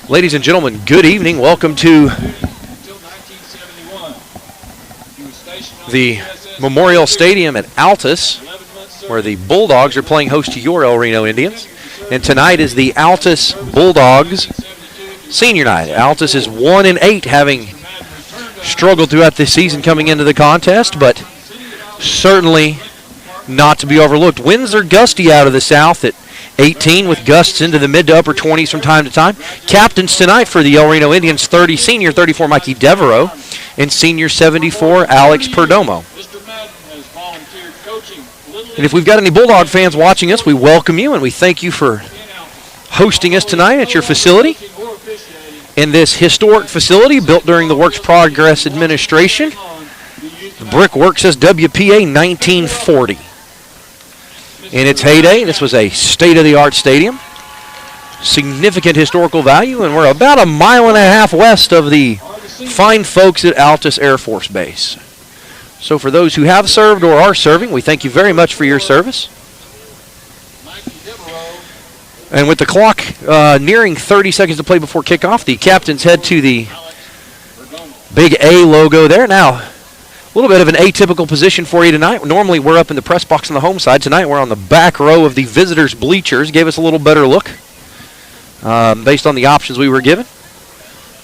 Ladies and gentlemen, good evening. Welcome to the Memorial Stadium at Altus, where the Bulldogs are playing host to your El Reno Indians. And tonight is the Altus Bulldogs Senior Night. Altus is 1-8, having struggled throughout this season coming into the contest, but certainly not to be overlooked. Winds are gusty out of the south at 18, with gusts into the mid to upper 20s from time to time. Captains tonight for the El Reno Indians, senior 34 Mikey Devereaux, and senior 74 Alex Perdomo. And if we've got any Bulldog fans watching us, we welcome you and we thank you for hosting us tonight at your facility. In this historic facility built during the Works Progress Administration, the brickwork says WPA 1940. In its heyday, this was a state-of-the-art stadium, significant historical value, and we're about a mile and a half west of the fine folks at Altus Air Force Base. So for those who have served or are serving, we thank you very much for your service. And with the clock nearing 30 seconds to play before kickoff, the captains head to the big A logo there. Now, a little bit of an atypical position for you tonight. Normally we're up in the press box on the home side. Tonight we're on the back row of the visitors' bleachers. Gave us a little better look based on the options we were given.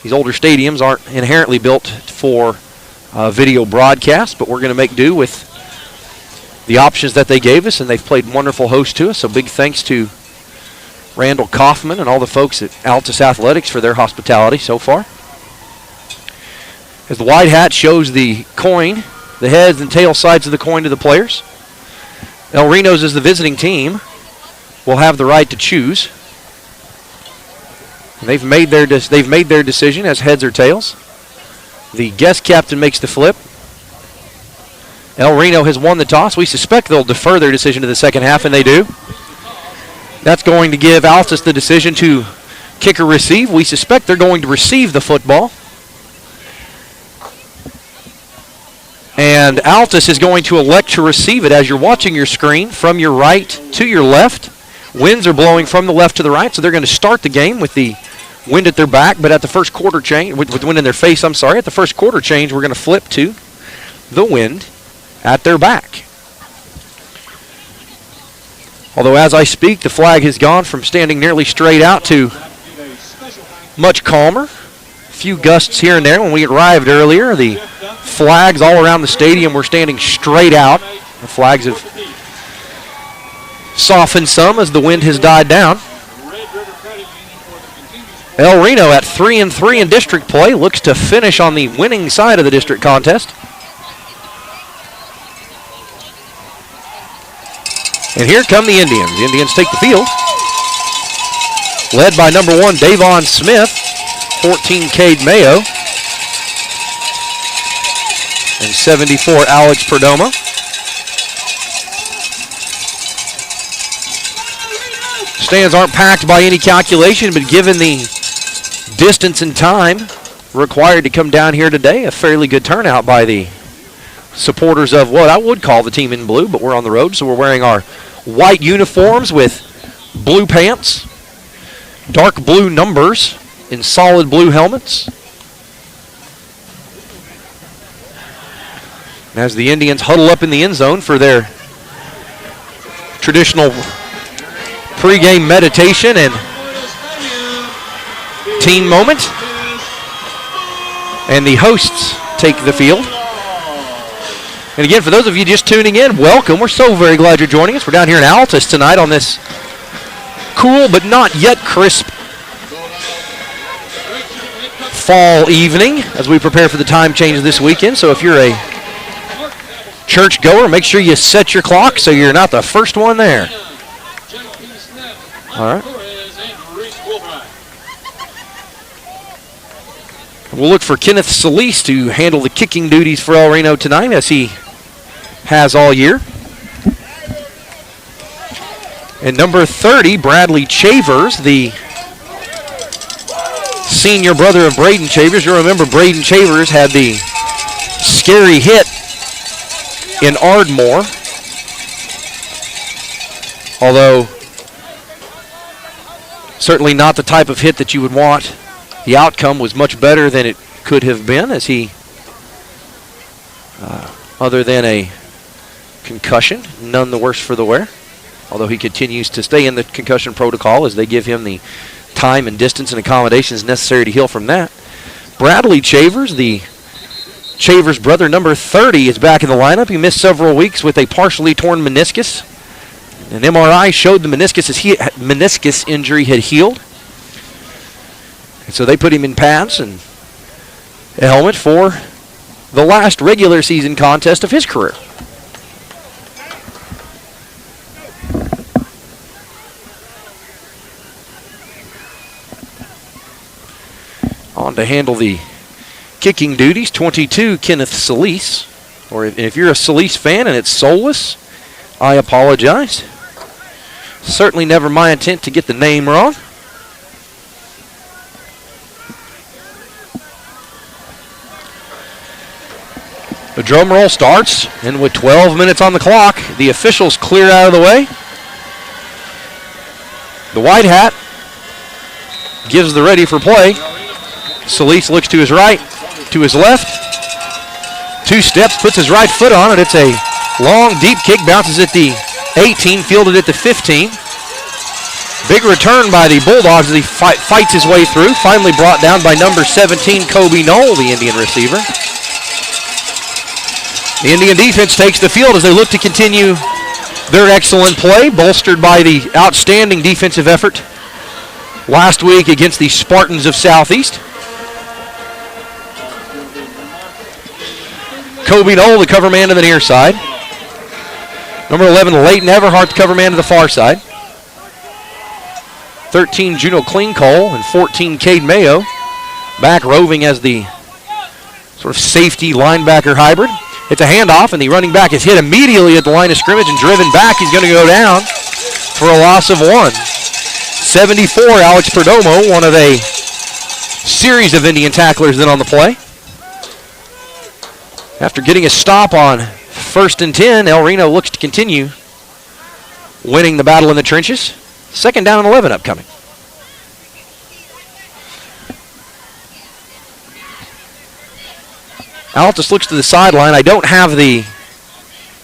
These older stadiums aren't inherently built for video broadcast, but we're going to make do with the options that they gave us, and they've played wonderful host to us. So big thanks to Randall Kaufman and all the folks at Altus Athletics for their hospitality so far. As the white hat shows the coin, the heads and tail sides of the coin to the players. El Reno's as the visiting team will have the right to choose. And they've made their decision as heads or tails. The guest captain makes the flip. El Reno has won the toss. We suspect they'll defer their decision to the second half, and they do. That's going to give Altus the decision to kick or receive. We suspect they're going to receive the football. And Altus is going to elect to receive it. As you're watching your screen, from your right to your left, winds are blowing from the left to the right, so they're going to start the game with the wind at their back, but at the first quarter change, with the wind in their face, at the first quarter change, we're going to flip to the wind at their back. Although as I speak, the flag has gone from standing nearly straight out to much calmer. A few gusts here and there. When we arrived earlier, the flags all around the stadium were standing straight out. The flags have softened some as the wind has died down. El Reno at 3-3 in district play looks to finish on the winning side of the district contest. And here come the Indians. The Indians take the field. Led by number 1, Davon Smith, 14, Cade Mayo, and 74, Alex Perdomo. Stands aren't packed by any calculation, but given the distance and time required to come down here today, a fairly good turnout by the supporters of what I would call the team in blue, but we're on the road, so we're wearing our white uniforms with blue pants, dark blue numbers in solid blue helmets. As the Indians huddle up in the end zone for their traditional pregame meditation and team moment. And the hosts take the field. And again, for those of you just tuning in, welcome. We're so very glad you're joining us. We're down here in Altus tonight on this cool but not yet crisp fall evening as we prepare for the time change this weekend. So if you're a church goer, make sure you set your clock so you're not the first one there. All right. We'll look for Kenneth Solis to handle the kicking duties for El Reno tonight, as he has all year. And number 30, Bradley Chavers, the senior brother of Braden Chavers. You'll remember Braden Chavers had the scary hit in Ardmore. Although Certainly not the type of hit that you would want. The outcome was much better than it could have been, as he, other than a concussion, none the worse for the wear. Although he continues to stay in the concussion protocol as they give him the time and distance and accommodations necessary to heal from that. Bradley Chavers, the Chavers brother, number 30, is back in the lineup. He missed several weeks with a partially torn meniscus. An MRI showed the meniscus injury had healed. And so they put him in pads and a helmet for the last regular season contest of his career. On to handle the kicking duties, 22, Kenneth Solis. Or if you're a Solis fan and it's soulless, I apologize. Certainly never my intent to get the name wrong. The drum roll starts, and with 12 minutes on the clock, the officials clear out of the way. The white hat gives the ready for play. Solis looks to his right, to his left. 2 steps, puts his right foot on it. It's a long, deep kick, bounces at the 18, fielded at the 15. Big return by the Bulldogs as he fights his way through. Finally brought down by number 17, Kobe Knoll, the Indian receiver. The Indian defense takes the field as they look to continue their excellent play, bolstered by the outstanding defensive effort last week against the Spartans of Southeast. Kobe Knoll, the cover man to the near side. Number 11, Leighton Everhart, the cover man to the far side. 13, Juno Klingcole, and 14, Cade Mayo. Back roving as the sort of safety linebacker hybrid. It's a handoff, and the running back is hit immediately at the line of scrimmage and driven back. He's going to go down for a loss of 1. 74, Alex Perdomo, one of a series of Indian tacklers then on the play. After getting a stop on 1st and 10, El Reno looks to continue winning the battle in the trenches. 2nd down and 11 upcoming. Altus looks to the sideline. I don't have the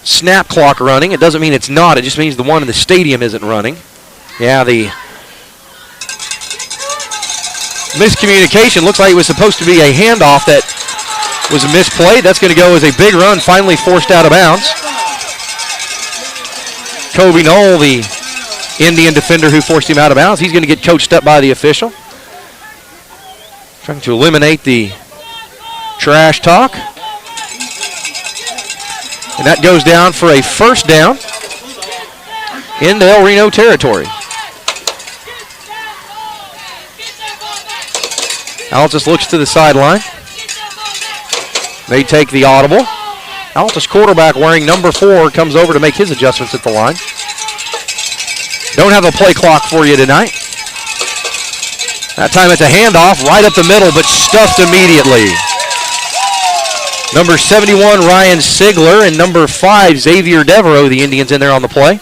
snap clock running. It doesn't mean it's not. It just means the one in the stadium isn't running. Yeah, the miscommunication. Looks like it was supposed to be a handoff that was a misplay. That's going to go as a big run, finally forced out of bounds. Kobe Knoll, the Indian defender who forced him out of bounds, he's going to get coached up by the official. Trying to eliminate the trash talk. And that goes down for a 1st down into El Reno territory. Altus looks to the sideline. They take the audible. Altus quarterback wearing number 4 comes over to make his adjustments at the line. Don't have a play clock for you tonight. That time it's a handoff right up the middle, but stuffed immediately. Number 71, Ryan Sigler, and number 5, Xavier Devereaux, the Indians in there on the play.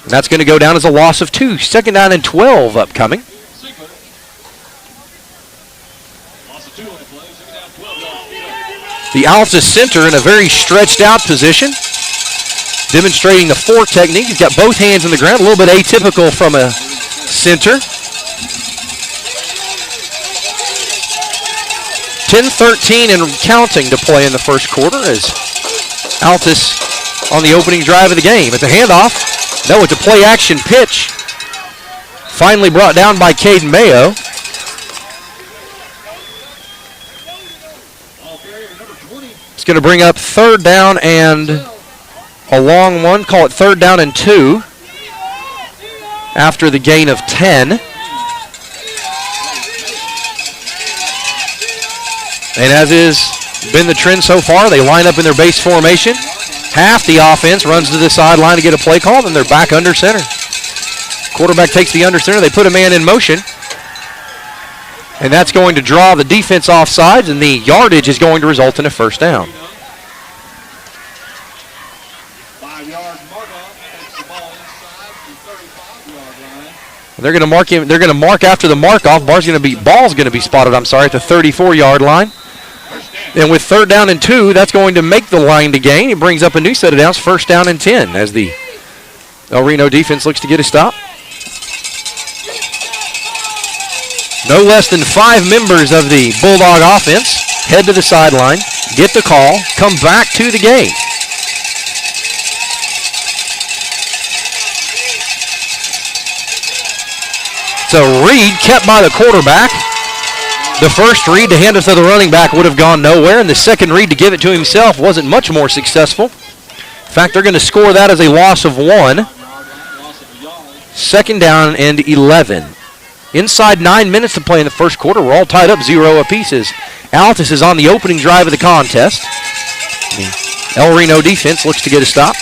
And that's going to go down as a loss of 2. 2nd down and 12 upcoming. The Altus center in a very stretched out position, demonstrating the 4 technique. He's got both hands on the ground, a little bit atypical from a center. 10-13 and counting to play in the 1st quarter as Altus on the opening drive of the game. It's a handoff. No, it's a play action pitch. Finally brought down by Caden Mayo. It's going to bring up 3rd down and a long one. Call it 3rd down and 2 after the gain of 10. And as has been the trend so far, they line up in their base formation. Half the offense runs to the sideline to get a play call, and they're back under center. Quarterback takes the under center. They put a man in motion. And that's going to draw the defense off sides, and the yardage is going to result in a 1st down. 5-yard mark-off takes the ball inside the 35-yard line. They're going to mark him. They're going to mark after the mark-off. Ball's going to be spotted, at the 34-yard line. And with 3rd down and 2, that's going to make the line to gain. It brings up a new set of downs, 1st down and 10, as the El Reno defense looks to get a stop. No less than 5 members of the Bulldog offense head to the sideline, get the call, come back to the game. So read kept by the quarterback. The first read to hand it to the running back would have gone nowhere, and the second read to give it to himself wasn't much more successful. In fact, they're going to score that as a loss of 1. 2nd down and 11. Inside 9 minutes to play in the first quarter. We're all tied up 0 apiece as Altus is on the opening drive of the contest. The El Reno defense looks to get a stop.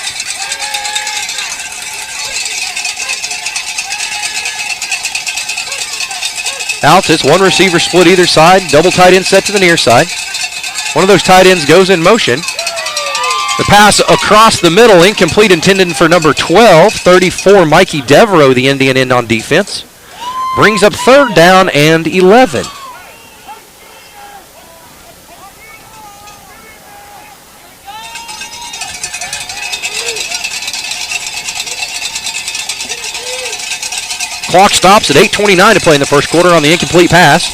Altus, 1 receiver split either side, double tight end set to the near side. One of those tight ends goes in motion. The pass across the middle, incomplete, intended for number 12, 34, Mikey Devereaux, the Indian end on defense. Brings up 3rd down and 11. Clock stops at 8:29 to play in the first quarter on the incomplete pass.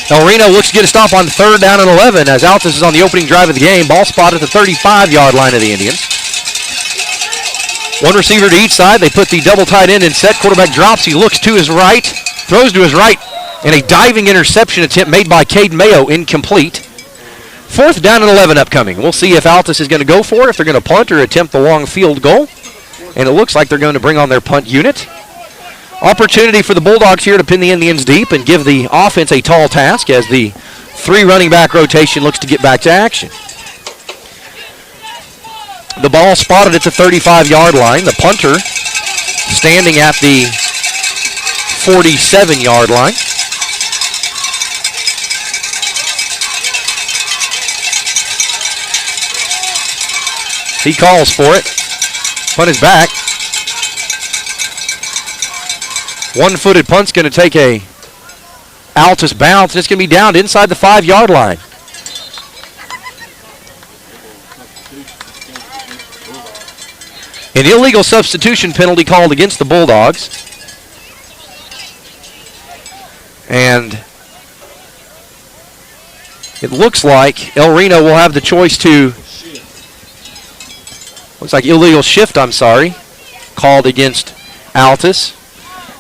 El Reno looks to get a stop on 3rd down and 11 as Altus is on the opening drive of the game. Ball spotted at the 35-yard line of the Indians. 1 receiver to each side. They put the double tight end in set. Quarterback drops. He looks to his right, throws to his right, and a diving interception attempt made by Cade Mayo, incomplete. 4th down and 11 upcoming. We'll see if Altus is going to go for it, if they're going to punt or attempt the long field goal. And it looks like they're going to bring on their punt unit. Opportunity for the Bulldogs here to pin the Indians deep and give the offense a tall task as the 3 running back rotation looks to get back to action. The ball spotted at the 35-yard line. The punter standing at the 47-yard line. He calls for it. Punt is back. 1-footed punt's going to take a Altus bounce, and it's going to be downed inside the 5-yard line. An illegal substitution penalty called against the Bulldogs. And it looks like El Reno will have the choice to, looks like illegal shift, called against Altus.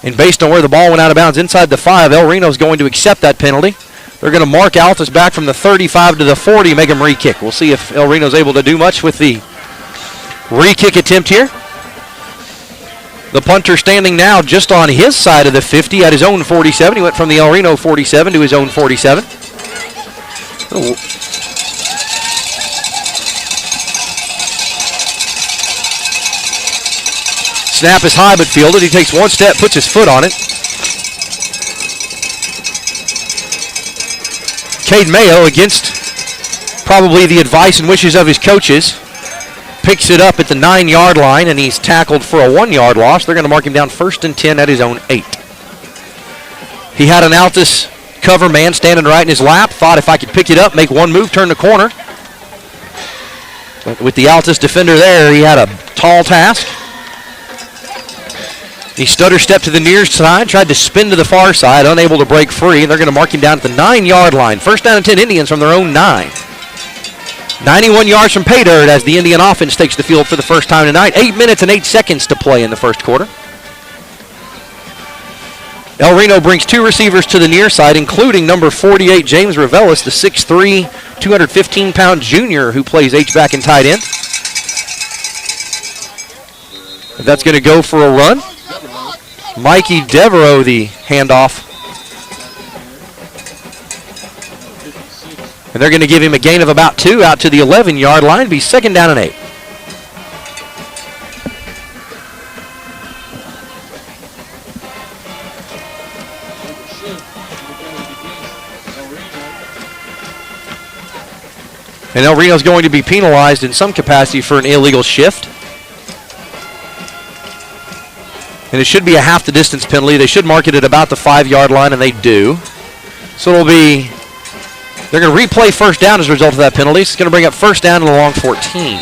And based on where the ball went out of bounds inside the 5, El Reno is going to accept that penalty. They're going to mark Altus back from the 35 to the 40, make him re-kick. We'll see if El Reno is able to do much with the re-kick attempt here. The punter standing now just on his side of the 50 at his own 47. He went from the El Reno 47 to his own 47. Oh. Snap is high but fielded. He takes 1 step, puts his foot on it. Cade Mayo, against probably the advice and wishes of his coaches, picks it up at the 9-yard line, and he's tackled for a 1-yard loss. They're going to mark him down 1st and 10 at his own 8. He had an Altus cover man standing right in his lap. Thought if I could pick it up, make one move, turn the corner. But with the Altus defender there, he had a tall task. He stutter stepped to the near side, tried to spin to the far side, unable to break free. They're going to mark him down at the 9-yard line. 1st down and 10 Indians from their own 9. 91 yards from pay dirt as the Indian offense takes the field for the first time tonight. 8 minutes and 8 seconds to play in the first quarter. El Reno brings 2 receivers to the near side, including number 48, James Ravelis, the 6'3", 215-pound junior who plays H-back and tight end. That's going to go for a run. Mikey Devereaux, the handoff. And they're going to give him a gain of about 2 out to the 11-yard line. Be 2nd down and 8. And El Reno's going to be penalized in some capacity for an illegal shift. And it should be a half the distance penalty. They should mark it at about the 5-yard line, and they do. So it'll be, they're going to replay first down as a result of that penalty. It's going to bring up first down and a long 14.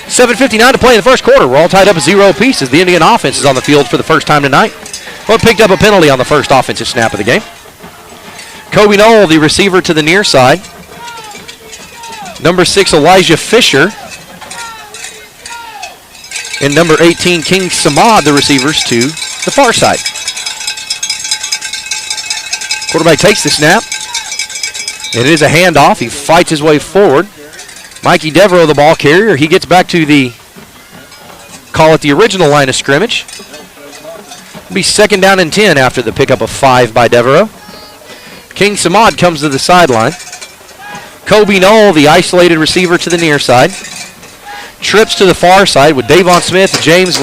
7:59 to play in the first quarter. We're all tied up at 0 apiece as the Indian offense is on the field for the first time tonight. Well, picked up a penalty on the first offensive snap of the game. Kobe Knoll, the receiver to the near side. Number 6, Elijah Fisher. And number 18, King Samad, the receivers to the far side. Quarterback takes the snap. It is a handoff. He fights his way forward. Mikey Devereaux, the ball carrier. He gets back to the, call it the original line of scrimmage. It'll be 2nd down and 10 after the pickup of 5 by Devereaux. King Samad comes to the sideline. Kobe Knoll, the isolated receiver to the near side. Trips to the far side with Davon Smith, James,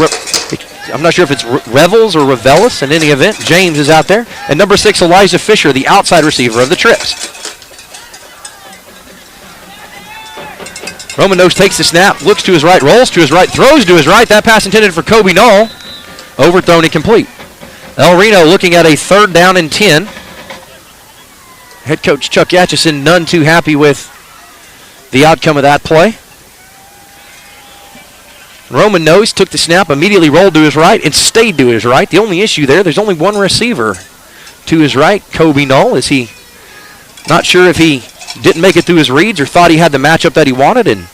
I'm not sure if it's Revels or Revelis in any event. James is out there. And number 6, Elijah Fisher, the outside receiver of the Trips. Roman Nose takes the snap, looks to his right, rolls to his right, throws to his right. That pass intended for Kobe Knoll. Overthrown and complete. El Reno looking at a 3rd down and 10. Head coach Chuck Atchison none too happy with the outcome of that play. Roman Nose took the snap, immediately rolled to his right, and stayed to his right. The only issue there's only one receiver to his right. Kobe Knoll, is he not sure if he didn't make it through his reads or thought he had the matchup that he wanted, and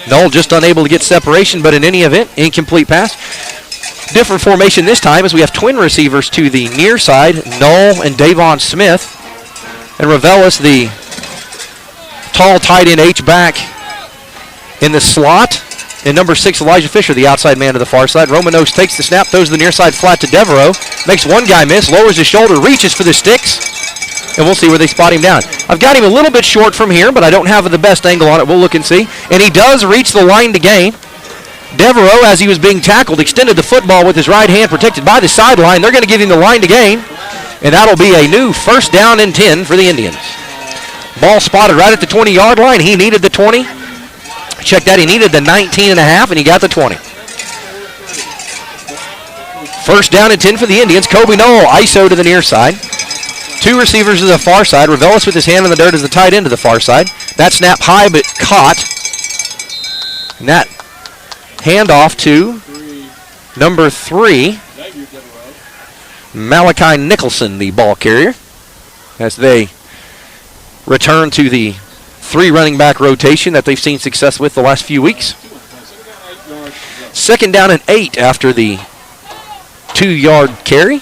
Knoll just unable to get separation, but in any event, incomplete pass. Different formation this time as we have twin receivers to the near side, Knoll and Davon Smith, and Revelis, the tall tight end H-back in the slot. And number 6, Elijah Fisher, the outside man to the far side. Romanos takes the snap, throws the near side flat to Devereaux. Makes one guy miss, lowers his shoulder, reaches for the sticks. And we'll see where they spot him down. I've got him a little bit short from here, but I don't have the best angle on it. We'll look and see. And he does reach the line to gain. Devereaux, as he was being tackled, extended the football with his right hand, protected by the sideline. They're going to give him the line to gain. And that'll be a new 1st down and 10 for the Indians. Ball spotted right at the 20-yard line. He needed the 20. Check that, he needed the 19 and a half, and he got the 20. 1st down and 10 for the Indians. Kobe Knoll, ISO to the near side. 2 receivers to the far side. Revelis with his hand in the dirt as the tight end to the far side. That snap high but caught. And that handoff to number 3, Malachi Nicholson, the ball carrier, as they return to the 3 running back rotation that they've seen success with the last few weeks. 2nd down and 8 after the 2-yard carry.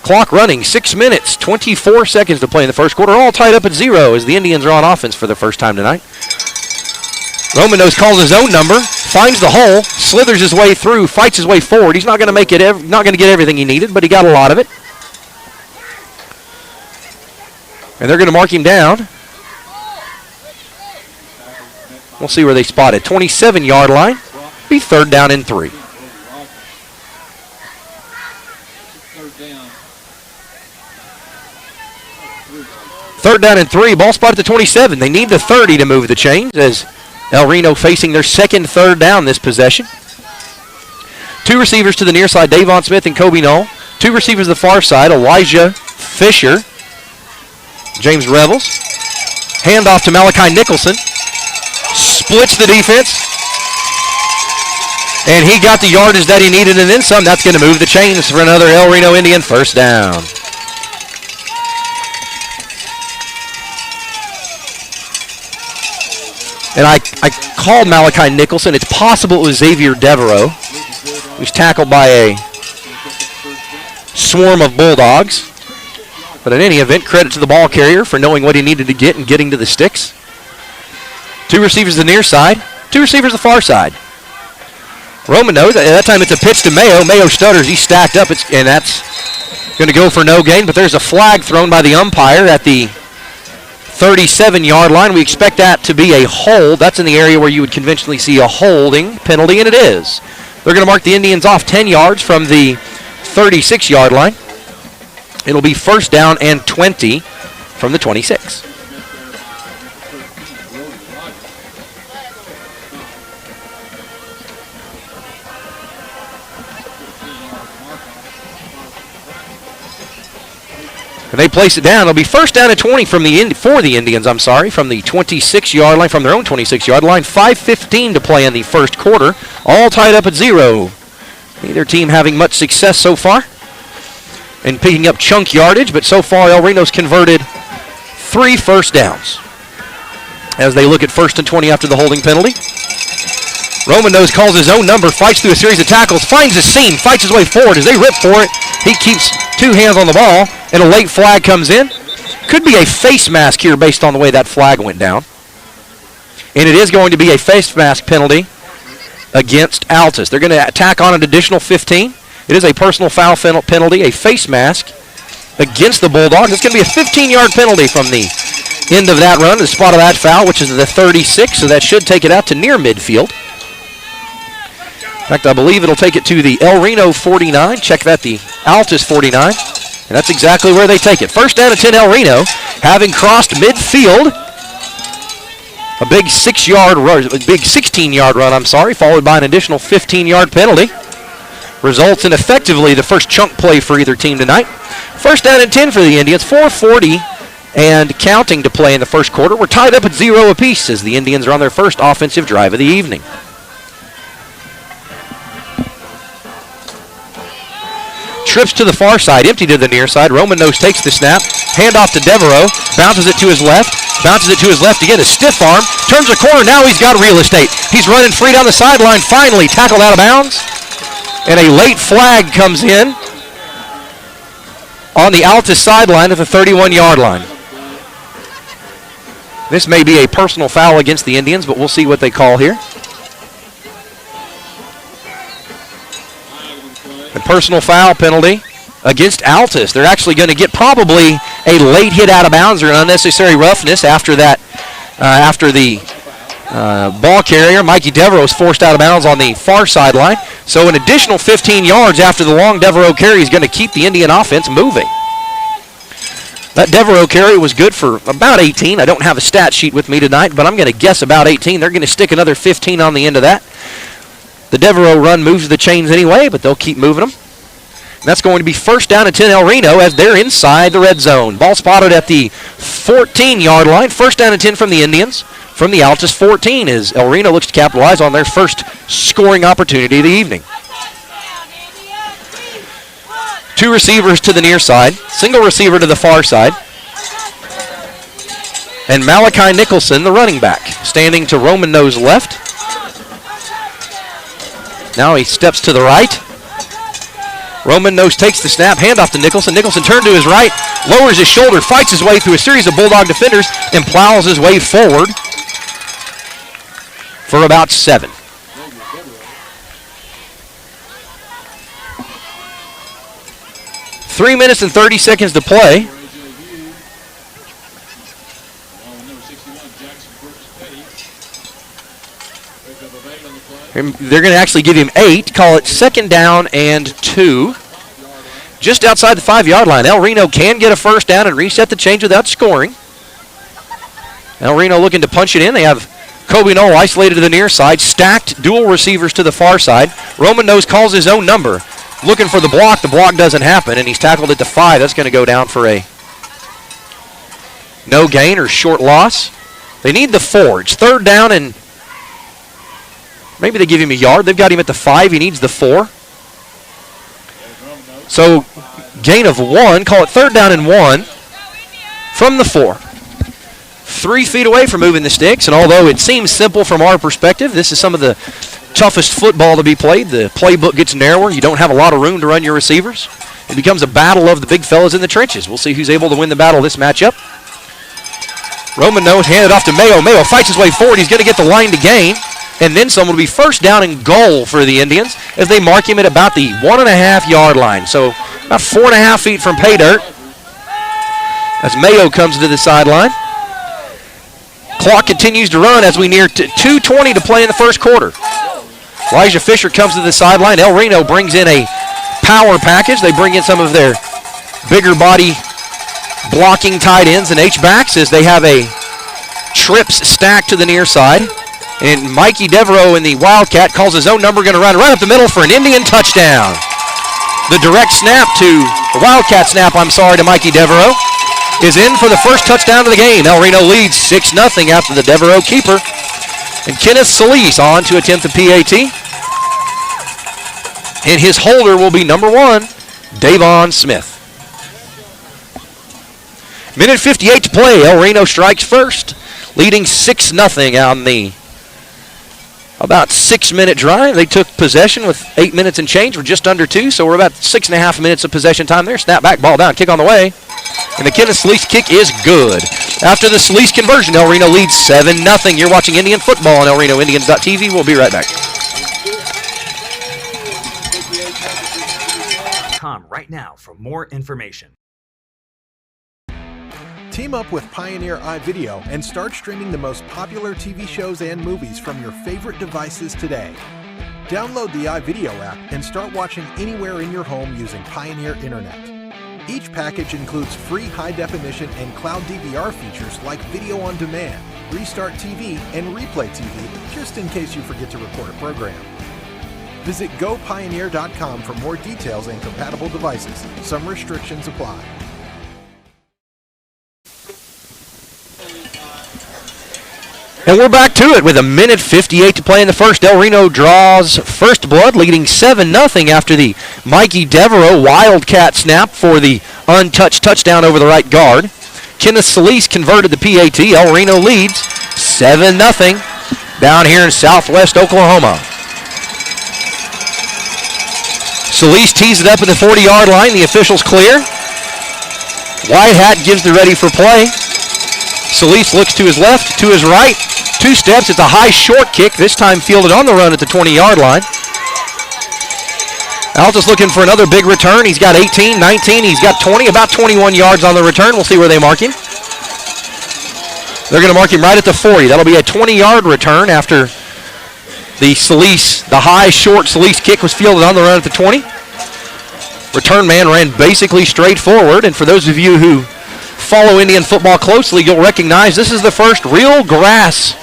Clock running, 6 minutes, 24 seconds to play in the first quarter. All tied up at 0 as the Indians are on offense for the first time tonight. Romanos calls his own number, finds the hole, slithers his way through, fights his way forward. He's not going to make it, not going to get everything he needed, but he got a lot of it. And they're going to mark him down. We'll see where they spot it. 27-yard line. Be 3rd down and 3. Third down and 3. Ball spot at the 27. They need the 30 to move the chains as El Reno facing their 2nd 3rd down this possession. 2 receivers to the near side, Davon Smith and Kobe Knoll. 2 receivers to the far side, Elijah Fisher, James Revels. Handoff to Malachi Nicholson. Splits the defense. And he got the yardage that he needed and then some. That's going to move the chains for another El Reno Indian 1st down. And I called Malachi Nicholson. It's possible it was Xavier Devereaux. He was tackled by a swarm of Bulldogs. But in any event, credit to the ball carrier for knowing what he needed to get and getting to the sticks. 2 receivers to the near side, 2 receivers to the far side. Roman knows, at that time it's a pitch to Mayo. Mayo stutters, he's stacked up, and that's going to go for no gain. But there's a flag thrown by the umpire at the 37-yard line. We expect that to be a hold. That's in the area where you would conventionally see a holding penalty, and it is. They're going to mark the Indians off 10 yards from the 36-yard line. It'll be 1st down and 20 from the 26. And they place it down. It'll be first down and 20 for the Indians, from the 26-yard line, from their own 26-yard line. 5:15 to play in the first quarter. All tied up at 0. Neither team having much success so far in picking up chunk yardage, but so far El Reno's converted 3 first downs as they look at 1st and 20 after the holding penalty. Roman Nose calls his own number, fights through a series of tackles, finds a seam, fights his way forward. As they rip for it, he keeps 2 hands on the ball, and a late flag comes in. Could be a face mask here based on the way that flag went down. And it is going to be a face mask penalty against Altus. They're going to tack on an additional 15. It is a personal foul penalty, a face mask against the Bulldogs. It's going to be a 15-yard penalty from the end of that run, the spot of that foul, which is the 36, so that should take it out to near midfield. In fact, I believe it'll take it to the El Reno 49. Check that, the Altus 49. And that's exactly where they take it. First down and 10 El Reno, having crossed midfield. A big 16-yard run, followed by an additional 15-yard penalty. Results in effectively the first chunk play for either team tonight. First down and 10 for the Indians, 4:40 and counting to play in the first quarter. We're tied up at 0 apiece as the Indians are on their first offensive drive of the evening. Trips to the far side, empty to the near side. Roman Nose takes the snap, handoff to Devereaux, bounces it to his left again, a stiff arm, turns a corner, now he's got real estate. He's running free down the sideline, finally tackled out of bounds, and a late flag comes in on the Altus sideline at the 31-yard line. This may be a personal foul against the Indians, but we'll see what they call here. A personal foul penalty against Altus. They're actually going to get probably a late hit out of bounds or an unnecessary roughness after that. After the ball carrier, Mikey Devereaux, is forced out of bounds on the far sideline. So an additional 15 yards after the long Devereaux carry is going to keep the Indian offense moving. That Devereaux carry was good for about 18. I don't have a stat sheet with me tonight, but I'm going to guess about 18. They're going to stick another 15 on the end of that. The Devereaux run moves the chains anyway, but they'll keep moving them. And that's going to be first down and 10 El Reno as they're inside the red zone. Ball spotted at the 14-yard line. First down and 10 from the Indians. From the Altus 14 as El Reno looks to capitalize on their first scoring opportunity of the evening. 2 receivers to the near side. Single receiver to the far side. And Malachi Nicholson, the running back, standing to Roman Nose left. Now he steps to the right. Roman Nose takes the snap, handoff to Nicholson. Nicholson turned to his right, lowers his shoulder, fights his way through a series of Bulldog defenders, and plows his way forward for about 7. Three minutes and 30 seconds to play. They're going to actually give him 8, call it second down and 2. Just outside the 5-yard line. El Reno can get a first down and reset the change without scoring. El Reno looking to punch it in. They have Kobe Knoll isolated to the near side, stacked dual receivers to the far side. Roman Nose calls his own number. Looking for the block doesn't happen, and he's tackled at the 5. That's going to go down for a no gain or short loss. They need the 4. It's third down and maybe they give him a yard. They've got him at the 5. He needs the 4. So gain of 1. Call it third down and 1 from the 4. 3 feet away from moving the sticks. And although it seems simple from our perspective, this is some of the toughest football to be played. The playbook gets narrower. You don't have a lot of room to run your receivers. It becomes a battle of the big fellas in the trenches. We'll see who's able to win the battle this matchup. Roman Nose handed off to Mayo. Mayo fights his way forward. He's going to get the line to gain. And then someone will be first down and goal for the Indians as they mark him at about the 1.5-yard line. So about 4.5 feet from pay dirt as Mayo comes to the sideline. Clock continues to run as we near 2:20 to play in the first quarter. Elijah Fisher comes to the sideline. El Reno brings in a power package. They bring in some of their bigger body blocking tight ends and H-backs as they have a trips stacked to the near side. And Mikey Devereaux in the Wildcat calls his own number, going to run right up the middle for an Indian touchdown. The direct snap to Wildcat snap, to Mikey Devereaux, is in for the first touchdown of the game. El Reno leads 6-0 after the Devereaux keeper. And Kenneth Solis on to attempt the PAT. And his holder will be number 1, Davon Smith. Minute 58 to play. El Reno strikes first, leading 6-0 on the about 6-minute drive. They took possession with 8 minutes and change. We're just under 2, so we're about 6.5 minutes of possession time there. Snap back, ball down, kick on the way. And the Kenneth Solis kick is good. After the Solis conversion, El Reno leads 7-0. You're watching Indian football on ElRenoIndians.tv. We'll be right back. Right now for more information. Team up with Pioneer iVideo and start streaming the most popular TV shows and movies from your favorite devices today. Download the iVideo app and start watching anywhere in your home using Pioneer Internet. Each package includes free high-definition and cloud DVR features like video on demand, Restart TV, and Replay TV, just in case you forget to record a program. Visit GoPioneer.com for more details and compatible devices. Some restrictions apply. And we're back to it with a minute 58 to play in the first. El Reno draws first blood, leading 7-0 after the Mikey Devereaux Wildcat snap for the untouched touchdown over the right guard. Kenneth Solis converted the PAT. El Reno leads 7-0 down here in southwest Oklahoma. Solis tees it up at the 40-yard line. The officials clear. White hat gives the ready for play. Solis looks to his left, to his right. 2 steps. It's a high short kick, this time fielded on the run at the 20-yard line. Altus looking for another big return. He's got 18, 19. He's got 20, about 21 yards on the return. We'll see where they mark him. They're going to mark him right at the 40. That'll be a 20-yard return after the high, short Solis kick was fielded on the run at the 20. Return man ran basically straight forward, and for those of you who follow Indian football closely, you'll recognize this is the first real grass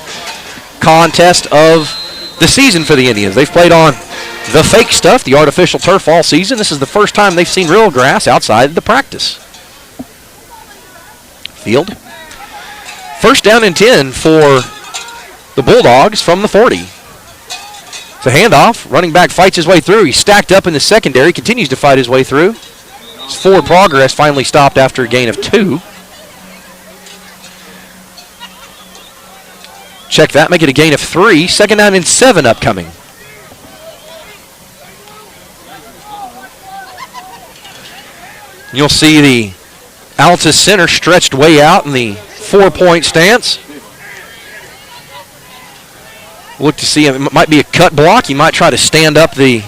contest of the season for the Indians. They've played on the fake stuff, the artificial turf, all season. This is the first time they've seen real grass outside the practice field. First down and 10 for the Bulldogs from the 40. It's a handoff. Running back fights his way through. He's stacked up in the secondary, continues to fight his way through. His forward progress finally stopped after a gain of 2. Check that, make it a gain of 3. Second down and 7 upcoming. You'll see the Altus center stretched way out in the 4-point stance. Look to see, it might be a cut block. He might try to stand up the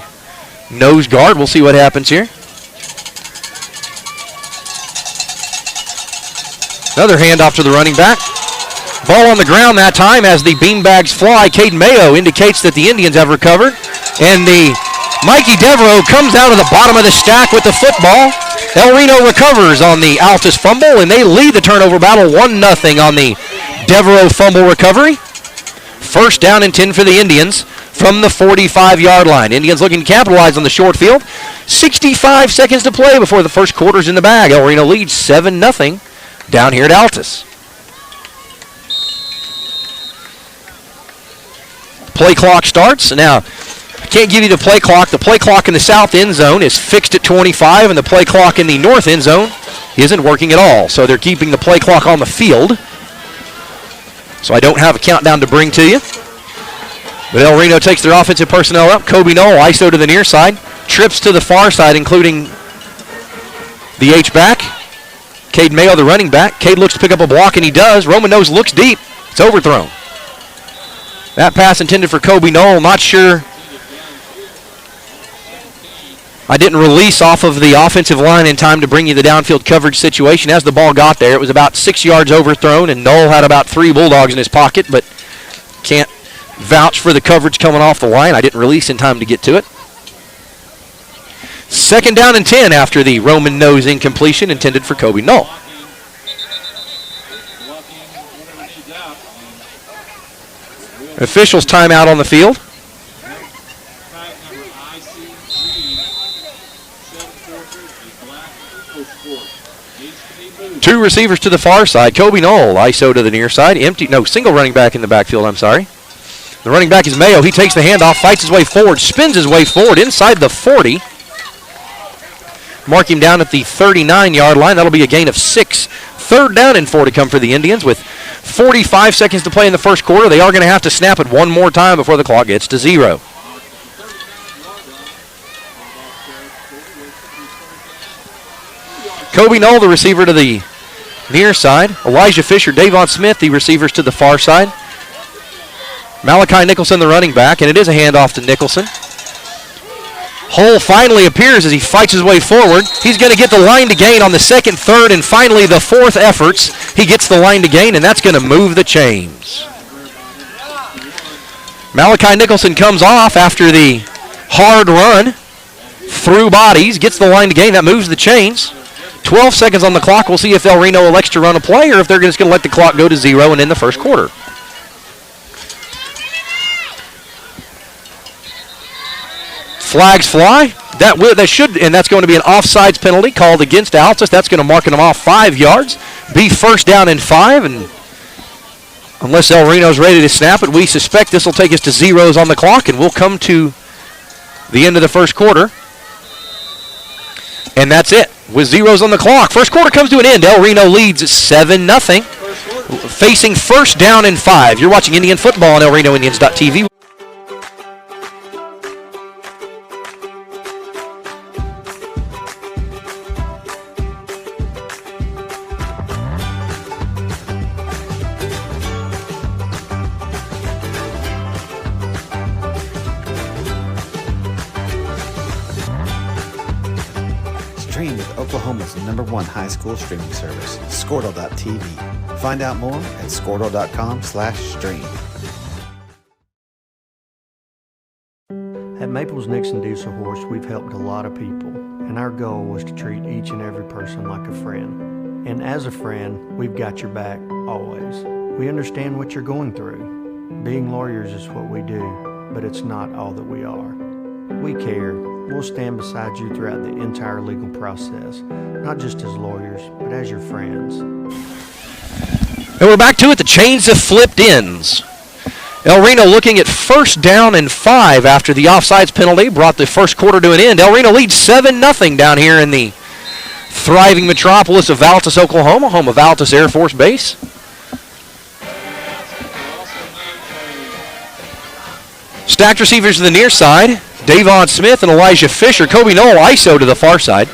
nose guard. We'll see what happens here. Another handoff to the running back. Ball on the ground that time as the beanbags fly. Caden Mayo indicates that the Indians have recovered. And the Mikey Devereaux comes out of the bottom of the stack with the football. El Reno recovers on the Altus fumble, and they lead the turnover battle 1-0 on the Devereaux fumble recovery. First down and 10 for the Indians from the 45-yard line. Indians looking to capitalize on the short field. 65 seconds to play before the first quarter's in the bag. El Reno leads 7-0 down here at Altus. Play clock starts. Now, I can't give you the play clock. The play clock in the south end zone is fixed at 25, and the play clock in the north end zone isn't working at all. So they're keeping the play clock on the field. So I don't have a countdown to bring to you. But El Reno takes their offensive personnel up. Kobe Knoll, ISO to the near side. Trips to the far side, including the H-back. Cade Mayo, the running back. Cade looks to pick up a block, and he does. Roman Nose looks deep. It's overthrown. That pass intended for Kobe Knoll. Not sure. I didn't release off of the offensive line in time to bring you the downfield coverage situation. As the ball got there, it was about 6 yards overthrown, and Knoll had about 3 Bulldogs in his pocket, but can't vouch for the coverage coming off the line. I didn't release in time to get to it. Second down and 10 after the Roman Nose incompletion intended for Kobe Knoll. Officials timeout on the field. receivers to the far side. Kobe Knoll, ISO to the near side. Single running back in the backfield, I'm sorry. The running back is Mayo. He takes the handoff, fights his way forward, spins his way forward inside the 40. Mark him down at the 39-yard line. That'll be a gain of 6. 3rd down and 4 to come for the Indians with 45 seconds to play in the first quarter. They are going to have to snap it one more time before the clock gets to 0. Kobe Knoll, the receiver to the near side. Elijah Fisher, Davon Smith, the receivers to the far side. Malachi Nicholson, the running back, and it is a handoff to Nicholson. Hull finally appears as he fights his way forward. He's going to get the line to gain on the 2nd, 3rd, and finally the 4th efforts. He gets the line to gain, and that's going to move the chains. Malachi Nicholson comes off after the hard run through bodies, gets the line to gain. That moves the chains. 12 seconds on the clock. We'll see if El Reno elects to run a play or if they're just going to let the clock go to 0 and end the first quarter. Flags fly. And that's going to be an offsides penalty called against Altus. That's going to mark them off 5 yards. Be 1st down and 5. And unless El Reno's ready to snap it, we suspect this will take us to zeros on the clock, and we'll come to the end of the first quarter. And that's it. With zeros on the clock. First quarter comes to an end. El Reno leads 7-0. Facing 1st down and 5. You're watching Indian football on ElRenoIndians.tv. Stream with Oklahoma's #1 high school streaming service, Squirtle.tv. Find out more at squirtle.com/stream. At Maples Nixon Diesel Horse, we've helped a lot of people, and our goal was to treat each and every person like a friend. And as a friend, we've got your back, always. We understand what you're going through. Being lawyers is what we do, but it's not all that we are. We care. We'll stand beside you throughout the entire legal process, not just as lawyers, but as your friends. And we're back to it. The chains have flipped ends. El Reno looking at 1st down and 5 after the offsides penalty brought the first quarter to an end. El Reno leads 7-0 down here in the thriving metropolis of Altus, Oklahoma, home of Altus Air Force Base. Stacked receivers to the near side. Davon Smith and Elijah Fisher. Kobe Knoll ISO to the far side.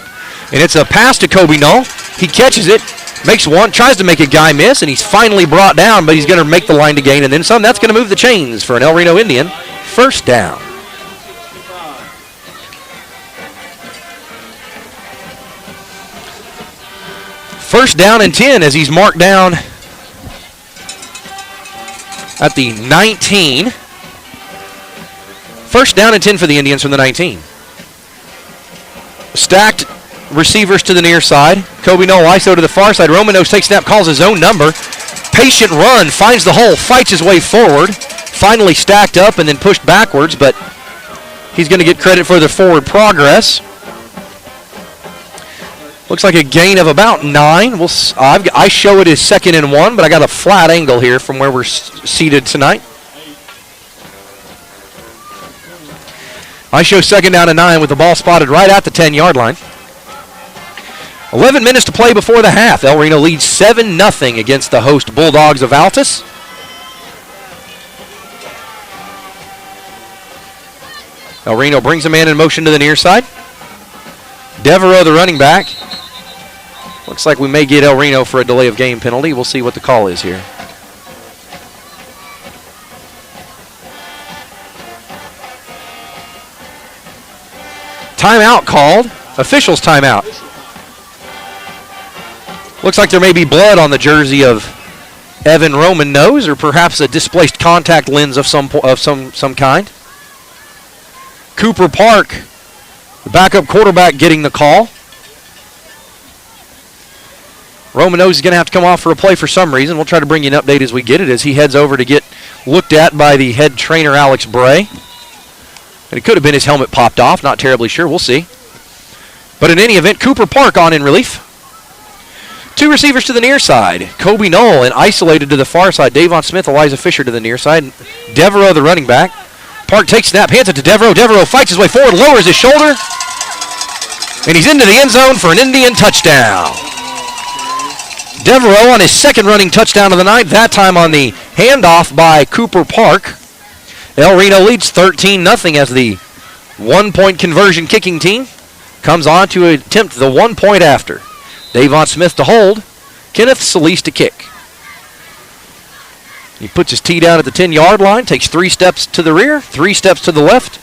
And it's a pass to Kobe Knoll. He catches it, makes one, tries to make a guy miss, and he's finally brought down, but he's going to make the line to gain and then some. That's going to move the chains for an El Reno Indian. 1st down. First down and 10 as he's marked down at the 19. 1st down and 10 for the Indians from the 19. Stacked receivers to the near side. Kobe Knoll ISO to the far side. Romanos takes snap, calls his own number. Patient run, finds the hole, fights his way forward. Finally stacked up and then pushed backwards, but he's going to get credit for the forward progress. Looks like a gain of about 9. I show it as 2nd and 1, but I got a flat angle here from where we're seated tonight. I show 2nd down and 9 with the ball spotted right at the 10-yard line. 11 minutes to play before the half. El Reno leads 7-0 against the host Bulldogs of Altus. El Reno brings a man in motion to the near side. Devereaux, the running back. Looks like we may get El Reno for a delay of game penalty. We'll see what the call is here. Timeout called. Officials timeout. Looks like there may be blood on the jersey of Evan Roman Nose, or perhaps a displaced contact lens of some kind. Cooper Park, the backup quarterback, getting the call. Roman Nose is going to have to come off for a play for some reason. We'll try to bring you an update as we get it, as he heads over to get looked at by the head trainer, Alex Bray. And it could have been his helmet popped off. Not terribly sure. We'll see. But in any event, Cooper Park on in relief. Two receivers to the near side. Kobe Knoll and isolated to the far side. Davon Smith, Elijah Fisher to the near side. Devereaux, the running back. Park takes snap, hands it to Devereaux. Devereaux fights his way forward, lowers his shoulder, and he's into the end zone for an Indian touchdown. Devereaux on his second running touchdown of the night, that time on the handoff by Cooper Park. El Reno leads 13-0 as the one-point conversion kicking team comes on to attempt the 1 point after. Davon Smith to hold, Kenneth Solis to kick. He puts his tee down at the 10-yard line, takes 3 steps to the rear, 3 steps to the left.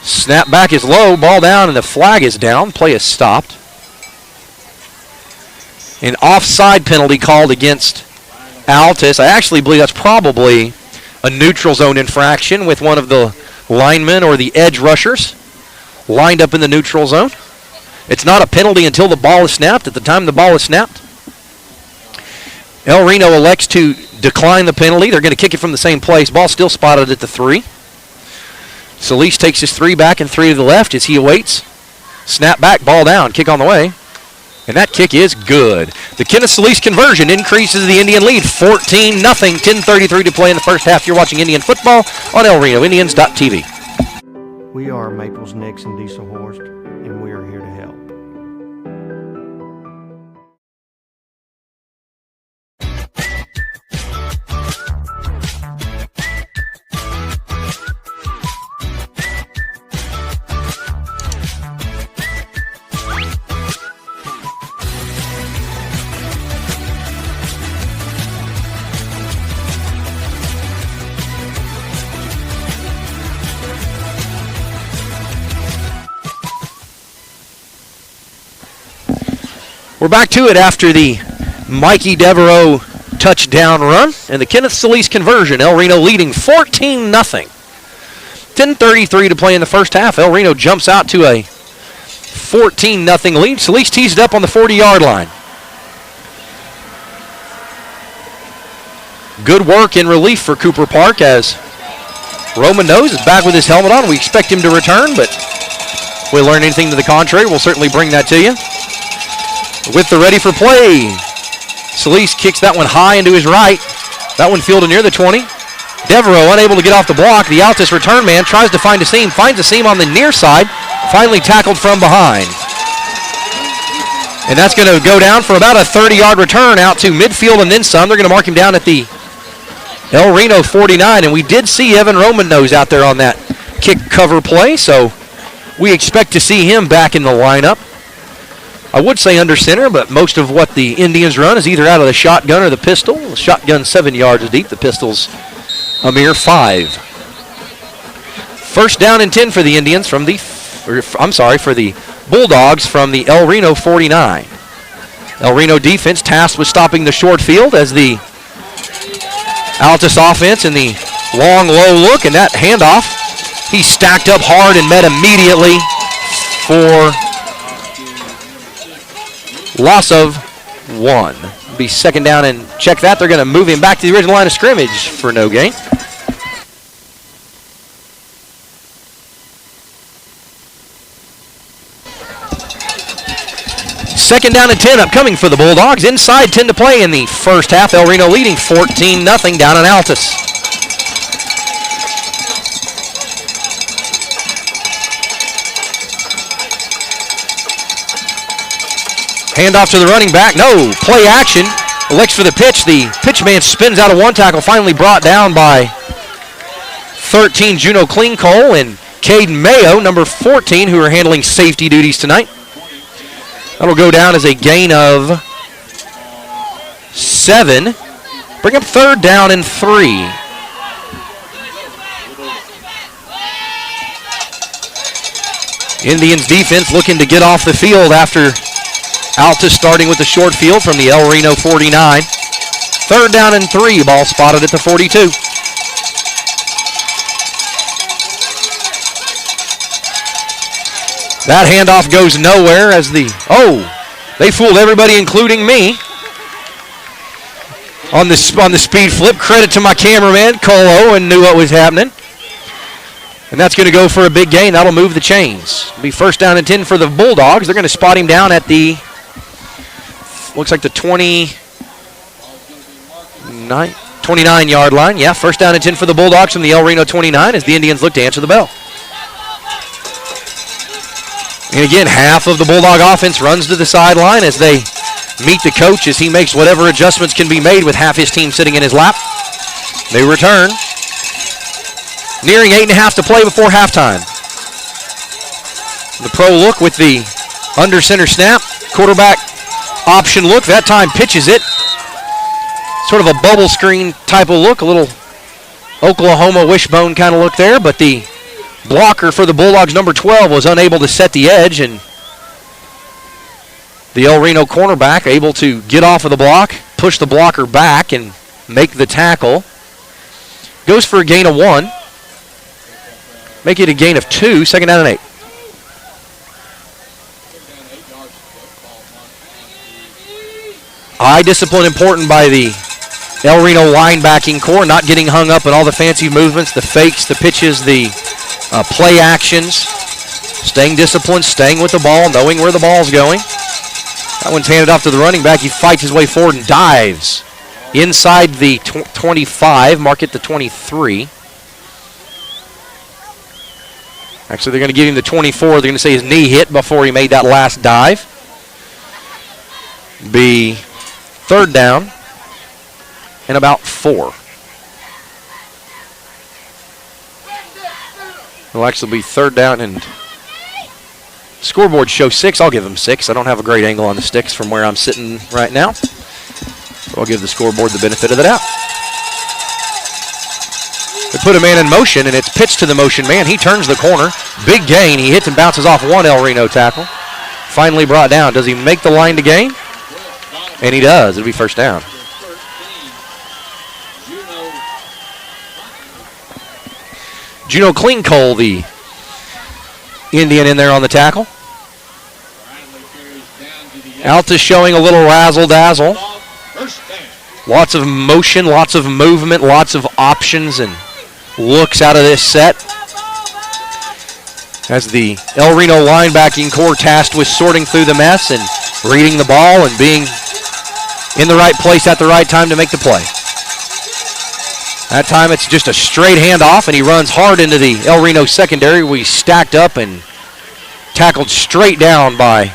Snap back is low, ball down, and the flag is down. Play is stopped. An offside penalty called against Altus. I actually believe that's probably a neutral zone infraction with one of the linemen or the edge rushers lined up in the neutral zone. It's not a penalty until the ball is snapped. At the time the ball is snapped, El Reno elects to decline the penalty. They're going to kick it from the same place. Ball still spotted at the 3. Solis takes his 3 back and 3 to the left as he awaits. Snap back, ball down, kick on the way. And that kick is good. The Kenneth Solis conversion increases the Indian lead 14-0. 10:33 to play in the first half. You're watching Indian football on ElRenoIndians.tv. We are Maples, Nix, and Diesel Horst, and we are here to help. We're back to it after the Mikey Devereaux touchdown run and the Kenneth Solis conversion. El Reno leading 14-0. 10:33 to play in the first half. El Reno jumps out to a 14-0 lead. Solis tees it up on the 40-yard line. Good work in relief for Cooper Park as Roman Nose is back with his helmet on. We expect him to return, but if we learn anything to the contrary, we'll certainly bring that to you. With the ready for play, Solis kicks that one high into his right. That one fielded near the 20. Devereaux unable to get off the block. The Altus return man tries to find a seam, finds a seam on the near side, finally tackled from behind. And that's going to go down for about a 30-yard return out to midfield and then some. They're going to mark him down at the El Reno 49, and we did see Evan Roman Nose out there on that kick cover play, so we expect to see him back in the lineup. I would say under center, but most of what the Indians run is either out of the shotgun or the pistol. The shotgun 7 yards deep, the pistol's a mere 5. First down and 10 for the Indians for the Bulldogs from the El Reno 49. El Reno defense tasked with stopping the short field as the Altus offense in the long, low look, and that handoff, he stacked up hard and met immediately for loss of 1. Be second down and check that. They're going to move him back to the original line of scrimmage for no gain. Second down and 10 upcoming for the Bulldogs. Inside 10 to play in the first half. El Reno leading 14-0 down in Altus. Handoff to the running back. No. Play action. Elects for the pitch. The pitch man spins out of one tackle. Finally brought down by 13 Juno Clean-Cole and Caden Mayo, number 14, who are handling safety duties tonight. That'll go down as a gain of 7. Bring up third down and 3. Indians defense looking to get off the field after Altus starting with the short field from the El Reno 49. Third down and 3, ball spotted at the 42. That handoff goes nowhere as they fooled everybody including me on the speed flip. Credit to my cameraman, Cole Owen, knew what was happening. And that's going to go for a big gain. That'll move the chains. It'll be first down and 10 for the Bulldogs. They're going to spot him down at the looks like the 29-yard line. Yeah, first down and 10 for the Bulldogs from the El Reno 29 as the Indians look to answer the bell. And again, half of the Bulldog offense runs to the sideline as they meet the coach as he makes whatever adjustments can be made with half his team sitting in his lap. They return. Nearing 8.5 to play before halftime. The pro look with the under center snap. Quarterback option look. That time pitches it. Sort of a bubble screen type of look. A little Oklahoma wishbone kind of look there. But the blocker for the Bulldogs, number 12, was unable to set the edge. And the El Reno cornerback able to get off of the block, push the blocker back, and make the tackle. Goes for a gain of 1. Make it a gain of 2, second down and 8. Eye discipline important by the El Reno linebacking core, not getting hung up on all the fancy movements, the fakes, the pitches, the play actions. Staying disciplined, staying with the ball, knowing where the ball's going. That one's handed off to the running back. He fights his way forward and dives inside the 25, mark it the 23. Actually, they're going to give him the 24. They're going to say his knee hit before he made that last dive. Be third down and about 4. It'll actually be third down and scoreboard show 6. I'll give them 6. I don't have a great angle on the sticks from where I'm sitting right now. So I'll give the scoreboard the benefit of the doubt. They put a man in motion, and it's pitched to the motion man. He turns the corner. Big gain. He hits and bounces off one El Reno tackle. Finally brought down. Does he make the line to gain? And he does. It'll be first down. Juno Klingcole, the Indian in there on the tackle. Altus showing a little razzle-dazzle. Lots of motion, lots of movement, lots of options and looks out of this set. As the El Reno linebacking core tasked with sorting through the mess and reading the ball and being in the right place at the right time to make the play. That time it's just a straight handoff, and he runs hard into the El Reno secondary. We stacked up and tackled straight down by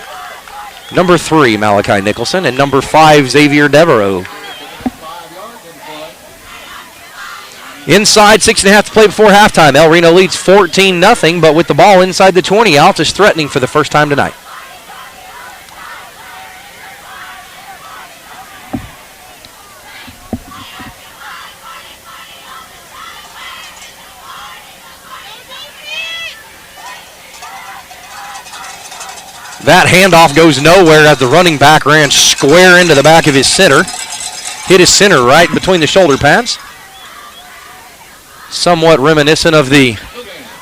number 3, Malachi Nicholson, and number 5, Xavier Devereaux. Inside, 6.5 to play before halftime. El Reno leads 14-0, but with the ball inside the 20, Altus threatening for the first time tonight. That handoff goes nowhere as the running back ran square into the back of his center. Hit his center right between the shoulder pads. Somewhat reminiscent of the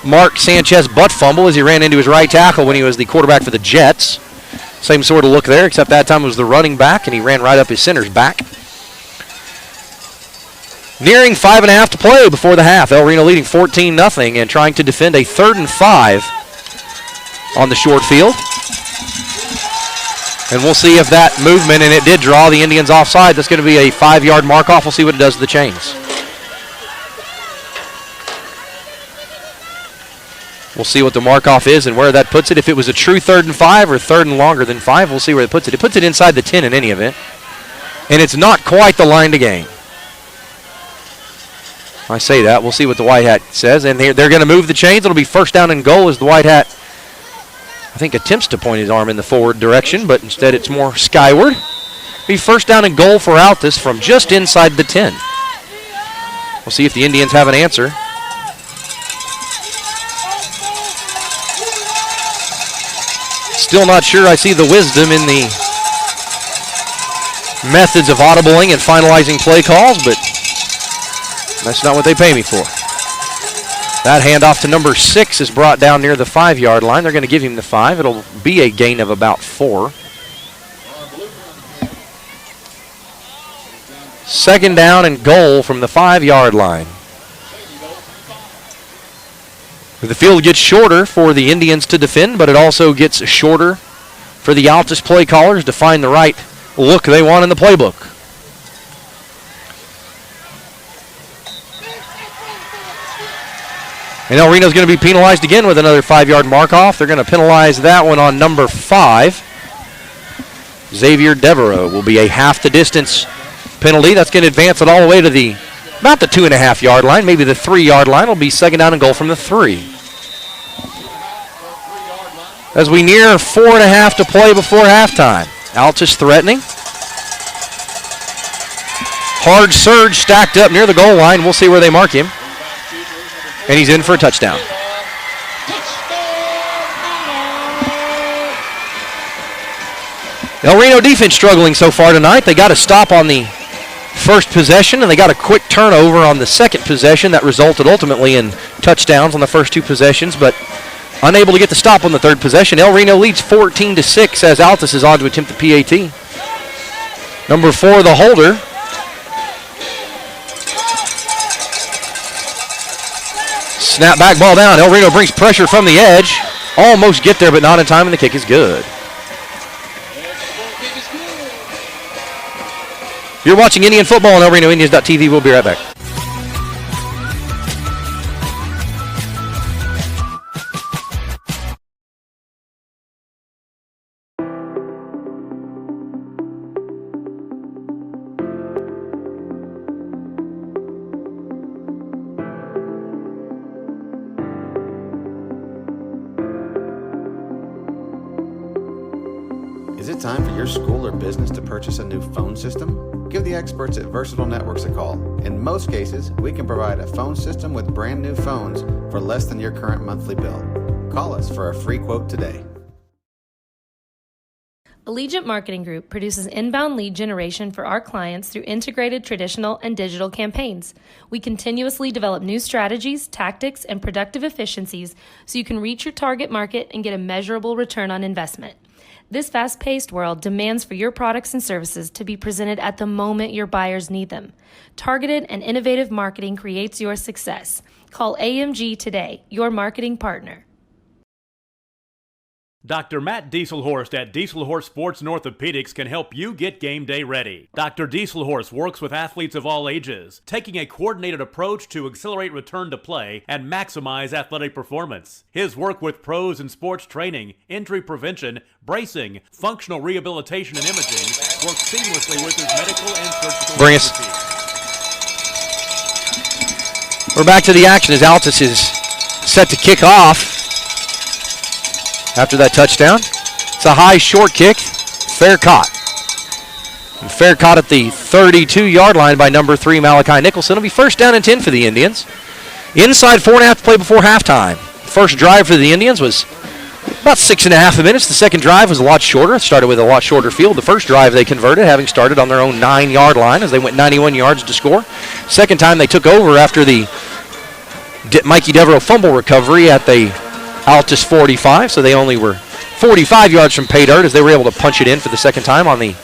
Mark Sanchez butt fumble as he ran into his right tackle when he was the quarterback for the Jets. Same sort of look there, except that time it was the running back, and he ran right up his center's back. Nearing 5.5 to play before the half. El Reno leading 14-0 and trying to defend a 3rd and 5 on the short field. And we'll see if that movement, and it did draw the Indians offside. That's going to be a 5-yard mark-off. We'll see what it does to the chains. We'll see what the mark-off is and where that puts it. If it was a true 3rd and 5 or 3rd and longer than 5, we'll see where it puts it. It puts it inside the 10 in any event. And it's not quite the line to gain. I say that. We'll see what the White Hat says. And they're going to move the chains. It'll be first down and goal as the White Hat, I think, attempts to point his arm in the forward direction, but instead it's more skyward. Be first down and goal for Altus from just inside the 10. We'll see if the Indians have an answer. Still not sure I see the wisdom in the methods of audibling and finalizing play calls, but that's not what they pay me for. That handoff to number 6 is brought down near the 5-yard line. They're going to give him the 5. It'll be a gain of about 4. Second down and goal from the 5-yard line. The field gets shorter for the Indians to defend, but it also gets shorter for the Altus play callers to find the right look they want in the playbook. And El Reno's going to be penalized again with another 5-yard mark-off. They're going to penalize that one on number 5. Xavier Devereaux will be a half the distance penalty. That's going to advance it all the way to about the 2.5-yard line, maybe the 3-yard line. It'll be second down and goal from the 3. As we near 4.5 to play before halftime. Altus threatening. Hard surge stacked up near the goal line. We'll see where they mark him. And he's in for a touchdown. El Reno defense struggling so far tonight. They got a stop on the first possession, and they got a quick turnover on the second possession that resulted ultimately in touchdowns on the first 2 possessions, but unable to get the stop on the third possession. El Reno leads 14-6 as Altus is on to attempt the PAT. Number 4, the holder. Snap back ball down. El Reno brings pressure from the edge. Almost get there, but not in time, and the kick is good. You're watching Indian football on ElRenoIndians.tv. We'll be right back. Is it time for your school or business to purchase a new phone system? Give the experts at Versatile Networks a call. In most cases, we can provide a phone system with brand new phones for less than your current monthly bill. Call us for a free quote today. Allegiant Marketing Group produces inbound lead generation for our clients through integrated traditional and digital campaigns. We continuously develop new strategies, tactics, and productive efficiencies so you can reach your target market and get a measurable return on investment. This fast-paced world demands for your products and services to be presented at the moment your buyers need them. Targeted and innovative marketing creates your success. Call AMG today, your marketing partner. Dr. Matt Dieselhorst at Dieselhorst Sports and Orthopedics can help you get game day ready. Dr. Dieselhorst works with athletes of all ages, taking a coordinated approach to accelerate return to play and maximize athletic performance. His work with pros in sports training, injury prevention, bracing, functional rehabilitation, and imaging works seamlessly with his medical and surgical expertise. We're back to the action as Altus is set to kick off. After that touchdown, it's a high short kick, fair caught. And fair caught at the 32-yard line by number 3, Malachi Nicholson. It'll be first down and 10 for the Indians. Inside 4.5 to play before halftime. First drive for the Indians was about 6.5 minutes. The second drive was a lot shorter. It started with a lot shorter field. The first drive they converted, having started on their own 9-yard line as they went 91 yards to score. Second time they took over after the Mikey Devereaux fumble recovery at the Altus 45, so they only were 45 yards from pay dirt as they were able to punch it in for the second time on the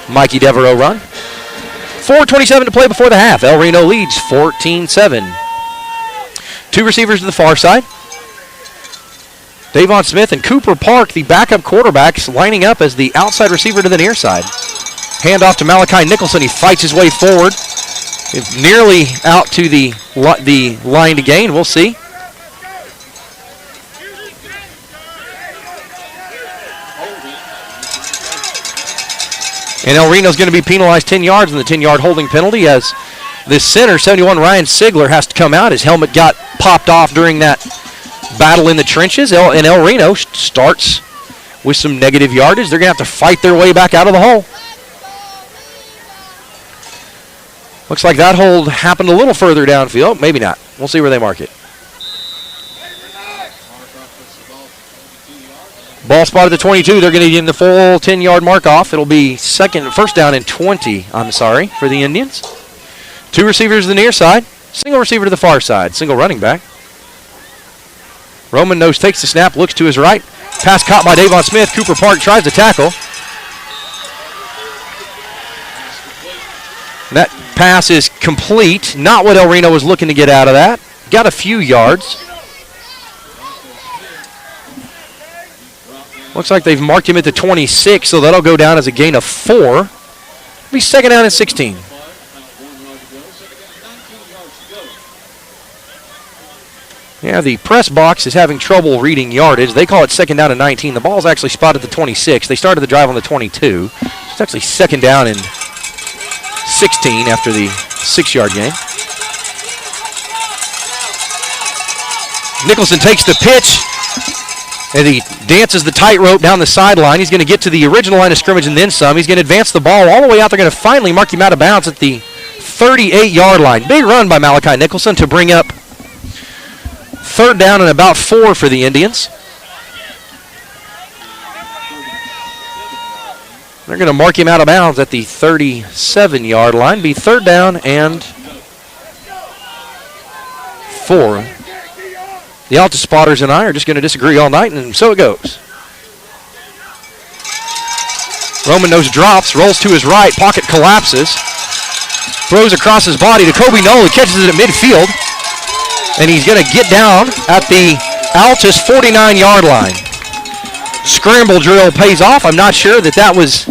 Mikey Devereaux run. 4:27 to play before the half. El Reno leads 14-7. 2 receivers to the far side. Davon Smith and Cooper Park, the backup quarterbacks, lining up as the outside receiver to the near side. Hand off to Malachi Nicholson. He fights his way forward. Nearly out to the line to gain. We'll see. And El Reno's going to be penalized 10 yards in the 10-yard holding penalty as this center, 71, Ryan Sigler, has to come out. His helmet got popped off during that battle in the trenches. And El Reno starts with some negative yardage. They're going to have to fight their way back out of the hole. Looks like that hold happened a little further downfield. Maybe not. We'll see where they mark it. Ball spot at the 22. They're going to get the full 10-yard mark off. It'll be first down and 20, for the Indians. 2 receivers to the near side. Single receiver to the far side. Single running back. Roman Nose takes the snap, looks to his right. Pass caught by Davon Smith. Cooper Park tries to tackle. That pass is complete. Not what El Reno was looking to get out of that. Got a few yards. Looks like they've marked him at the 26, so that'll go down as a gain of 4. It'll be second down and 16. Yeah, the press box is having trouble reading yardage. They call it second down and 19. The ball's actually spotted at the 26. They started the drive on the 22. It's actually second down and 16 after the 6-yard gain. Nicholson takes the pitch, and he dances the tightrope down the sideline. He's going to get to the original line of scrimmage and then some. He's going to advance the ball all the way out. They're going to finally mark him out of bounds at the 38-yard line. Big run by Malachi Nicholson to bring up third down and about 4 for the Indians. They're going to mark him out of bounds at the 37-yard line. Be third down and 4. The Altus spotters and I are just going to disagree all night, and so it goes. Roman nose drops, rolls to his right, pocket collapses, throws across his body to Kobe Knoll, who catches it at midfield, and he's going to get down at the Altus 49-yard line. Scramble drill pays off. I'm not sure that was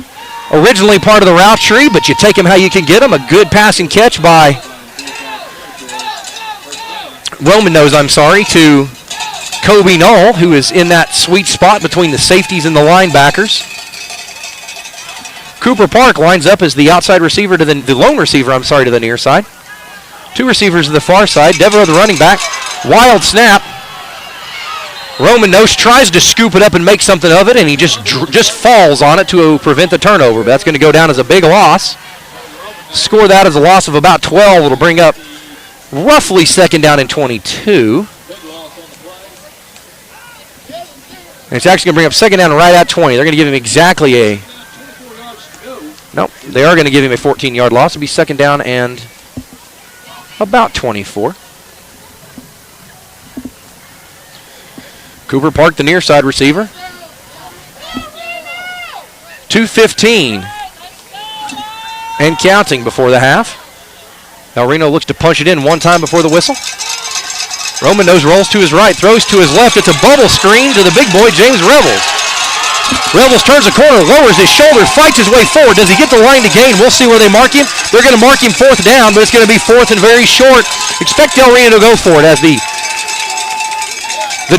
originally part of the route tree, but you take him how you can get him. A good passing catch by Roman nose, to Kobe Knoll, who is in that sweet spot between the safeties and the linebackers. Cooper Park lines up as the outside receiver to the lone receiver, to the near side. 2 receivers to the far side. Devereaux, the running back. Wild snap. Roman Nose tries to scoop it up and make something of it, and he just falls on it to prevent the turnover. But that's going to go down as a big loss. Score that as a loss of about 12. It'll bring up roughly second down and 22. And it's actually going to bring up second down right at 20. They're going to give him exactly a... Nope, they are going to give him a 14-yard loss. It'll be second down and about 24. Cooper Park, the near side receiver. 2:15 and counting before the half. Now Reno looks to punch it in one time before the whistle. Roman nose rolls to his right, throws to his left. It's a bubble screen to the big boy, James Revels. Revels turns the corner, lowers his shoulder, fights his way forward. Does he get the line to gain? We'll see where they mark him. They're going to mark him fourth down, but it's going to be fourth and very short. Expect Del Reno to go for it as the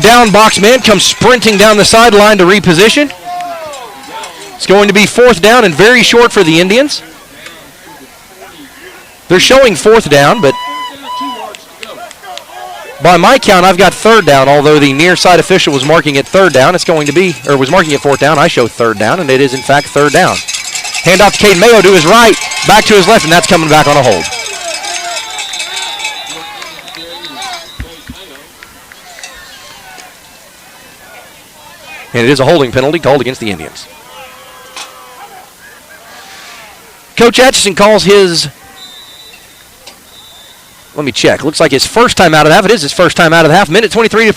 down box man comes sprinting down the sideline to reposition. It's going to be fourth down and very short for the Indians. They're showing fourth down, but by my count, I've got third down, although the near side official was marking it third down. It's going to be, or was marking it fourth down. I show third down, and it is, in fact, third down. Hand off to Cade Mayo to his right, back to his left, and that's coming back on a hold. And it is a holding penalty called against the Indians. Coach Atchison calls his... Let me check. Looks like his first time out of the half. It is his first time out of the half. Minute 23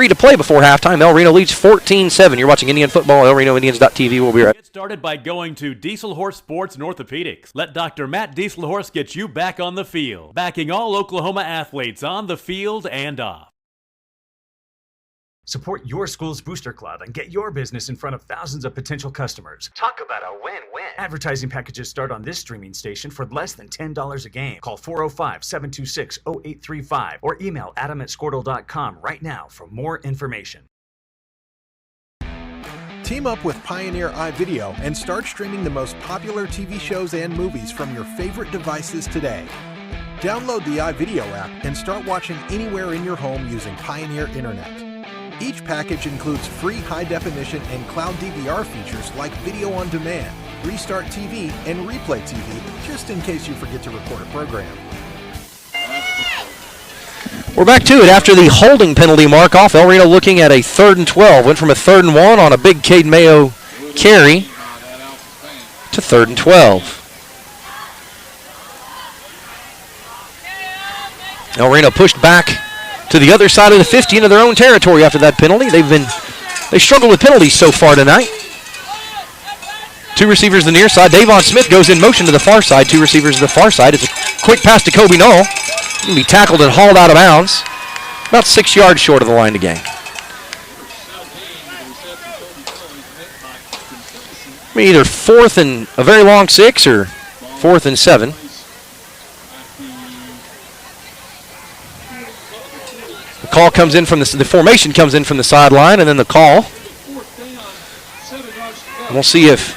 to play before halftime. El Reno leads 14-7. You're watching Indian football. ElRenoIndians.tv. We'll be right back. Get started by going to Diesel Horse Sports and Orthopedics. Let Dr. Matt Diesel Horse get you back on the field. Backing all Oklahoma athletes on the field and off. Support your school's booster club and get your business in front of thousands of potential customers. Talk about a win-win. Advertising packages start on this streaming station for less than $10 a game. Call 405-726-0835 or email adam@squirtle.com right now for more information. Team up with Pioneer iVideo and start streaming the most popular TV shows and movies from your favorite devices today. Download the iVideo app and start watching anywhere in your home using Pioneer Internet. Each package includes free high-definition and cloud DVR features like Video on Demand, Restart TV, and Replay TV, just in case you forget to record a program. We're back to it after the holding penalty mark-off. El Reno looking at a 3rd and 12. Went from a 3rd and 1 on a big Cade Mayo carry to 3rd and 12. El Reno pushed back to the other side of the 50 into their own territory after that penalty. They struggled with penalties so far tonight. 2 receivers to the near side. Davon Smith goes in motion to the far side. 2 receivers to the far side. It's a quick pass to Kobe Knoll. He'll be tackled and hauled out of bounds. About 6 yards short of the line to gain. Either 4th and a very long 6 or 4th and 7. The call comes in from the formation comes in from the sideline, and then the call. And we'll see if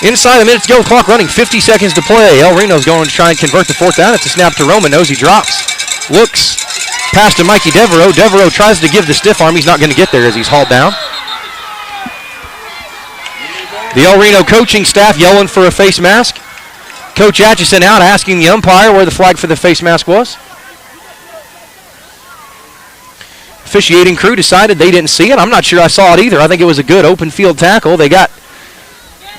inside a minute to go, clock running, 50 seconds to play. El Reno's going to try and convert the 4th down. It's a snap to Roman, knows he drops, looks, pass to Mikey Devereaux. Devereaux tries to give the stiff arm. He's not going to get there as he's hauled down. The El Reno coaching staff yelling for a face mask. Coach Atchison out asking the umpire where the flag for the face mask was. Officiating crew decided they didn't see it. I'm not sure I saw it either. I think it was a good open field tackle. They got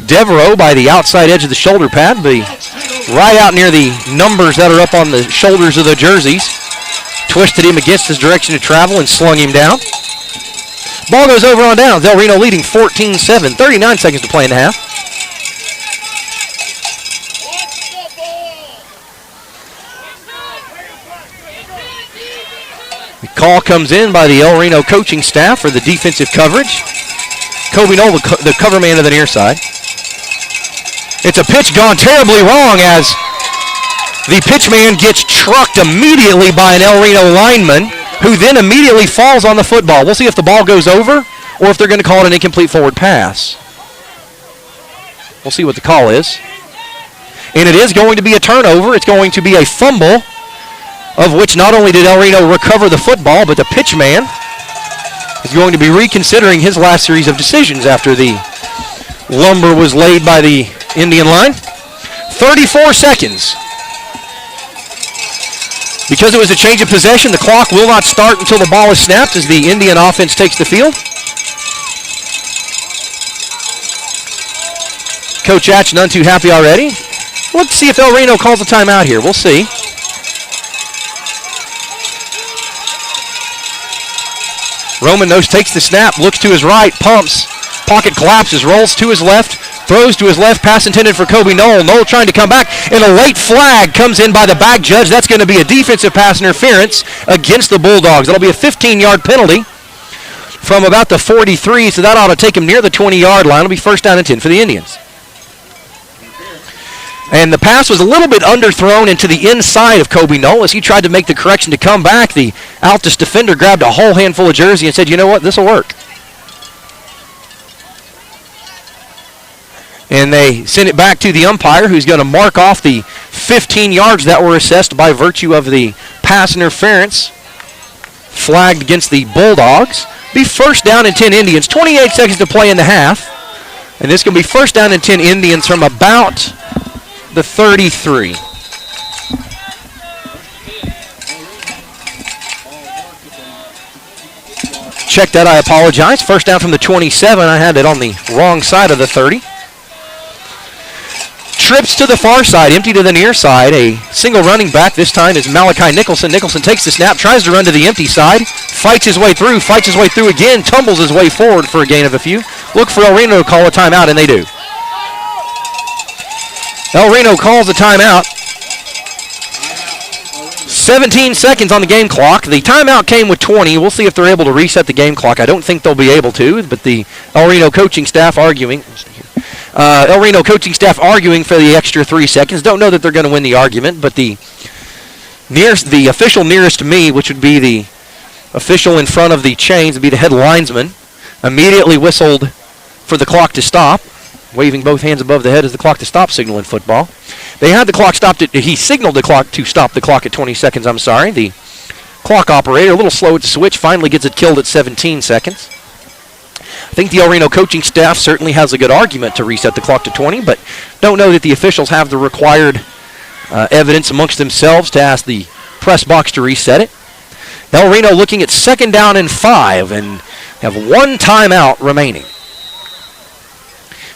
Devereaux by the outside edge of the shoulder pad, right out near the numbers that are up on the shoulders of the jerseys. Twisted him against his direction of travel and slung him down. Ball goes over on downs. El Reno leading 14-7. 39 seconds to play in the half. The call comes in by the El Reno coaching staff for the defensive coverage. Kobe Knoll, the cover man of the near side. It's a pitch gone terribly wrong as the pitch man gets trucked immediately by an El Reno lineman, who then immediately falls on the football. We'll see if the ball goes over or if they're going to call it an incomplete forward pass. We'll see what the call is. And it is going to be a turnover. It's going to be a fumble, of which not only did El Reno recover the football, but the pitch man is going to be reconsidering his last series of decisions after the lumber was laid by the Indian line. 34 seconds. Because it was a change of possession, the clock will not start until the ball is snapped as the Indian offense takes the field. Coach Atch none too happy already. Let's see if El Reno calls a timeout here. We'll see. Roman Nose takes the snap, looks to his right, pumps, pocket collapses, rolls to his left, throws to his left, pass intended for Kobe Knoll. Knoll trying to come back, and a late flag comes in by the back judge. That's going to be a defensive pass interference against the Bulldogs. That'll be a 15-yard penalty from about the 43, so that ought to take him near the 20-yard line. It'll be 1st down and 10 for the Indians. And the pass was a little bit underthrown into the inside of Kobe Knoll as he tried to make the correction to come back. The Altus defender grabbed a whole handful of jersey and said, you know what, this will work. And they send it back to the umpire, who's going to mark off the 15 yards that were assessed by virtue of the pass interference flagged against the Bulldogs. Be 1st down and 10 Indians. 28 seconds to play in the half. And this can be 1st down and 10 Indians from about the 33. Check that, I apologize. 1st down from the 27. I had it on the wrong side of the 30. Trips to the far side, empty to the near side. A single running back this time is Malachi Nicholson. Nicholson takes the snap, tries to run to the empty side, fights his way through again, tumbles his way forward for a gain of a few. Look for El Reno to call a timeout, and they do. El Reno calls a timeout. 17 seconds on the game clock. The timeout came with 20. We'll see if they're able to reset the game clock. I don't think they'll be able to, but the El Reno coaching staff arguing. El Reno coaching staff arguing for the extra 3 seconds. Don't know that they're going to win the argument, but the official nearest me, which would be the official in front of the chains, would be the head linesman, immediately whistled for the clock to stop, waving both hands above the head as the clock to stop signal in football. They had the clock stopped he signaled the clock to stop the clock at 20 seconds, The clock operator, a little slow at the switch, finally gets it killed at 17 seconds. I think the El Reno coaching staff certainly has a good argument to reset the clock to 20, but don't know that the officials have the required evidence amongst themselves to ask the press box to reset it. El Reno looking at 2nd down and 5 and have 1 timeout remaining.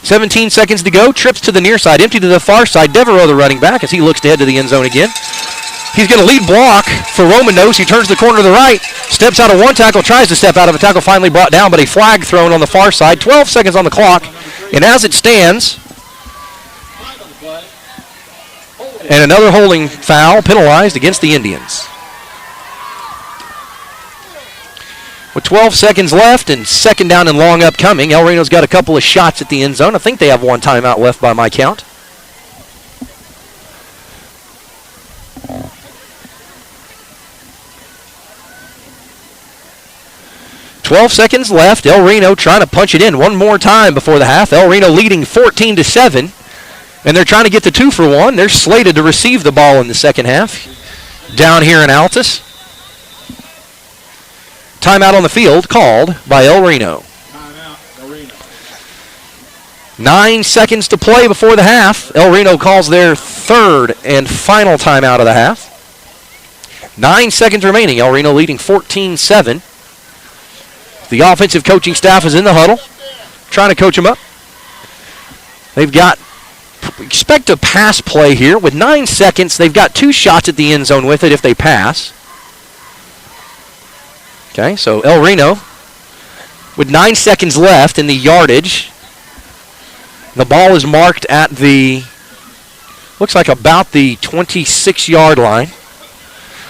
17 seconds to go. Trips to the near side, empty to the far side. Devereaux, the running back, as he looks to head to the end zone again. He's going to lead block for Roman Nose. He turns the corner to the right, steps out of one tackle, tries to step out of a tackle, finally brought down, but a flag thrown on the far side. 12 seconds on the clock, and as it stands, and another holding foul penalized against the Indians. With 12 seconds left and second down and long upcoming. El Reno's got a couple of shots at the end zone. I think they have one timeout left by my count. "12 seconds left. El Reno trying to punch it in one more time before the half. El Reno leading 14-7, and they're trying to get the 2-for-1. They're slated to receive the ball in the second half down here in Altus. Timeout on the field called by El Reno. 9 seconds to play before the half. El Reno calls their third and final timeout of the half. 9 seconds remaining. El Reno leading 14-7. The offensive coaching staff is in the huddle, trying to coach them up. They've got, expect a pass play here. With 9 seconds, they've got 2 shots at the end zone with it if they pass. Okay, so El Reno, with 9 seconds left in the yardage, the ball is marked at the, looks like about the 26-yard line.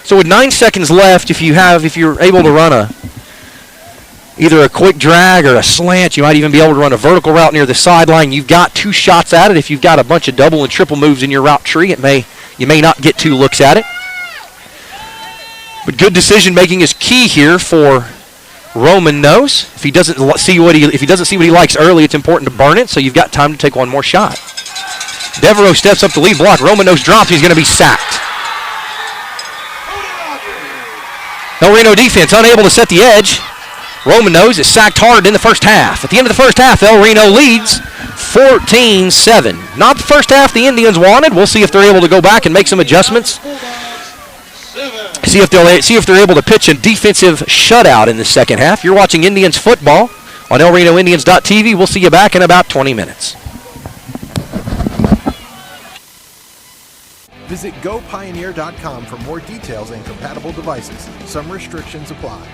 So with 9 seconds left, if you're able to run either a quick drag or a slant, you might even be able to run a vertical route near the sideline. You've got 2 shots at it. If you've got a bunch of double and triple moves in your route tree, you may not get 2 looks at it. But good decision making is key here for Roman knows. If he doesn't see what he likes early, it's important to burn it, so you've got time to take one more shot. Devereaux steps up the lead block. Roman knows drops. He's going to be sacked. El Reno defense unable to set the edge. Roman knows is sacked hard in the first half. At the end of the first half, El Reno leads 14-7. Not the first half the Indians wanted. We'll see if they're able to go back and make some adjustments. See if they're able to pitch a defensive shutout in the second half. You're watching Indians football on elrenoindians.tv. We'll see you back in about 20 minutes. Visit gopioneer.com for more details and compatible devices. Some restrictions apply.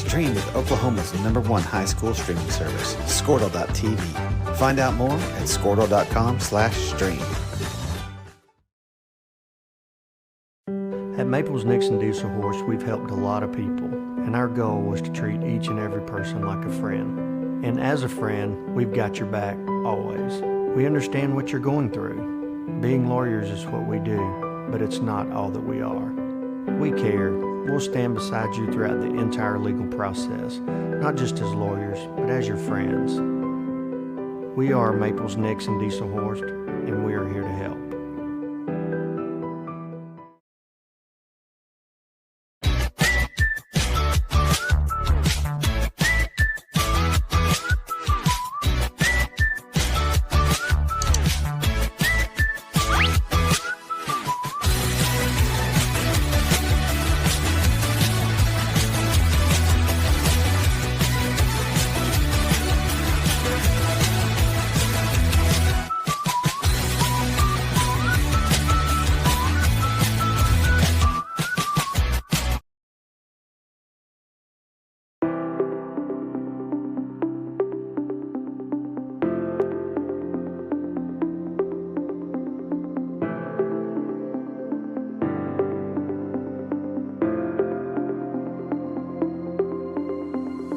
Stream with Oklahoma's #1 high school streaming service, Squirtle.tv. Find out more at squirtle.com/stream. At Maples Nixon Diesel Horse, we've helped a lot of people, and our goal was to treat each and every person like a friend. And as a friend, we've got your back always. We understand what you're going through. Being lawyers is what we do, but it's not all that we are. We care. We'll stand beside you throughout the entire legal process, not just as lawyers, but as your friends. We are Maples Nixon Diesel Horse, and we are here to help.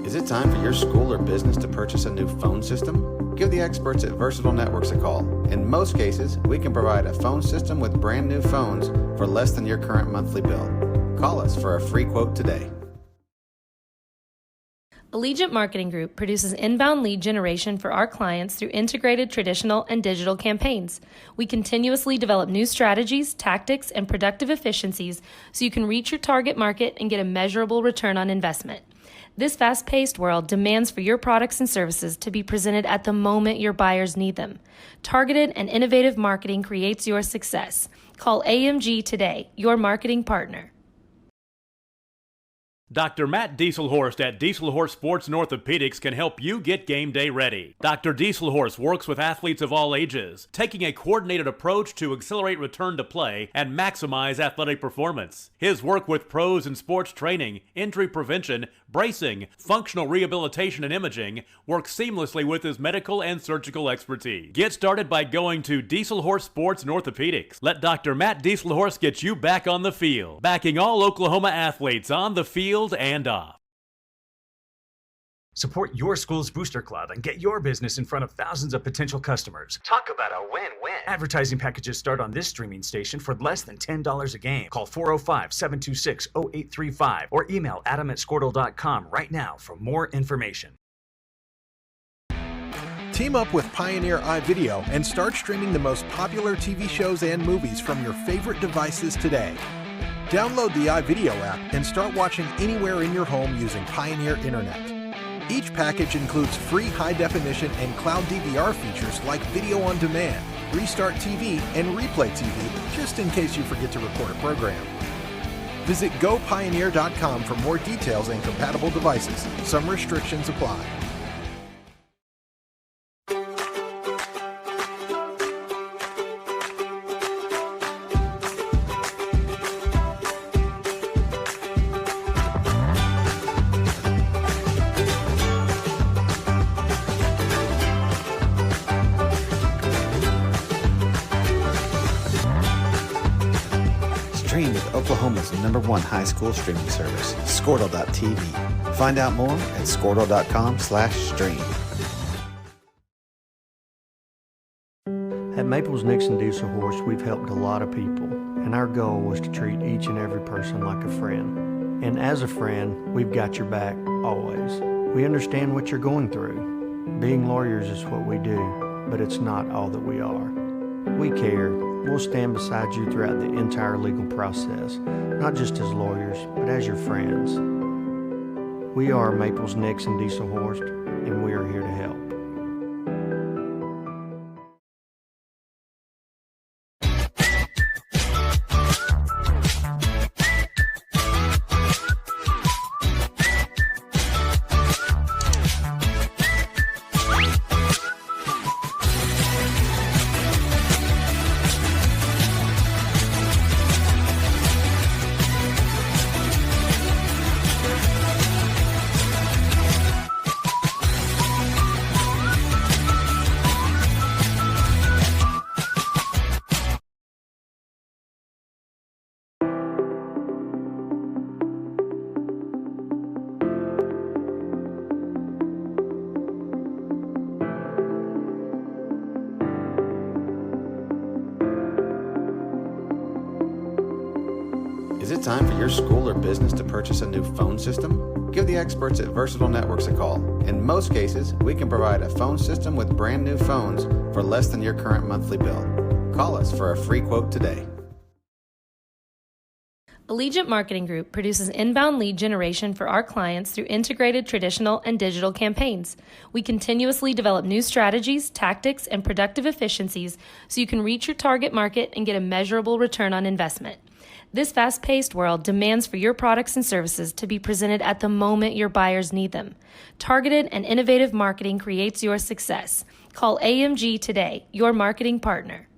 Is it time for your school or business to purchase a new phone system? Give the experts at Versatile Networks a call. In most cases, we can provide a phone system with brand new phones for less than your current monthly bill. Call us for a free quote today. Allegiant Marketing Group produces inbound lead generation for our clients through integrated traditional and digital campaigns. We continuously develop new strategies, tactics, and productive efficiencies so you can reach your target market and get a measurable return on investment. This fast-paced world demands for your products and services to be presented at the moment your buyers need them. Targeted and innovative marketing creates your success. Call AMG today, your marketing partner. Dr. Matt Dieselhorst at Dieselhorst Sports and Orthopedics can help you get game day ready. Dr. Dieselhorst works with athletes of all ages, taking a coordinated approach to accelerate return to play and maximize athletic performance. His work with pros in sports training, injury prevention, bracing, functional rehabilitation, and imaging works seamlessly with his medical and surgical expertise. Get started by going to Dieselhorst Sports and Orthopedics. Let Dr. Matt Dieselhorst get you back on the field, backing all Oklahoma athletes on the field and off. Support your school's Booster Club and get your business in front of thousands of potential customers. Talk about a win-win. Advertising packages start on this streaming station for less than $10 a game. Call 405-726-0835 or email adam@squirtle.com right now for more information. Team up with Pioneer iVideo and start streaming the most popular TV shows and movies from your favorite devices today. Download the iVideo app and start watching anywhere in your home using Pioneer Internet. Each package includes free high-definition and cloud DVR features like video on demand, Restart TV, and Replay TV, just in case you forget to record a program. Visit gopioneer.com for more details and compatible devices. Some restrictions apply. Stream with Oklahoma's #1 high school streaming service, Squirtle.tv. Find out more at squirtle.com/stream. At Maples Nixon Diesel Horse, we've helped a lot of people, and our goal was to treat each and every person like a friend. And as a friend, we've got your back, always. We understand what you're going through. Being lawyers is what we do, but it's not all that we are. We care. We'll stand beside you throughout the entire legal process, not just as lawyers, but as your friends. We are Maples Nixon Diesel Horse, and we are here to help. Is it time for your school or business to purchase a new phone system? Give the experts at Versatile Networks a call. In most cases, we can provide a phone system with brand new phones for less than your current monthly bill. Call us for a free quote today. Allegiant Marketing Group produces inbound lead generation for our clients through integrated traditional and digital campaigns. We continuously develop new strategies, tactics, and productive efficiencies so you can reach your target market and get a measurable return on investment. This fast-paced world demands for your products and services to be presented at the moment your buyers need them. Targeted and innovative marketing creates your success. Call AMG today, your marketing partner.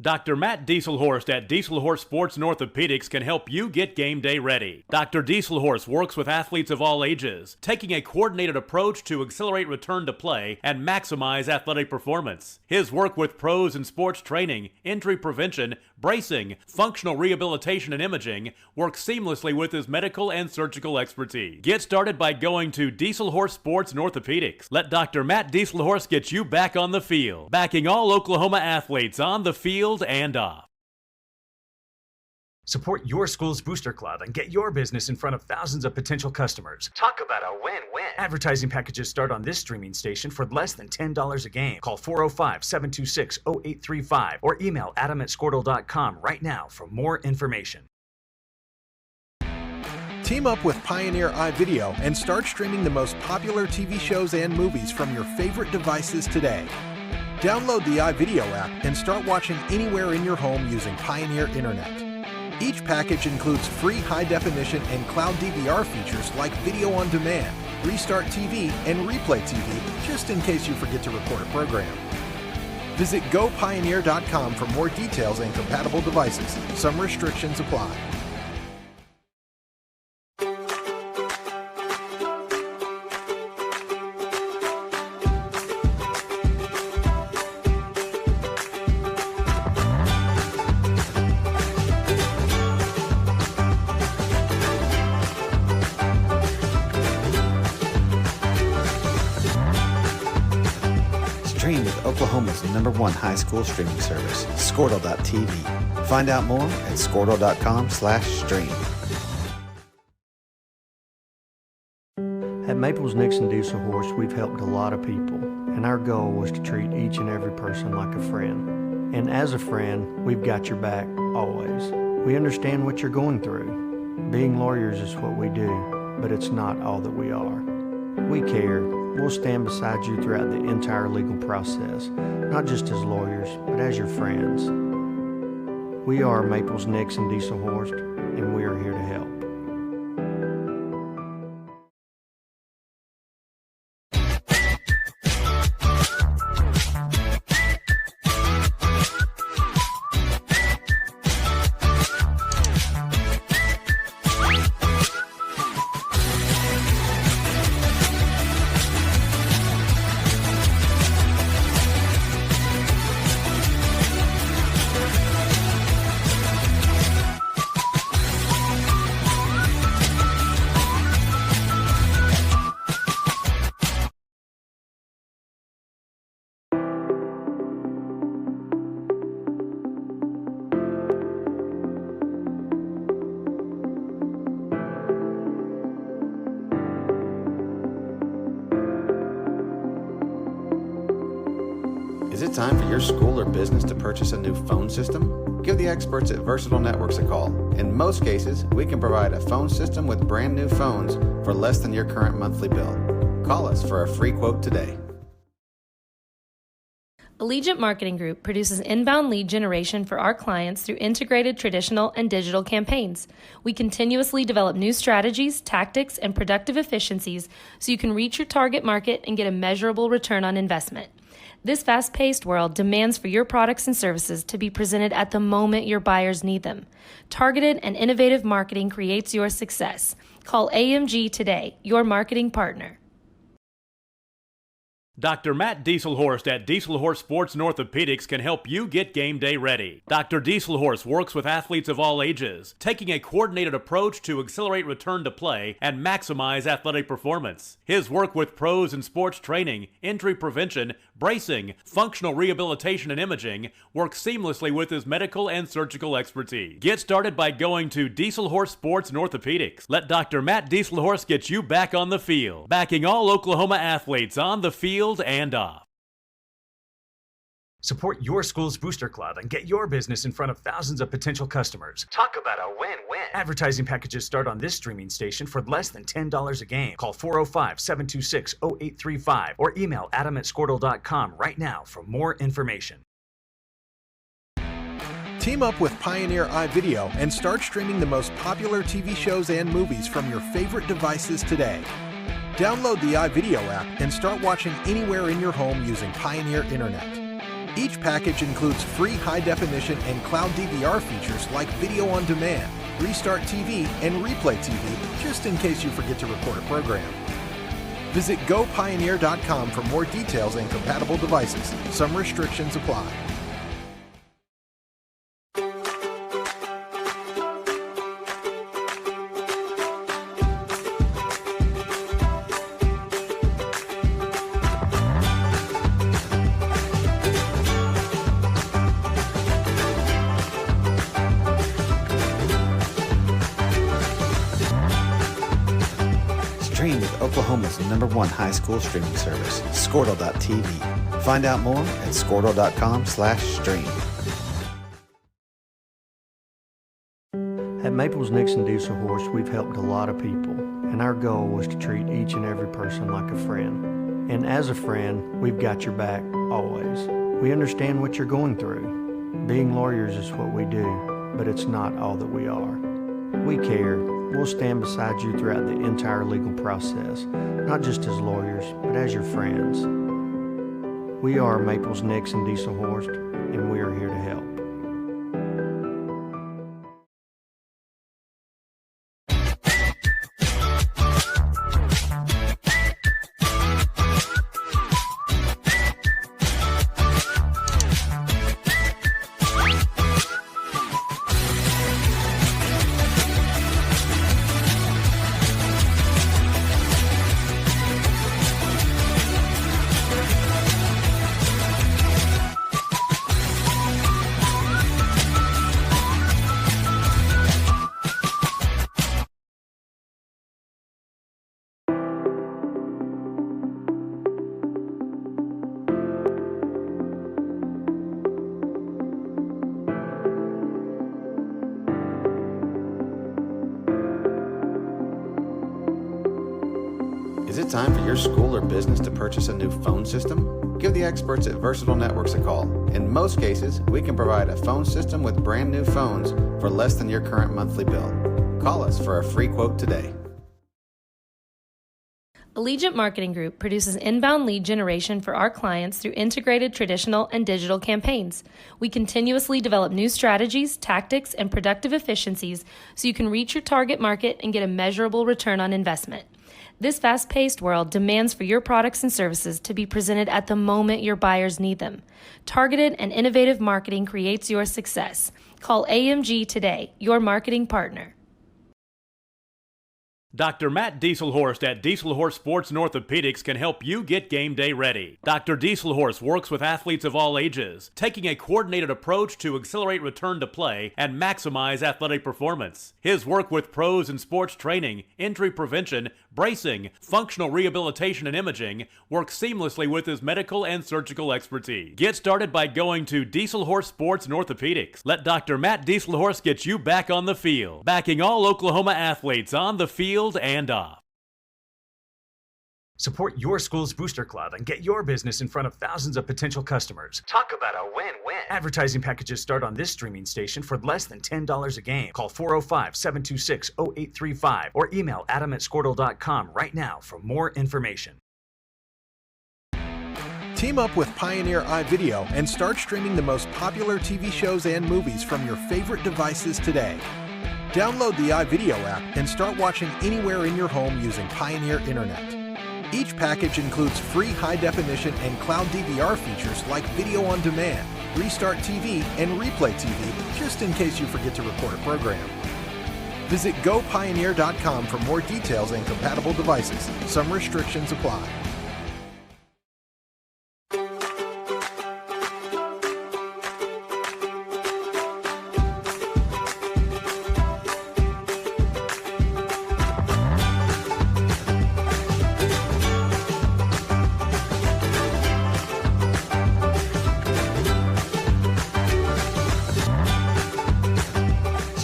Dr. Matt Dieselhorst at Dieselhorst Sports and Orthopedics can help you get game day ready. Dr. Dieselhorst works with athletes of all ages, taking a coordinated approach to accelerate return to play and maximize athletic performance. His work with pros in sports training, injury prevention, bracing, functional rehabilitation, and imaging works seamlessly with his medical and surgical expertise. Get started by going to Dieselhorst Sports and Orthopedics. Let Dr. Matt Dieselhorst get you back on the field, backing all Oklahoma athletes on the field and off. Support your school's Booster Club and get your business in front of thousands of potential customers. Talk about a win-win. Advertising packages start on this streaming station for less than $10 a game. Call 405-726-0835 or email adam@squirtle.com right now for more information. Team up with Pioneer iVideo and start streaming the most popular TV shows and movies from your favorite devices today. Download the iVideo app and start watching anywhere in your home using Pioneer Internet. Each package includes free high-definition and cloud DVR features like video on demand, Restart TV, and Replay TV, just in case you forget to record a program. Visit GoPioneer.com for more details and compatible devices. Some restrictions apply. Stream with Oklahoma's #1 high school streaming service, Squirtle.tv. Find out more at Squirtle.com/stream. At Maples Nixon Diesel Horse, we've helped a lot of people, and our goal was to treat each and every person like a friend. And as a friend, we've got your back always. We understand what you're going through. Being lawyers is what we do, but it's not all that we are. We care. We'll stand beside you throughout the entire legal process, not just as lawyers, but as your friends. We are Maples Nixon Diesel Horse, and we are here to help. Is it time for your school or business to purchase a new phone system? Give the experts at Versatile Networks a call. In most cases, we can provide a phone system with brand new phones for less than your current monthly bill. Call us for a free quote today. Allegiant Marketing Group produces inbound lead generation for our clients through integrated traditional and digital campaigns. We continuously develop new strategies, tactics, and productive efficiencies so you can reach your target market and get a measurable return on investment. This fast-paced world demands for your products and services to be presented at the moment your buyers need them. Targeted and innovative marketing creates your success. Call AMG today, your marketing partner. Dr. Matt Dieselhorst at Dieselhorst Sports and Orthopedics can help you get game day ready. Dr. Dieselhorst works with athletes of all ages, taking a coordinated approach to accelerate return to play and maximize athletic performance. His work with pros in sports training, injury prevention, bracing, functional rehabilitation, and imaging works seamlessly with his medical and surgical expertise. Get started by going to Dieselhorst Sports and Orthopedics. Let Dr. Matt Dieselhorst get you back on the field, backing all Oklahoma athletes on the field and off. Support your school's booster club and get your business in front of thousands of potential customers. Talk about a win-win. Advertising packages start on this streaming station for less than $10 a game. Call 405-726-0835 or email adam@squirtle.com right now for more information. Team up with Pioneer iVideo and start streaming the most popular TV shows and movies from your favorite devices today. Download the iVideo app and start watching anywhere in your home using Pioneer Internet. Each package includes free high-definition and cloud DVR features like video on demand, Restart TV, and Replay TV, just in case you forget to record a program. Visit GoPioneer.com for more details and compatible devices. Some restrictions apply. Stream with Oklahoma's #1 high school streaming service, Squirtle.tv. Find out more at Squirtle.com/stream. At Maples Nixon Diesel Horse, we've helped a lot of people, and our goal was to treat each and every person like a friend. And as a friend, we've got your back always. We understand what you're going through. Being lawyers is what we do, but it's not all that we are. We care. We'll stand beside you throughout the entire legal process, not just as lawyers, but as your friends. We are Maples, Nix, and Dieselhorst, and we are here to help. Is it time for your school or business to purchase a new phone system? Give the experts at Versatile Networks a call. In most cases, we can provide a phone system with brand new phones for less than your current monthly bill. Call us for a free quote today. Allegiant Marketing Group produces inbound lead generation for our clients through integrated traditional and digital campaigns. We continuously develop new strategies, tactics, and productive efficiencies so you can reach your target market and get a measurable return on investment. This fast-paced world demands for your products and services to be presented at the moment your buyers need them. Targeted and innovative marketing creates your success. Call AMG today, your marketing partner. Dr. Matt Dieselhorst at Dieselhorst Sports and Orthopedics can help you get game day ready. Dr. Dieselhorst works with athletes of all ages, taking a coordinated approach to accelerate return to play and maximize athletic performance. His work with pros in sports training, injury prevention, bracing, functional rehabilitation, and imaging works seamlessly with his medical and surgical expertise. Get started by going to Dieselhorst Sports and Orthopedics. Let Dr. Matt Dieselhorst get you back on the field, backing all Oklahoma athletes on the field and off. Support your school's booster club and get your business in front of thousands of potential customers. Talk about a win-win. Advertising packages start on this streaming station for less than $10 a game. Call 405-726-0835 or email adam@squirtle.com right now for more information. Team up with Pioneer iVideo and start streaming the most popular TV shows and movies from your favorite devices today. Download the iVideo app and start watching anywhere in your home using Pioneer Internet. Each package includes free high-definition and cloud DVR features like video on demand, Restart TV, and Replay TV, just in case you forget to record a program. Visit gopioneer.com for more details and compatible devices. Some restrictions apply.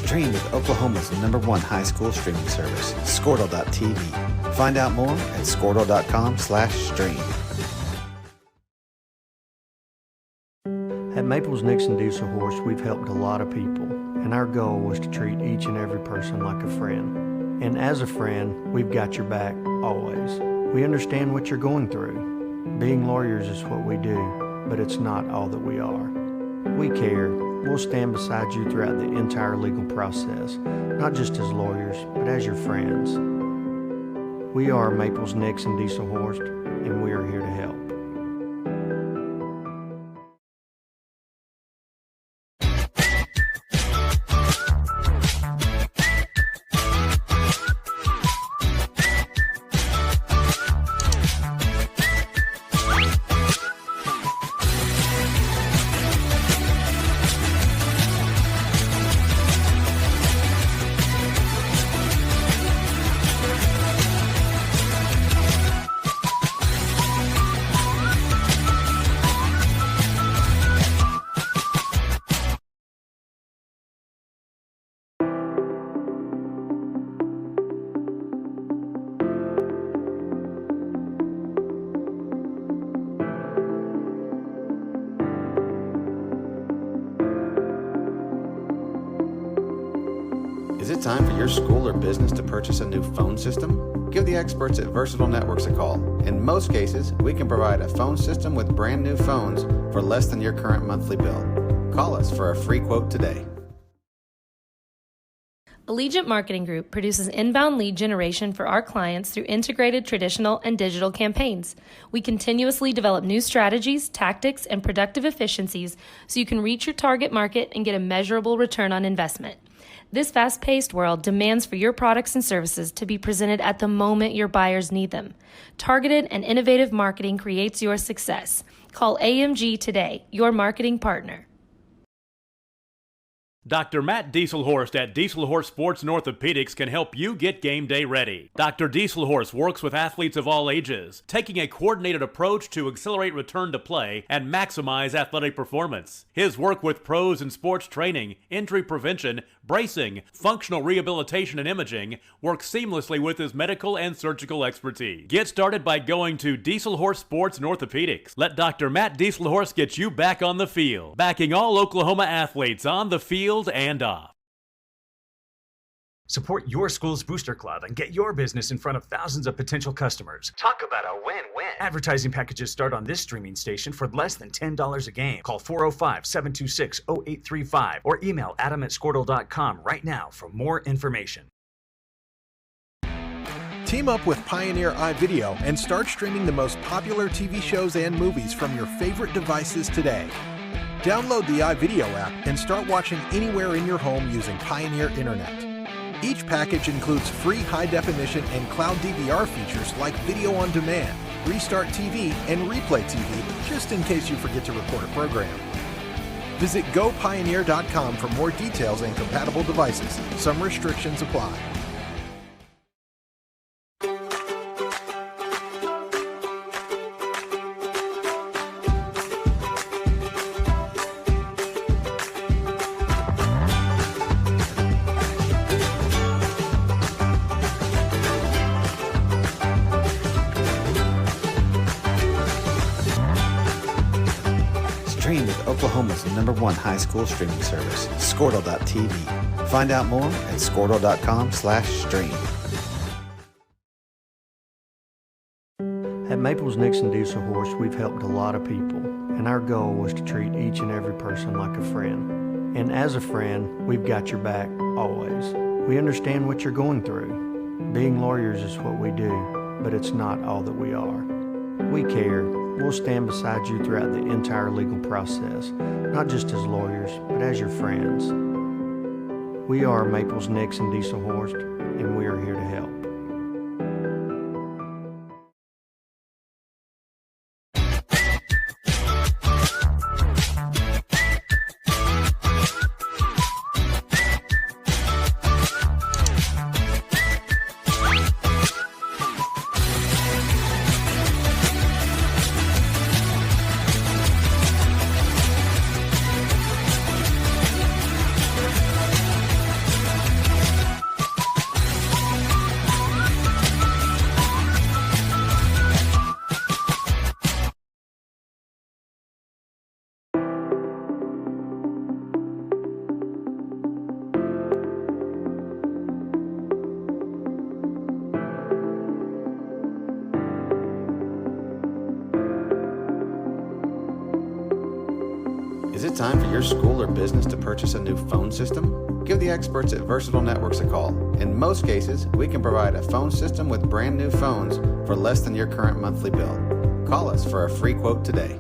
Stream with Oklahoma's #1 high school streaming service, Squirtle.tv. Find out more at squirtle.com/stream. At Maples, Nix, and Dieselhorst, we've helped a lot of people, and our goal was to treat each and every person like a friend. And as a friend, we've got your back, always. We understand what you're going through. Being lawyers is what we do, but it's not all that we are. We care. We'll stand beside you throughout the entire legal process, not just as lawyers, but as your friends. We are Maples, Nix, and Dieselhorst, and we are here to help. it time for your school or business to purchase a new phone system? Give the experts at Versatile Networks a call. In most cases, we can provide a phone system with brand new phones for less than your current monthly bill. Call us for a free quote today. Allegiant Marketing Group produces inbound lead generation for our clients through integrated traditional and digital campaigns. We continuously develop new strategies, tactics, and productive efficiencies so you can reach your target market and get a measurable return on investment. This fast-paced world demands for your products and services to be presented at the moment your buyers need them. Targeted and innovative marketing creates your success. Call AMG today, your marketing partner. Dr. Matt Dieselhorst at Dieselhorst Sports and Orthopedics can help you get game day ready. Dr. Dieselhorst works with athletes of all ages, taking a coordinated approach to accelerate return to play and maximize athletic performance. His work with pros in sports training, injury prevention, bracing, functional rehabilitation, and imaging works seamlessly with his medical and surgical expertise. Get started by going to Dieselhorst Sports and Orthopedics. Let Dr. Matt Dieselhorst get you back on the field, backing all Oklahoma athletes on the field and off. Support your school's booster club and get your business in front of thousands of potential customers. Talk about a win-win. Advertising packages start on this streaming station for less than $10 a game. Call 405-726-0835 or email adam@squirtle.com right now for more information. Team up with Pioneer iVideo and start streaming the most popular TV shows and movies from your favorite devices today. Download the iVideo app and start watching anywhere in your home using Pioneer Internet. Each package includes free high-definition and cloud DVR features like video on demand, Restart TV, and Replay TV, just in case you forget to record a program. Visit gopioneer.com for more details and compatible devices. Some restrictions apply. Stream with Oklahoma's #1 high school streaming service, Squirtle.tv. Find out more at Squirtle.com/stream. At Maples Nixon Diesel Horse, we've helped a lot of people, and our goal was to treat each and every person like a friend. And as a friend, we've got your back always. We understand what you're going through. Being lawyers is what we do, but it's not all that we are. We care. We'll stand beside you throughout the entire legal process, not just as lawyers, but as your friends. We are Maples Nixon Diesel Horst, and we are here to help. Is it time for your school or business to purchase a new phone system? Give the experts at Versatile Networks a call. In most cases, we can provide a phone system with brand new phones for less than your current monthly bill. Call us for a free quote today.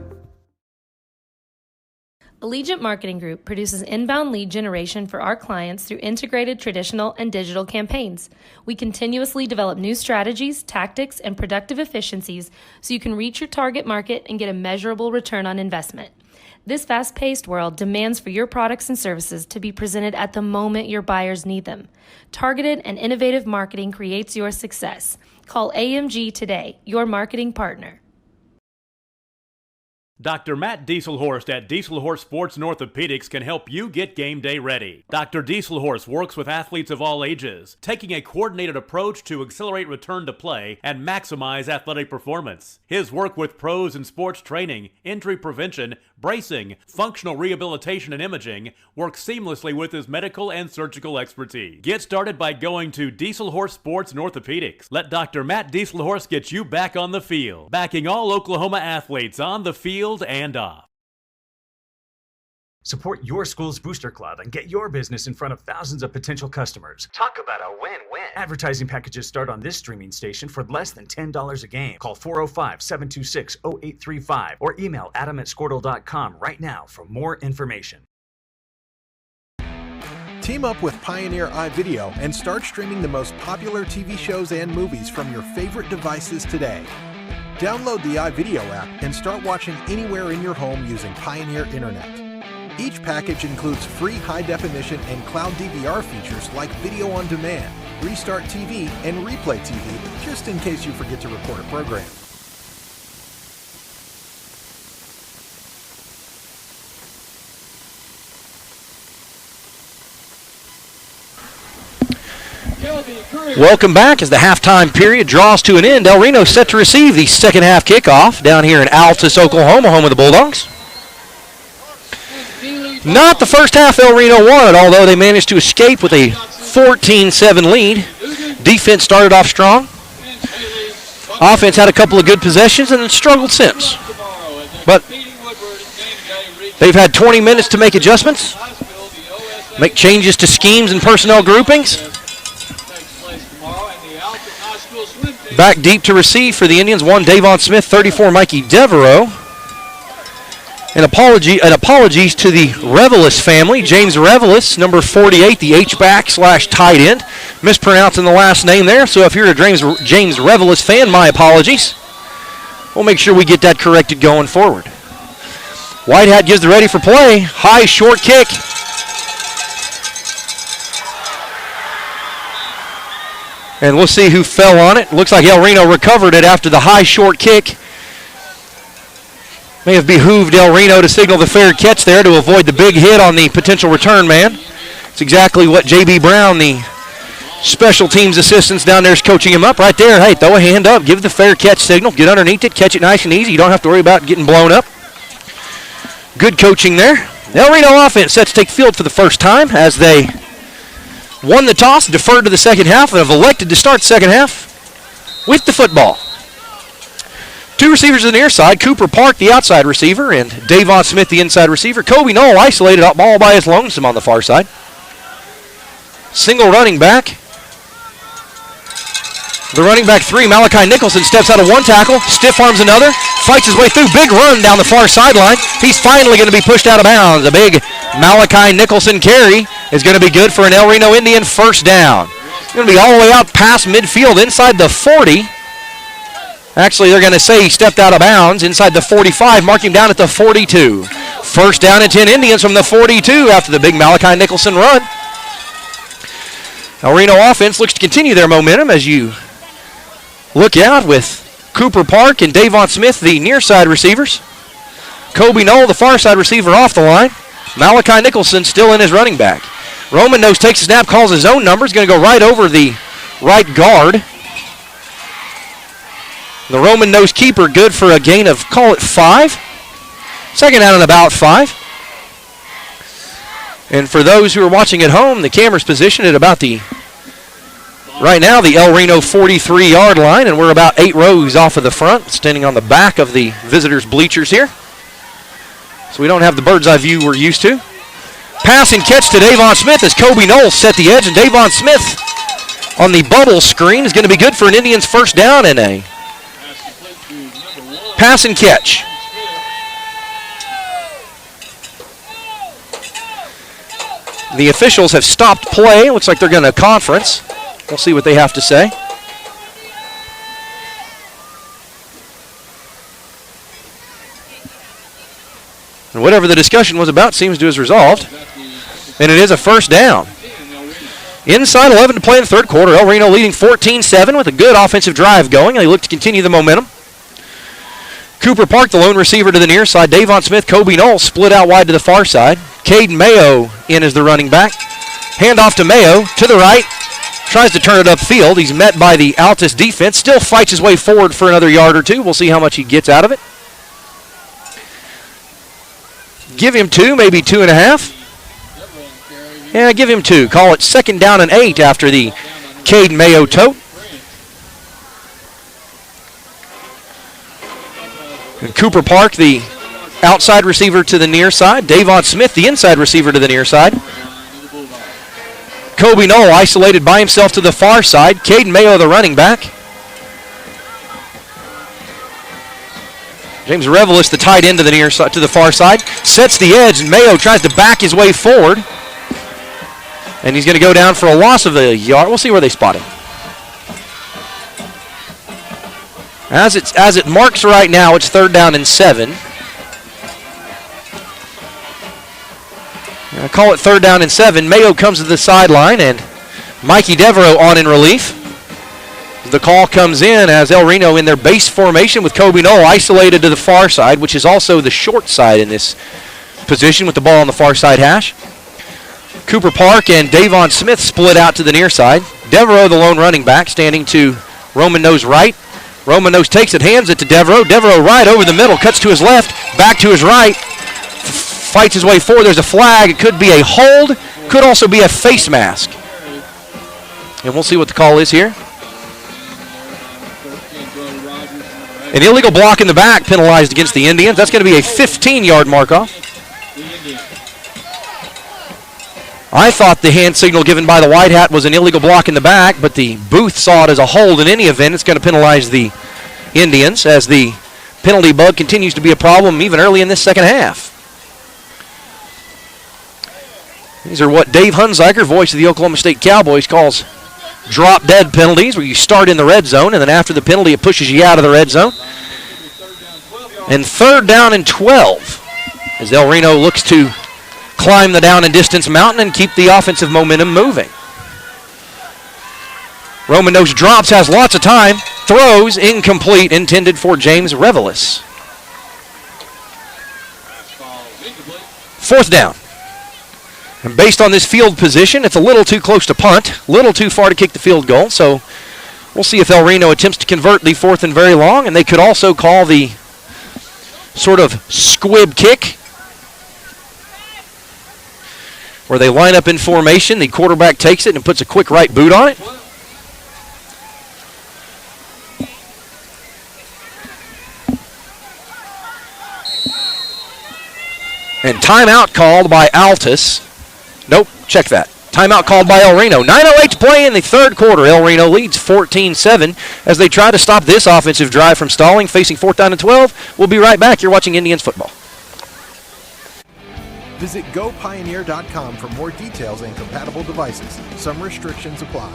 Allegiant Marketing Group produces inbound lead generation for our clients through integrated traditional and digital campaigns. We continuously develop new strategies, tactics, and productive efficiencies so you can reach your target market and get a measurable return on investment. This fast-paced world demands for your products and services to be presented at the moment your buyers need them. Targeted and innovative marketing creates your success. Call AMG today, your marketing partner. Dr. Matt Dieselhorst at Dieselhorst Sports and Orthopedics can help you get game day ready. Dr. Dieselhorst works with athletes of all ages, taking a coordinated approach to accelerate return to play and maximize athletic performance. His work with pros in sports training, injury prevention, bracing, functional rehabilitation, and imaging work seamlessly with his medical and surgical expertise. Get started by going to Dieselhorse Sports and Orthopedics. Let Dr. Matt Dieselhorse get you back on the field, backing all Oklahoma athletes on the field and off. Support your school's Booster Club and get your business in front of thousands of potential customers. Talk about a win-win. Advertising packages start on this streaming station for less than $10 a game. Call 405-726-0835 or email adam@squirtle.com right now for more information. Team up with Pioneer iVideo and start streaming the most popular TV shows and movies from your favorite devices today. Download the iVideo app and start watching anywhere in your home using Pioneer Internet. Each package includes free high-definition and cloud DVR features like video on demand, Restart TV, and Replay TV, just in case you forget to record a program. Welcome back as the halftime period draws to an end. El Reno set to receive the second half kickoff down here in Altus, Oklahoma, home of the Bulldogs. Not the first half El Reno won, although they managed to escape with a 14-7 lead. Defense started off strong. Offense had a couple of good possessions and then struggled since. But they've had 20 minutes to make adjustments, make changes to schemes and personnel groupings. Back deep to receive for the Indians, one Davon Smith, 34 Mikey Devereaux. An apologies to the Revelis family. James Revelis, number 48, the H-back / tight end. Mispronouncing the last name there, so if you're a James Revelis fan, my apologies. We'll make sure we get that corrected going forward. Whitehat gives the ready for play. High, short kick. And we'll see who fell on it. Looks like El Reno recovered it after the high, short kick. May have behooved El Reno to signal the fair catch there to avoid the big hit on the potential return man. It's exactly what J.B. Brown, the special teams assistants down there, is coaching him up right there. Hey, throw a hand up, give the fair catch signal, get underneath it, catch it nice and easy. You don't have to worry about getting blown up. Good coaching there. The El Reno offense set to take field for the first time as they won the toss, deferred to the second half, and have elected to start the second half with the football. Two receivers on the near side, Cooper Park, the outside receiver, and Davon Smith, the inside receiver. Kobe Knoll isolated up ball by his lonesome on the far side. Single running back. The running back three, Malachi Nicholson, steps out of one tackle, stiff arms another, fights his way through, big run down the far sideline. He's finally going to be pushed out of bounds. A big Malachi Nicholson carry is going to be good for an El Reno Indian first down. It's going to be all the way out past midfield inside the 40. Actually, they're going to say he stepped out of bounds inside the 45, mark him down at the 42. First down and 10 Indians from the 42 after the big Malachi Nicholson run. El Reno offense looks to continue their momentum as you look out with Cooper Park and Davon Smith, the near side receivers. Kobe Knoll, the far side receiver, off the line. Malachi Nicholson still in his running back. Roman Nose takes a snap, calls his own number. He's going to go right over the right guard. The Roman nose keeper good for a gain of, call it 5. Second down and about 5. And for those who are watching at home, the camera's positioned at about right now, the El Reno 43-yard line, and we're about 8 rows off of the front, standing on the back of the visitors' bleachers here. So we don't have the bird's eye view we're used to. Pass and catch to Davon Smith as Kobe Knoll set the edge, and Davon Smith on the bubble screen is going to be good for an Indians first down and a pass and catch. The officials have stopped play. Looks like they're going to conference. We'll see what they have to say. And whatever the discussion was about seems to have resolved. And it is a first down. Inside 11 to play in the third quarter. El Reno leading 14-7 with a good offensive drive going. They look to continue the momentum. Cooper Park, the lone receiver to the near side. Davon Smith, Kobe Knoll split out wide to the far side. Caden Mayo in as the running back. Handoff to Mayo to the right. Tries to turn it upfield. He's met by the Altus defense. Still fights his way forward for another yard or two. We'll see how much he gets out of it. Give him 2, maybe 2.5. Yeah, give him 2. Call it 2nd down and 8 after the Caden Mayo tote. And Cooper Park, the outside receiver to the near side. Davon Smith, the inside receiver to the near side. Kobe Knoll isolated by himself to the far side. Caden Mayo, the running back. James Revelis, the tight end to the near side, to the far side, sets the edge, and Mayo tries to back his way forward. And he's going to go down for a loss of a yard. We'll see where they spot him. As it marks right now, it's 3rd down and 7. I call it 3rd down and 7. Mayo comes to the sideline, and Mikey Devereaux on in relief. The call comes in as El Reno in their base formation with Kobe Knoll isolated to the far side, which is also the short side in this position with the ball on the far side hash. Cooper Park and Davon Smith split out to the near side. Devereaux, the lone running back, standing to Roman Nose right. Roman Nose takes it, hands it to Devereaux. Devereaux right over the middle, cuts to his left, back to his right, fights his way forward. There's a flag. It could be a hold, could also be a face mask. And we'll see what the call is here. An illegal block in the back penalized against the Indians. That's going to be a 15-yard mark-off. I thought the hand signal given by the white hat was an illegal block in the back, but the booth saw it as a hold. In any event, it's going to penalize the Indians as the penalty bug continues to be a problem even early in this second half. These are what Dave Hunziker, voice of the Oklahoma State Cowboys, calls drop-dead penalties, where you start in the red zone, and then after the penalty, it pushes you out of the red zone. And 3rd down and 12 as El Reno looks to climb the down and distance mountain and keep the offensive momentum moving. Roman Nose drops, has lots of time, throws, incomplete, intended for James Revelis. 4th down. And based on this field position, it's a little too close to punt, a little too far to kick the field goal. So we'll see if El Reno attempts to convert the 4th and very long, and they could also call the sort of squib kick, where they line up in formation, the quarterback takes it and puts a quick right boot on it. And timeout called by Altus. Nope, check that. Timeout called by El Reno. 9:08 to play in the 3rd quarter. El Reno leads 14-7 as they try to stop this offensive drive from stalling, facing 4th down and 12. We'll be right back. You're watching Indians football. Visit GoPioneer.com for more details and compatible devices. Some restrictions apply.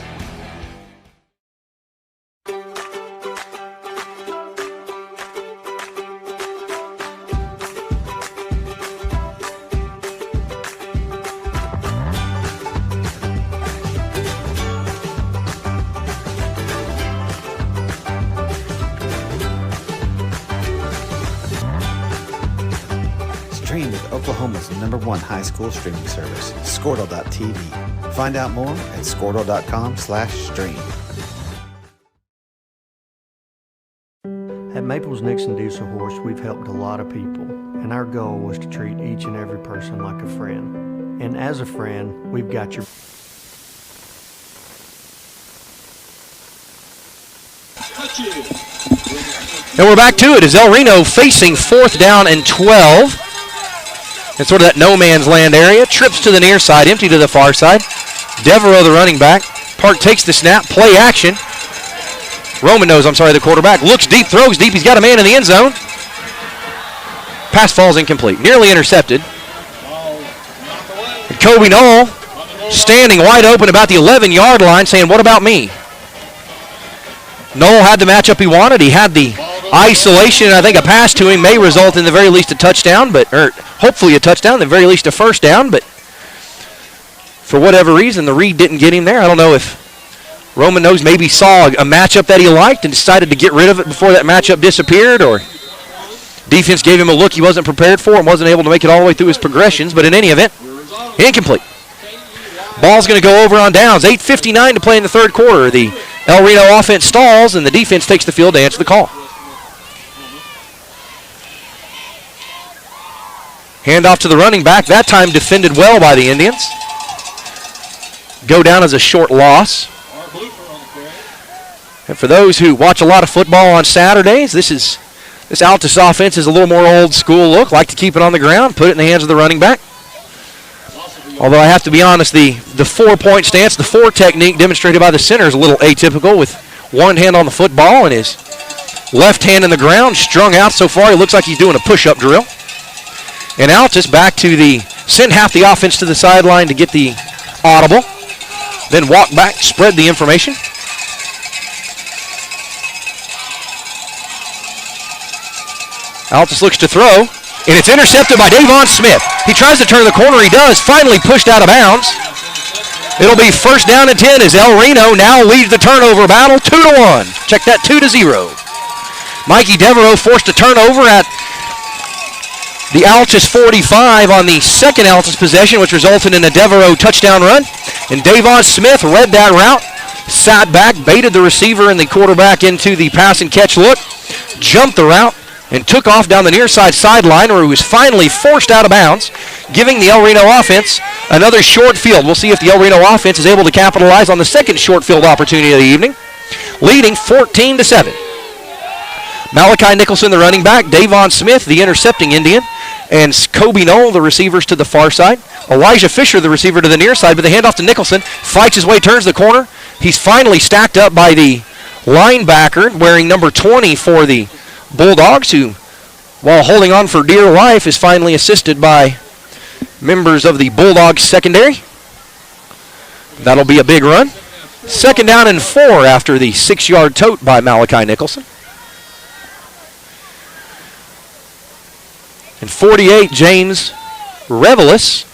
Stream with Oklahoma's #1 high school streaming service, Squirtle.tv. Find out more at Squirtle.com/stream. At Maples Nixon Diesel Horse, we've helped a lot of people, and our goal was to treat each and every person like a friend. And as a friend, we've got your... And we're back to it as El Reno facing 4th down and 12. In sort of that no-man's land area. Trips to the near side, empty to the far side. Devereaux, the running back. Park takes the snap, play action. Roman Nose, the quarterback. Looks deep, throws deep. He's got a man in the end zone. Pass falls incomplete. Nearly intercepted. And Kobe Knoll standing wide open about the 11-yard line saying, what about me? Knoll had the matchup he wanted. He had the isolation, and I think a pass to him may result in the very least a touchdown, or hopefully a touchdown, the very least a first down, but for whatever reason, the read didn't get him there. I don't know if Roman Nose maybe saw a matchup that he liked and decided to get rid of it before that matchup disappeared, or defense gave him a look he wasn't prepared for and wasn't able to make it all the way through his progressions, but in any event, incomplete. Ball's going to go over on downs. 8:59 to play in the 3rd quarter. The El Reno offense stalls, and the defense takes the field to answer the call. Hand off to the running back. That time defended well by the Indians. Go down as a short loss. And for those who watch a lot of football on Saturdays, this Altus offense is a little more old school look. Like to keep it on the ground, put it in the hands of the running back. Although I have to be honest, the 4-point stance, the 4 technique demonstrated by the center is a little atypical, with one hand on the football and his left hand in the ground, strung out so far. He looks like he's doing a push-up drill. And Altus back to send half the offense to the sideline to get the audible. Then walk back, spread the information. Altus looks to throw, and it's intercepted by Davon Smith. He tries to turn the corner. He does. Finally pushed out of bounds. It'll be first down and 10 as El Reno now leads the turnover battle 2-1. Check that, 2-0. Mikey Devereaux forced a turnover at the Altus 45 on the second Altus possession, which resulted in a Devereaux touchdown run. And Davon Smith read that route, sat back, baited the receiver and the quarterback into the pass and catch look, jumped the route, and took off down the near side sideline, where he was finally forced out of bounds, giving the El Reno offense another short field. We'll see if the El Reno offense is able to capitalize on the second short field opportunity of the evening, leading 14-7. Malachi Nicholson, the running back, Davon Smith, the intercepting Indian, and Kobe Knoll, the receivers to the far side. Elijah Fisher, the receiver to the near side, but the handoff to Nicholson, fights his way, turns the corner. He's finally stacked up by the linebacker wearing number 20 for the Bulldogs, who, while holding on for dear life, is finally assisted by members of the Bulldogs secondary. That'll be a big run. Second down and 4 after the 6-yard tote by Malachi Nicholson. And 48, James Revelis,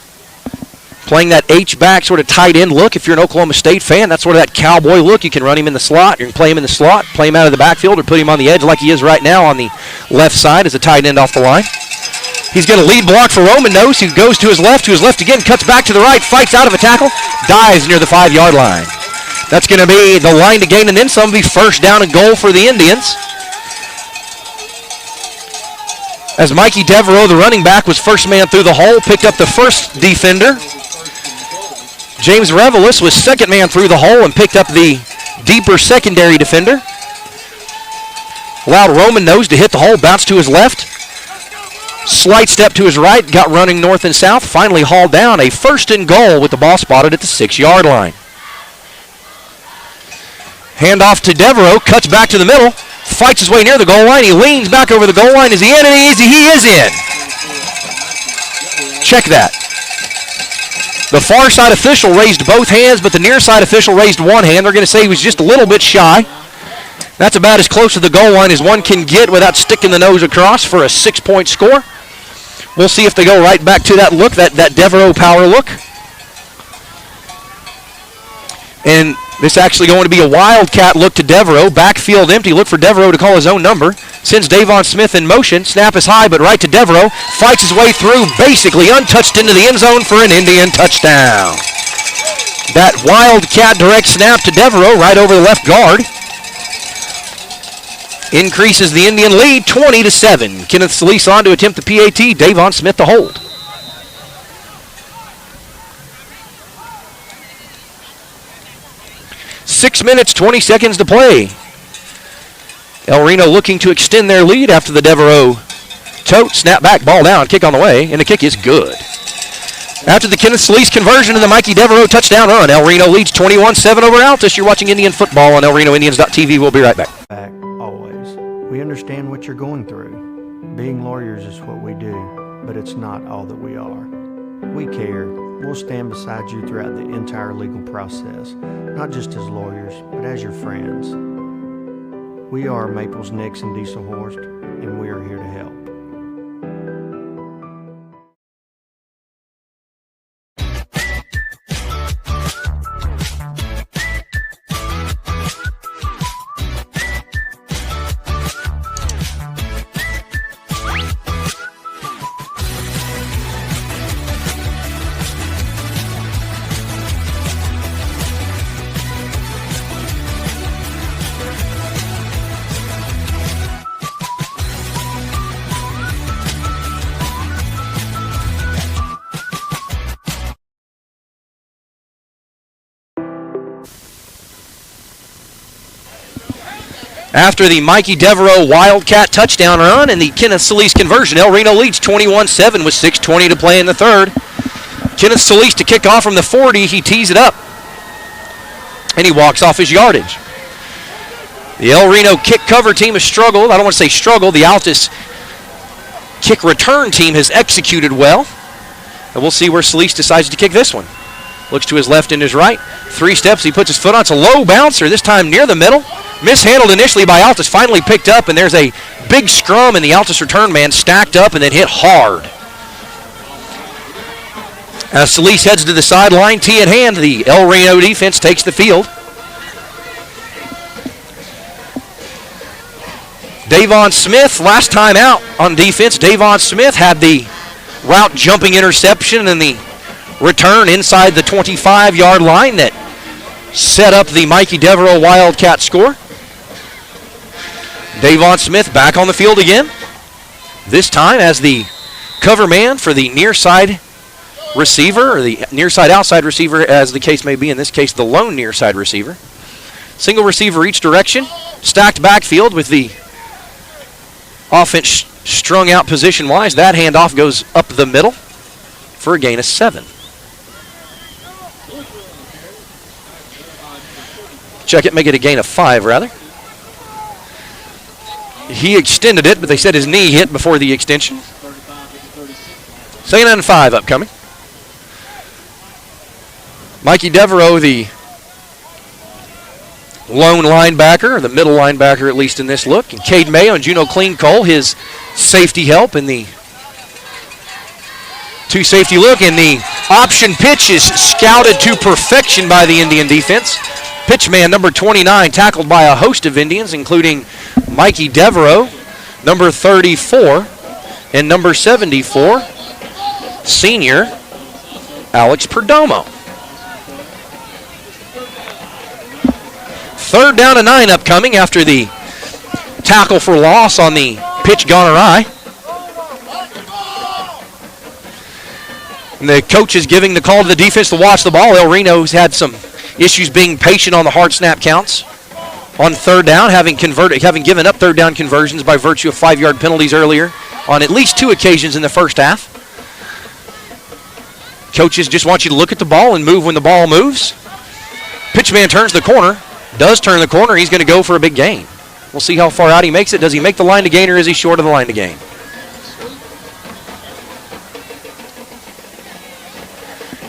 playing that H-back sort of tight end look. If you're an Oklahoma State fan, that's sort of that cowboy look. You can run him in the slot, you can play him in the slot, play him out of the backfield, or put him on the edge like he is right now on the left side as a tight end off the line. He's going to lead block for Roman Nose, who goes to his left again, cuts back to the right, fights out of a tackle, dives near the 5-yard line. That's going to be the line to gain, and then some. Be first down and goal for the Indians. As Mikey Devereaux, the running back, was first man through the hole, picked up the first defender. James Revelis was second man through the hole and picked up the deeper secondary defender. Allowed Roman Nose to hit the hole, bounced to his left. Slight step to his right, got running north and south, finally hauled down. A first and goal with the ball spotted at the 6-yard line. Handoff to Devereaux, cuts back to the middle, fights his way near the goal line. He leans back over the goal line. Is he in? And he is in. Check that. The far side official raised both hands, but the near side official raised one hand. They're going to say he was just a little bit shy. That's about as close to the goal line as one can get without sticking the nose across for a 6-point score. We'll see if they go right back to that look, that Devereaux power look. And this actually going to be a wildcat look to Devereaux. Backfield empty. Look for Devereaux to call his own number. Sends Davon Smith in motion. Snap is high, but right to Devereaux. Fights his way through, basically untouched into the end zone for an Indian touchdown. That wildcat direct snap to Devereaux right over the left guard increases the Indian lead 20-7. Kenneth Solis on to attempt the PAT. Davon Smith to hold. Six minutes, 20 seconds to play. El Reno looking to extend their lead after the Devereaux tote. Snap back, ball down, kick on the way, and the kick is good. After the Kenneth Solis conversion and the Mikey Devereaux touchdown run, El Reno leads 21-7 over Altus. You're watching Indian football on ElRenoIndians.tv. We'll be right back. Back, always. We understand what you're going through. Being lawyers is what we do, but it's not all that we are. We care. We'll stand beside you throughout the entire legal process, not just as lawyers, but as your friends. We are Maples, Nix, and Diesel Horst, and we are here to help. After the Mikey Devereaux Wildcat touchdown run and the Kenneth Solis conversion, El Reno leads 21-7 with 6:20 to play in the third. Kenneth Solis to kick off from the 40. He tees it up, and he walks off his yardage. The El Reno kick cover team has struggled. I don't want to say struggled. The Altus kick return team has executed well. And we'll see where Solis decides to kick this one. Looks to his left and his right. 3 steps. He puts his foot on. It's a low bouncer, this time near the middle. Mishandled initially by Altus, finally picked up, and there's a big scrum, and the Altus return man stacked up and then hit hard. As Solis heads to the sideline, tee at hand, the El Reno defense takes the field. Davon Smith, last time out on defense, Davon Smith had the route jumping interception and the return inside the 25-yard line that set up the Mikey Devereaux Wildcat score. Davon Smith back on the field again, this time as the cover man for the near side receiver, or the near side outside receiver as the case may be, in this case the lone near side receiver. Single receiver each direction, stacked backfield with the offense strung out position-wise. That handoff goes up the middle for a gain of 7. Check it, make it a gain of 5, rather. He extended it, but they said his knee hit before the extension. 2nd and 5 upcoming. Mikey Devereaux, the lone linebacker, or the middle linebacker at least in this look. And Cade Mayo and Juno Clean Cole, his safety help in the 2 safety look. And the option pitch is scouted to perfection by the Indian defense. Pitchman number 29, tackled by a host of Indians, including Mikey Devereaux, number 34, and number 74, senior Alex Perdomo. 3rd down and 9 upcoming after the tackle for loss on the pitch gone awry. And the coach is giving the call to the defense to watch the ball. El Reno's had some issues being patient on the hard snap counts on 3rd down, having given up 3rd down conversions by virtue of 5-yard penalties earlier on at least 2 occasions in the first half. Coaches just want you to look at the ball and move when the ball moves. Pitchman turns the corner, does turn the corner. He's going to go for a big gain. We'll see how far out he makes it. Does he make the line to gain, or is he short of the line to gain?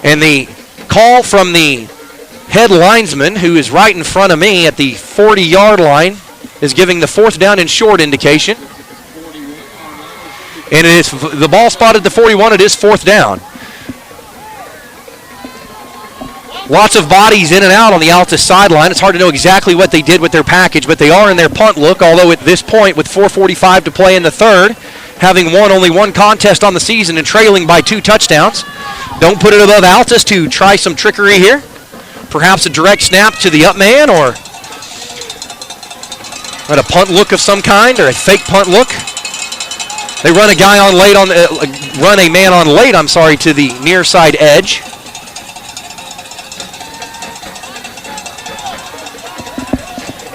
And the call from the head linesman, who is right in front of me at the 40-yard line, is giving the 4th down and short indication. And it is the ball spotted the 41. It is 4th down. Lots of bodies in and out on the Altus sideline. It's hard to know exactly what they did with their package, but they are in their punt look, although at this point, with 4:45 to play in the third, having won only 1 contest on the season and trailing by 2 touchdowns, don't put it above Altus to try some trickery here. Perhaps a direct snap to the up man, or a punt look of some kind, or a fake punt look. They run a guy on late run a man on late, to the near side edge.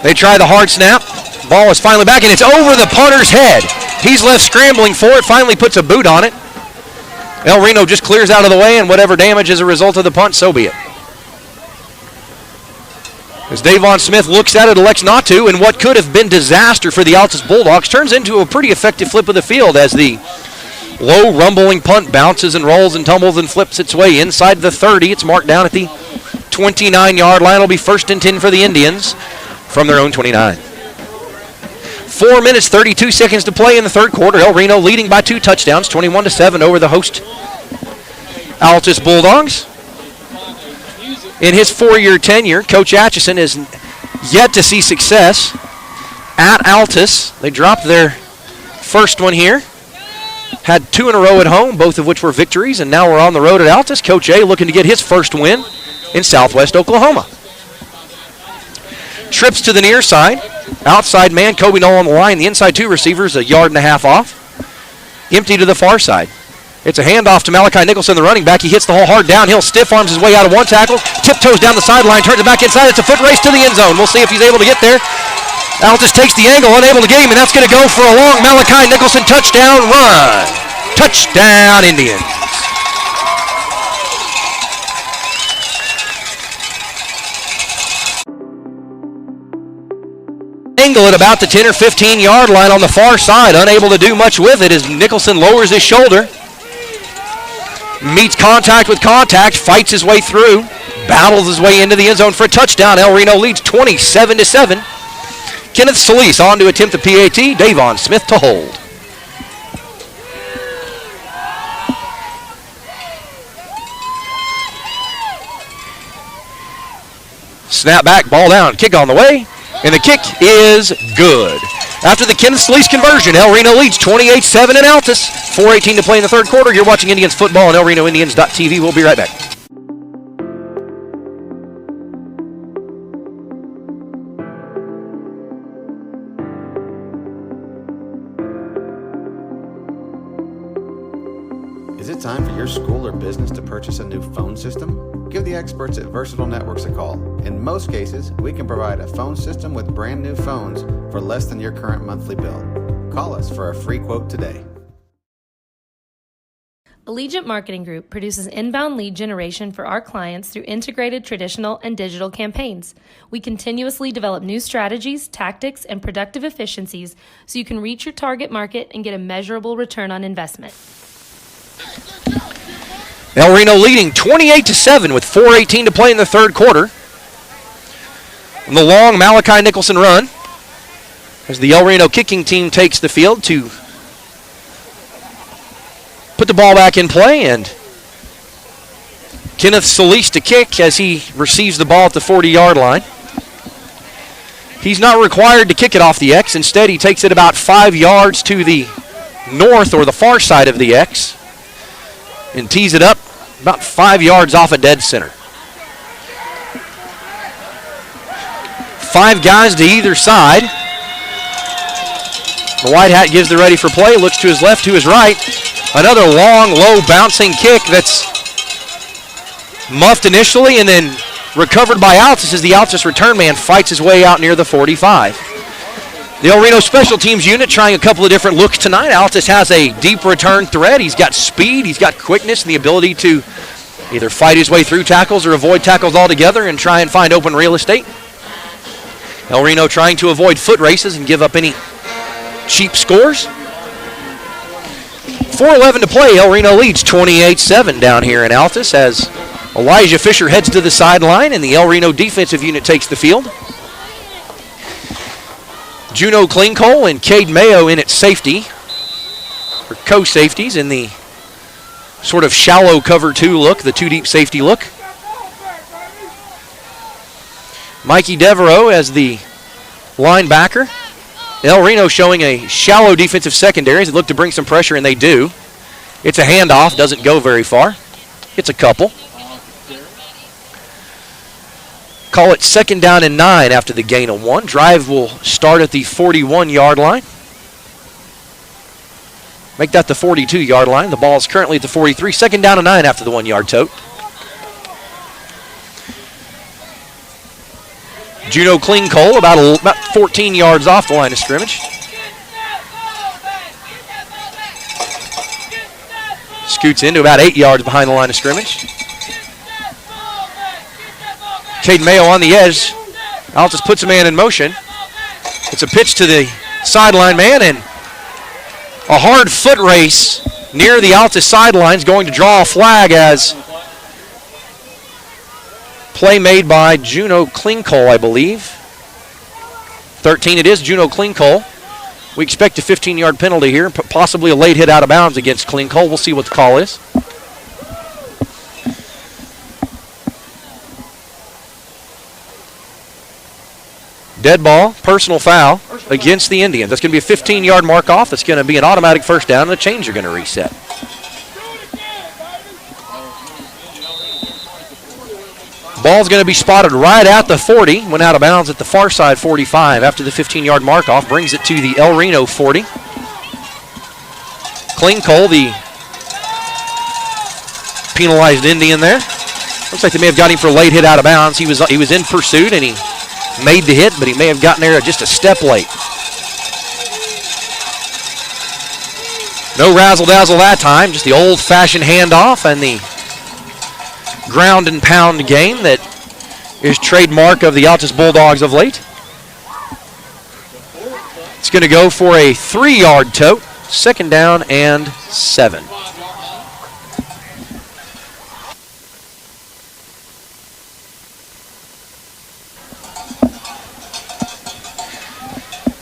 They try the hard snap. Ball is finally back, and it's over the punter's head. He's left scrambling for it, finally puts a boot on it. El Reno just clears out of the way, and whatever damage as a result of the punt, so be it. As Davon Smith looks at it, elects not to, and what could have been disaster for the Altus Bulldogs turns into a pretty effective flip of the field as the low rumbling punt bounces and rolls and tumbles and flips its way inside the 30. It's marked down at the 29-yard line. It'll be 1st and 10 for the Indians from their own 29. 4 minutes, 32 seconds to play in the third quarter. El Reno leading by 2 touchdowns, 21-7 over the host Altus Bulldogs. In his 4-year tenure, Coach Atchison has yet to see success at Altus. They dropped their first one here. Had 2 in a row at home, both of which were victories, and now we're on the road at Altus. Coach A looking to get his first win in Southwest Oklahoma. Trips to the near side. Outside man, Kobe Knoll on the line. The inside 2 receivers, 1.5 yards off. Empty to the far side. It's a handoff to Malachi Nicholson, the running back. He hits the hole hard downhill, stiff arms his way out of 1 tackle, tiptoes down the sideline, turns it back inside. It's a foot race to the end zone. We'll see if he's able to get there. Altus takes the angle, unable to get him, and that's going to go for a long Malachi Nicholson touchdown run. Touchdown, Indians. Angle at about the 10 or 15 yard line on the far side, unable to do much with it as Nicholson lowers his shoulder. Meets contact with contact, fights his way through, battles his way into the end zone for a touchdown. El Reno leads 27-7. Kenneth Solis on to attempt the PAT. Davon Smith to hold. Snap back, ball down, kick on the way, and the kick is good. After the Kenneth Solis conversion, El Reno leads 28-7 in Altus. 4:18 to play in the third quarter. You're watching Indians football on ElRenoIndians.tv. We'll be right back. Is it time for your school or business to purchase a new phone system? Give the experts at Versatile Networks a call. In most cases, we can provide a phone system with brand new phones for less than your current monthly bill. Call us for a free quote today. Allegiant Marketing Group produces inbound lead generation for our clients through integrated traditional and digital campaigns. We continuously develop new strategies, tactics, and productive efficiencies so you can reach your target market and get a measurable return on investment. El Reno leading 28-7 with 4:18 to play in the third quarter. And the long Malachi Nicholson run as the El Reno kicking team takes the field to put the ball back in play, and Kenneth Solis to kick as he receives the ball at the 40-yard line. He's not required to kick it off the X. Instead, he takes it about 5 yards to the north or the far side of the X and tees it up about 5 yards off of dead center. 5 guys to either side. The white hat gives the ready for play, looks to his left, to his right. Another long, low bouncing kick that's muffed initially and then recovered by Altus as the Altus return man fights his way out near the 45. The El Reno special teams unit trying a couple of different looks tonight. Altus has a deep return threat. He's got speed, he's got quickness, and the ability to either fight his way through tackles or avoid tackles altogether and try and find open real estate. El Reno trying to avoid foot races and give up any cheap scores. 4:11 to play. El Reno leads 28-7 down here in Altus as Elijah Fisher heads to the sideline and the El Reno defensive unit takes the field. Juno Klingcole and Cade Mayo in at safety, or co-safeties in the sort of shallow cover 2 look, the 2-deep safety look. Mikey Devereaux as the linebacker. El Reno showing a shallow defensive secondary as they look to bring some pressure, and they do. It's a handoff, doesn't go very far. It's a couple. Call it 2nd down and 9 after the gain of 1. Drive will start at the 41-yard line. Make that the 42-yard line. The ball is currently at the 43. 2nd down and 9 after the 1-yard tote. Juno Klingcole about 14 yards off the line of scrimmage. Scoots into about 8 yards behind the line of scrimmage. Cade Mayo on the edge. Altus puts a man in motion. It's a pitch to the sideline man, and a hard foot race near the Altus sidelines, going to draw a flag as play made by Juno Klingcole, I believe. 13 it is, Juno Klingcole. We expect a 15-yard penalty here, possibly a late hit out of bounds against Klingcole. We'll see what the call is. Dead ball, personal foul against the Indians. That's going to be a 15-yard mark off. That's going to be an automatic first down, and the chains are going to reset. Ball's going to be spotted right at the 40. Went out of bounds at the far side 45 after the 15-yard mark off. Brings it to the El Reno 40. Klingcole, the penalized Indian there. Looks like they may have got him for a late hit out of bounds. He was in pursuit, and he made the hit, but he may have gotten there just a step late. No razzle-dazzle that time, just the old-fashioned handoff and the ground and pound game that is trademark of the Altus Bulldogs of late. It's going to go for a 3-yard tote, 2nd down and 7.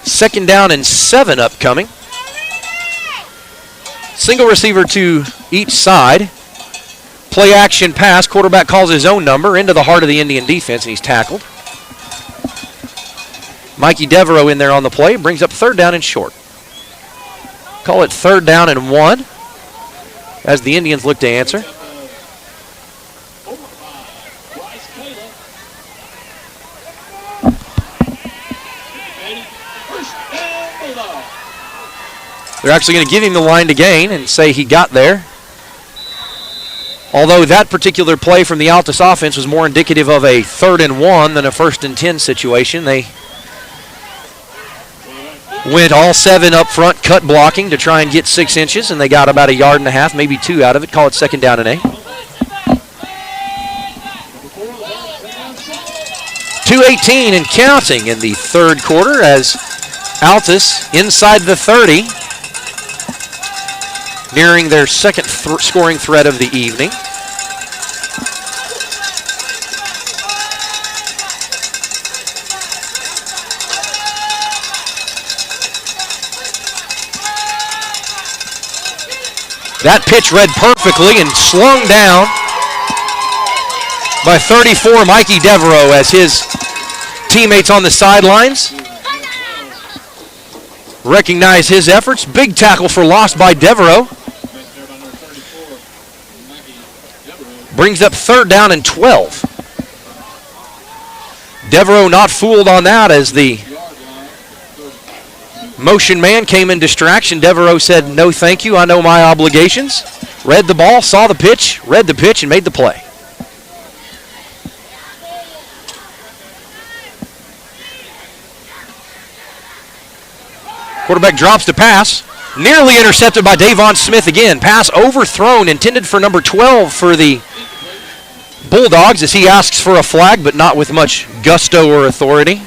Second down and 7 upcoming. Single receiver to each side. Play action pass. Quarterback calls his own number into the heart of the Indian defense, and he's tackled. Mikey Devereaux in there on the play. Brings up 3rd down and short. Call it 3rd down and 1 as the Indians look to answer. They're actually going to give him the line to gain and say he got there. Although that particular play from the Altus offense was more indicative of a 3rd and 1 than a 1st and 10 situation. They went all 7 up front, cut blocking to try and get 6 inches, and they got about 1.5 yards, maybe 2 out of it. Call it 2nd down and 8. 2:18 and counting in the 3rd quarter as Altus inside the 30. Nearing their 2nd scoring threat of the evening. That pitch read perfectly and slung down by 34 Mikey Devereaux as his teammates on the sidelines recognize his efforts. Big tackle for loss by Devereaux. Brings up 3rd down and 12. Devereaux not fooled on that as the motion man came in distraction. Devereaux said, "No thank you, I know my obligations." Read the ball, saw the pitch, read the pitch, and made the play. Quarterback drops to pass. Nearly intercepted by Davon Smith again. Pass overthrown, intended for number 12 for the Bulldogs as he asks for a flag, but not with much gusto or authority.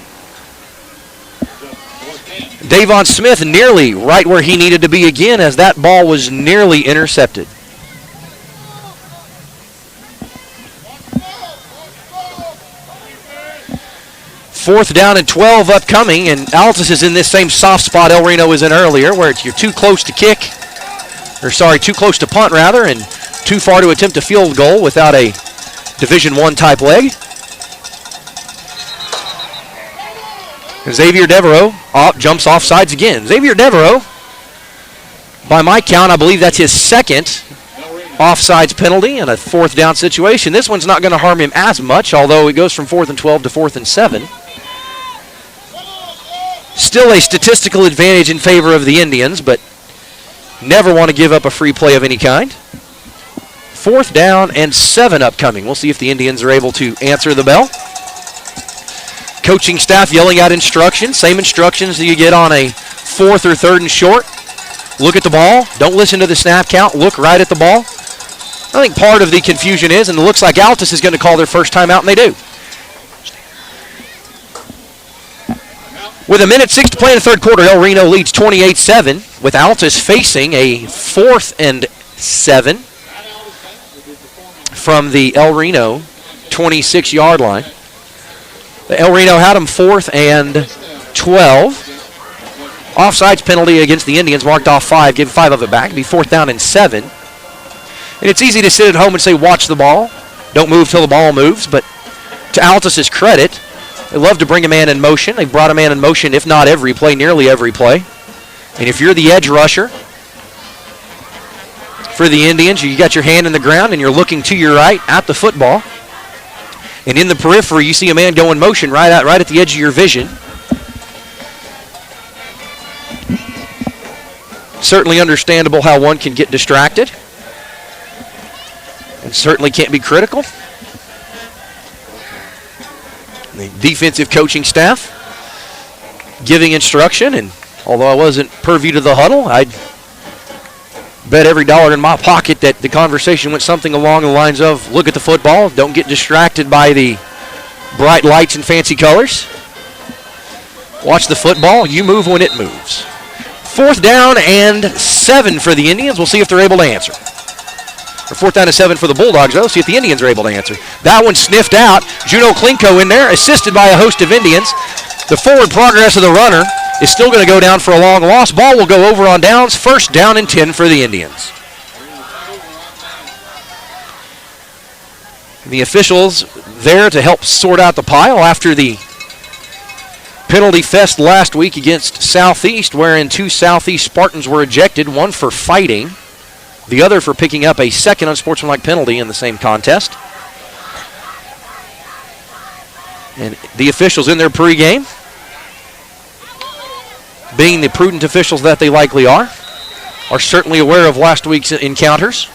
Davon Smith nearly right where he needed to be again as that ball was nearly intercepted. Fourth down and 12 upcoming, and Altus is in this same soft spot El Reno was in earlier, where you're too close to kick, too close to punt rather, and too far to attempt a field goal without a Division I type leg. And Xavier Devereaux jumps off sides again. Xavier Devereaux, by my count, I believe that's his 2nd offsides penalty in a 4th down situation. This one's not going to harm him as much, although it goes from 4th and 12 to 4th and 7. Still a statistical advantage in favor of the Indians, but never want to give up a free play of any kind. 4th down and 7 upcoming. We'll see if the Indians are able to answer the bell. Coaching staff yelling out instructions, same instructions that you get on a 4th or 3rd and short. Look at the ball. Don't listen to the snap count. Look right at the ball. I think part of the confusion is, and it looks like Altus is going to call their first timeout, and they do. With 1:06 to play in the 3rd quarter, El Reno leads 28-7 with Altus facing a 4th and 7 from the El Reno 26-yard line. El Reno had them 4th and 12. Offsides penalty against the Indians, marked off 5, give 5 of it back. It'd be 4th down and 7. And it's easy to sit at home and say, watch the ball. Don't move till the ball moves. But to Altus's credit, they love to bring a man in motion. They've brought a man in motion, if not every play, nearly every play. And if you're the edge rusher for the Indians, you got your hand in the ground and you're looking to your right at the football. And in the periphery, you see a man go in motion right at the edge of your vision. Certainly understandable how one can get distracted. And certainly can't be critical. And the defensive coaching staff giving instruction. And although I wasn't purview to the huddle, I'd bet every dollar in my pocket that the conversation went something along the lines of, look at the football, don't get distracted by the bright lights and fancy colors. Watch the football, you move when it moves. 4th down and 7 for the Indians. We'll see if they're able to answer. Or 4th down and 7 for the Bulldogs, though. See if the Indians are able to answer. That one sniffed out. Juno Klinko in there, assisted by a host of Indians. The forward progress of the runner is still going to go down for a long loss. Ball will go over on downs. 1st down and 10 for the Indians. The officials there to help sort out the pile after the penalty fest last week against Southeast, wherein 2 Southeast Spartans were ejected, one for fighting, the other for picking up a second unsportsmanlike penalty in the same contest. And the officials in their pregame, being the prudent officials that they likely are certainly aware of last week's encounters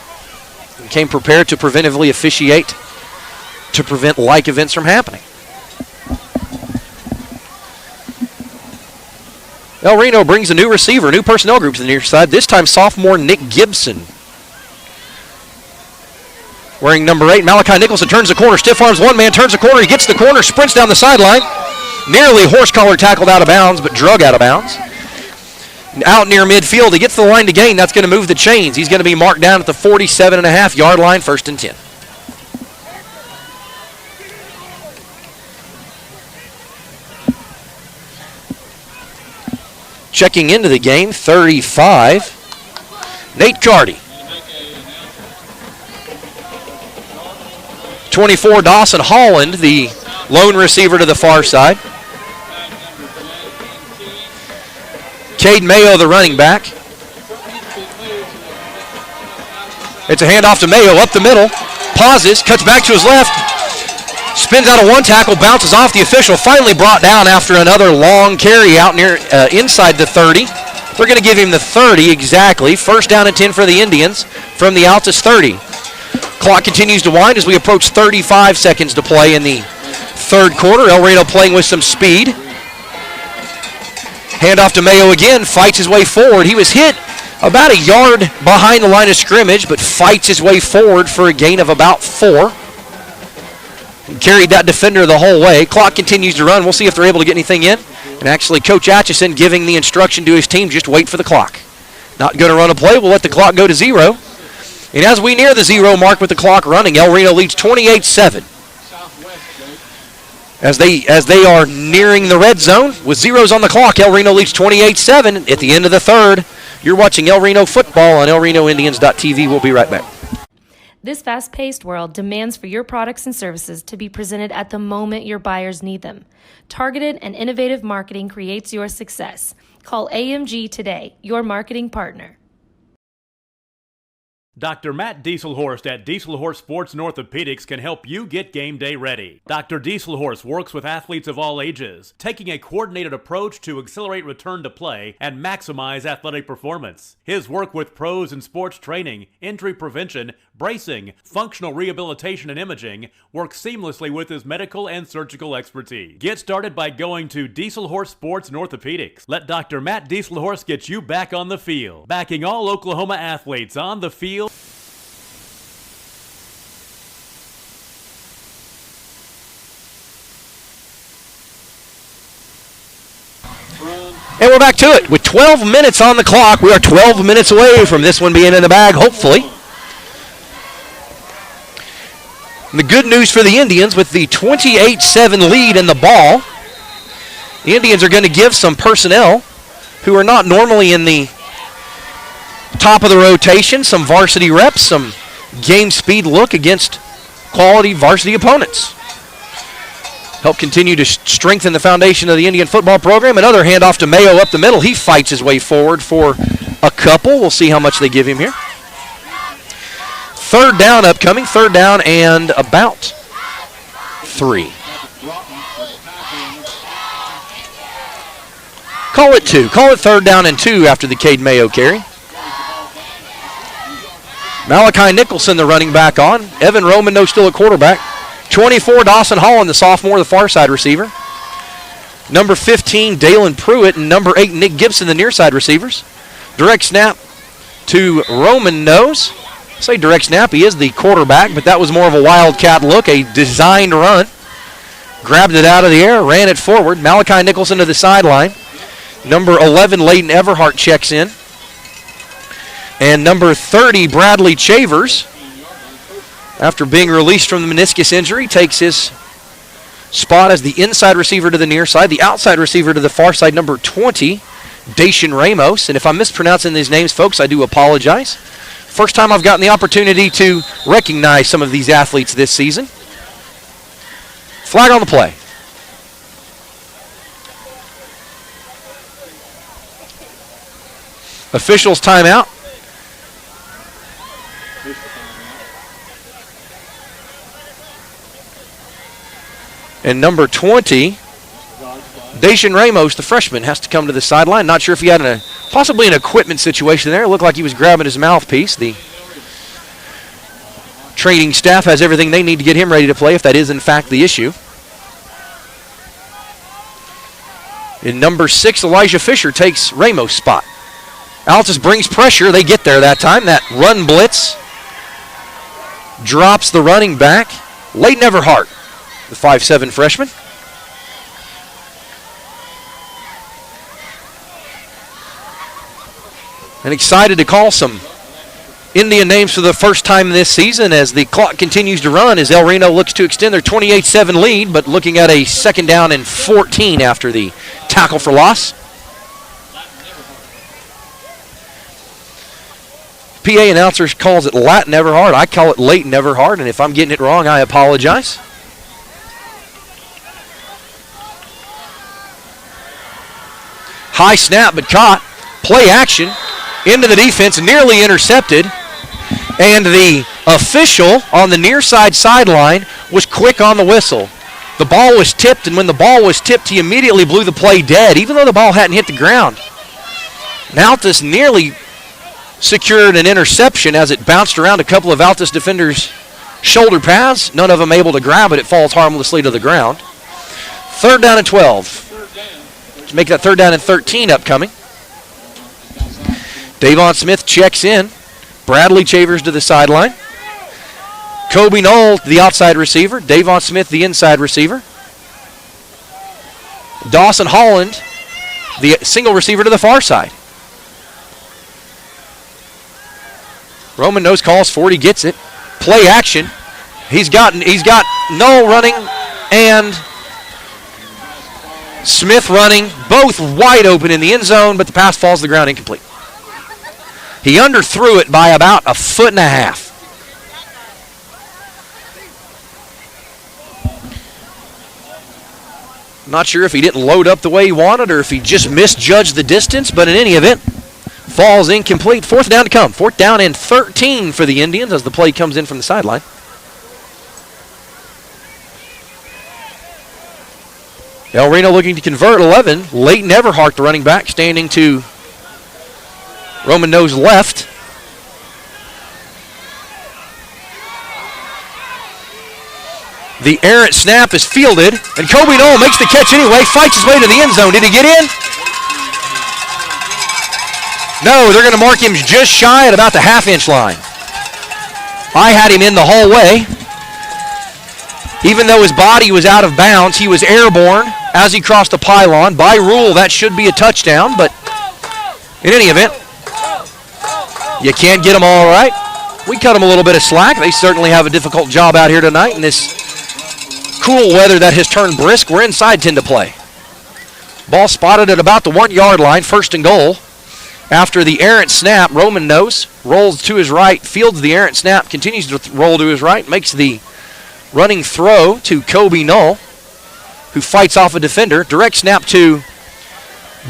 and came prepared to preventively officiate to prevent like events from happening. El Reno brings a new receiver, new personnel group to the near side, this time sophomore Nick Gibson. Wearing number 8, Malachi Nicholson turns the corner, stiff arms one man, turns the corner, he gets the corner, sprints down the sideline. Nearly horse collar tackled out of bounds, but drug out of bounds. Out near midfield, he gets the line to gain, that's going to move the chains. He's going to be marked down at the 47.5-yard line, 1st and 10. Checking into the game, 35, Nate Carty. 24, Dawson Holland, the lone receiver to the far side. Cade Mayo, the running back. It's a handoff to Mayo, up the middle, pauses, cuts back to his left, spins out of one tackle, bounces off the official, finally brought down after another long carry out near inside the 30. They're going to give him the 30 exactly. 1st down and 10 for the Indians from the Altus 30. Clock continues to wind as we approach 35 seconds to play in the 3rd quarter. El Reno playing with some speed. Handoff to Mayo again, fights his way forward. He was hit about a yard behind the line of scrimmage, but fights his way forward for a gain of about 4. Carried that defender the whole way. Clock continues to run. We'll see if they're able to get anything in. And actually, Coach Atchison giving the instruction to his team, just wait for the clock. Not going to run a play. We'll let the clock go to 0. And as we near the 0 mark with the clock running, El Reno leads 28-7. As they are nearing the red zone with zeros on the clock, El Reno leads 28-7 at the end of the 3rd. You're watching El Reno football on elrenoindians.tv. We'll be right back. This fast-paced world demands for your products and services to be presented at the moment your buyers need them. Targeted and innovative marketing creates your success. Call AMG today, your marketing partner. Dr. Matt Dieselhorst at Dieselhorst Sports and Orthopedics can help you get game day ready. Dr. Dieselhorst works with athletes of all ages, taking a coordinated approach to accelerate return to play and maximize athletic performance. His work with pros in sports training, injury prevention, bracing, functional rehabilitation, and imaging works seamlessly with his medical and surgical expertise. Get started by going to Dieselhorst Sports and Orthopedics. Let Dr. Matt Dieselhorst get you back on the field, backing all Oklahoma athletes on the field. And we're back to it with 12 minutes on the clock. We are 12 minutes away from this one being in the bag, hopefully. And the good news for the Indians with the 28-7 lead in the ball, the Indians are going to give some personnel who are not normally in the top of the rotation some varsity reps, some game speed look against quality varsity opponents. Help continue to strengthen the foundation of the Indian football program. Another handoff to Mayo up the middle. He fights his way forward for a couple. We'll see how much they give him here. 3rd down upcoming. 3rd down and about 3. Call it 2. Call it 3rd down and 2 after the Cade Mayo carry. Malachi Nicholson, the running back on. Evan Roman, still at quarterback. 24, Dawson Holland, the sophomore, the far side receiver. Number 15, Dalen Pruitt, and number 8, Nick Gibson, the near side receivers. Direct snap to Roman Nose. I say direct snap, he is the quarterback, but that was more of a wildcat look, a designed run. Grabbed it out of the air, ran it forward. Malachi Nicholson to the sideline. Number 11, Layton Everhart checks in. And number 30, Bradley Chavers, after being released from the meniscus injury, takes his spot as the inside receiver to the near side, the outside receiver to the far side, number 20, Dacian Ramos. And if I'm mispronouncing these names, folks, I do apologize. First time I've gotten the opportunity to recognize some of these athletes this season. Flag on the play. Officials timeout. And number 20, Dacian Ramos, the freshman, has to come to the sideline. Not sure if he had possibly an equipment situation there. It looked like he was grabbing his mouthpiece. The training staff has everything they need to get him ready to play if that is in fact the issue. And number 6, Elijah Fisher takes Ramos' spot. Altus brings pressure. They get there that time. That run blitz drops the running back, Layton Everhart, the 5'7" freshman. And excited to call some Indian names for the first time this season as the clock continues to run as El Reno looks to extend their 28-7 lead, but looking at a 2nd down and 14 after the tackle for loss. PA announcer calls it Latin Everhart. I call it Layton Everhart, and if I'm getting it wrong, I apologize. High snap, but caught. Play action into the defense, nearly intercepted. And the official on the near side sideline was quick on the whistle. The ball was tipped, and when the ball was tipped, he immediately blew the play dead, even though the ball hadn't hit the ground. Altus nearly secured an interception as it bounced around a couple of Altus defenders' shoulder pads. None of them able to grab it. It falls harmlessly to the ground. 3rd down and 12. To make that 3rd down and 13 upcoming. Davon Smith checks in. Bradley Chavers to the sideline. Kobe Knoll, the outside receiver. Davon Smith, the inside receiver. Dawson Holland, the single receiver to the far side. Roman Nose calls for it. He gets it. Play action. He's got Knoll running and Smith running, both wide open in the end zone, but the pass falls to the ground incomplete. He underthrew it by about 1.5 feet. Not sure if he didn't load up the way he wanted or if he just misjudged the distance, but in any event, falls incomplete. 4th down to come. 4th down and 13 for the Indians as the play comes in from the sideline. El Reno looking to convert 11. Layton Everhart, the running back, standing to Roman Nose left. The errant snap is fielded, and Kobe Knoll makes the catch anyway, fights his way to the end zone. Did he get in? No, they're going to mark him just shy at about the half-inch line. I had him in the whole way. Even though his body was out of bounds, he was airborne as he crossed the pylon. By rule, that should be a touchdown, but in any event, you can't get them all right. We cut them a little bit of slack. They certainly have a difficult job out here tonight in this cool weather that has turned brisk. We're inside 10 to play. Ball spotted at about the 1-yard line, 1st and goal. After the errant snap, Roman Nose rolls to his right, fields the errant snap, continues to roll to his right, makes the running throw to Kobe Knoll, who fights off a defender. Direct snap to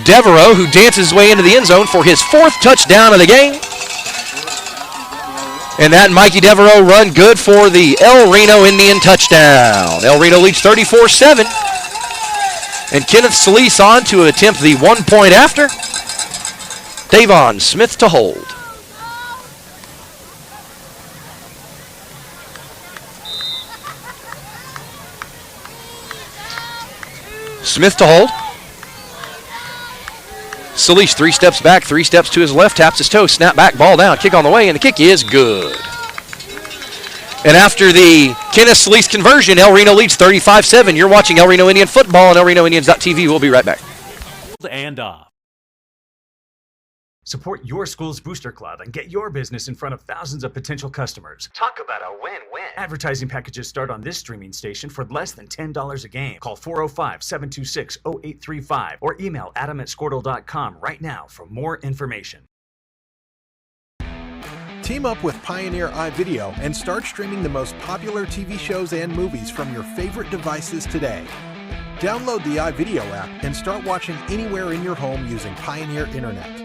Devereaux, who dances his way into the end zone for his 4th touchdown of the game. And that Mikey Devereaux run good for the El Reno Indian touchdown. El Reno leads 34-7. And Kenneth Solis on to attempt the 1-point after. Davon Smith to hold. Smith to hold. Solis 3 steps back, 3 steps to his left, taps his toe, snap back, ball down, kick on the way, and the kick is good. And after the Kenneth Solis conversion, El Reno leads 35-7. You're watching El Reno Indian football on elrenoindians.tv. We'll be right back. And off. Support your school's booster club and get your business in front of thousands of potential customers. Talk about a win-win. Advertising packages start on this streaming station for less than $10 a game. Call 405-726-0835 or email adam@squirtle.com right now for more information. Team up with Pioneer iVideo and start streaming the most popular TV shows and movies from your favorite devices today. Download the iVideo app and start watching anywhere in your home using Pioneer Internet.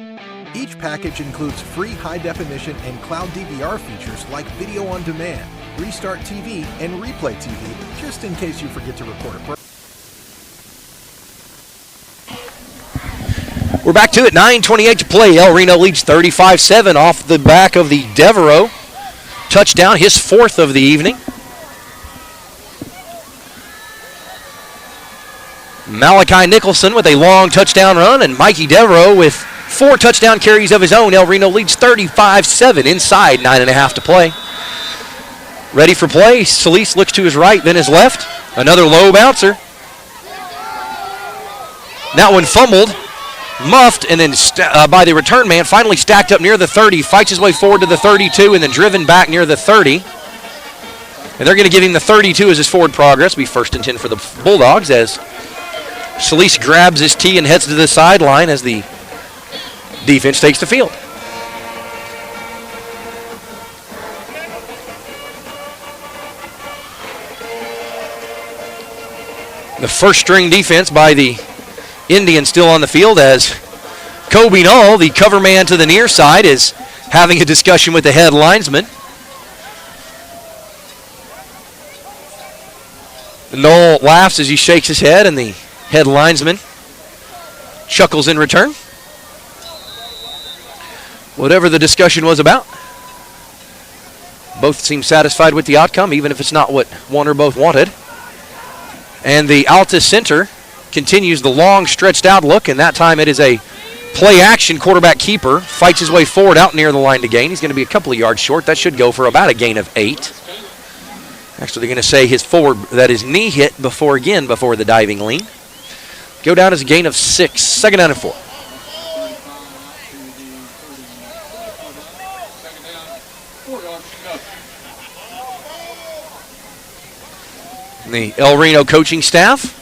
Each package includes free high-definition and cloud DVR features like video on demand, Restart TV, and Replay TV, just in case you forget to record a We're back to it. 9:28 to play. El Reno leads 35-7 off the back of the Devereaux touchdown, his 4th of the evening. Malachi Nicholson with a long touchdown run, and Mikey Devereaux with 4 touchdown carries of his own. El Reno leads 35-7 inside 9.5 to play. Ready for play. Solis looks to his right, then his left. Another low bouncer. That one fumbled, muffed, and then by the return man, finally stacked up near the 30, fights his way forward to the 32, and then driven back near the 30. And they're going to give him the 32 as his forward progress. Be 1st and 10 for the Bulldogs as Solis grabs his tee and heads to the sideline as the defense takes the field. The first string defense by the Indians still on the field as Kobe Knoll, the cover man to the near side, is having a discussion with the head linesman. Knoll laughs as he shakes his head, and the head linesman chuckles in return. Whatever the discussion was about, both seem satisfied with the outcome, even if it's not what one or both wanted. And the Altus center continues the long stretched out look, and that time it is a play action quarterback keeper. Fights his way forward out near the line to gain. He's going to be a couple of yards short. That should go for about a gain of 8. Actually, they're going to say his knee hit before the diving lean. Go down as a gain of 6. 2nd down and 4. The El Reno coaching staff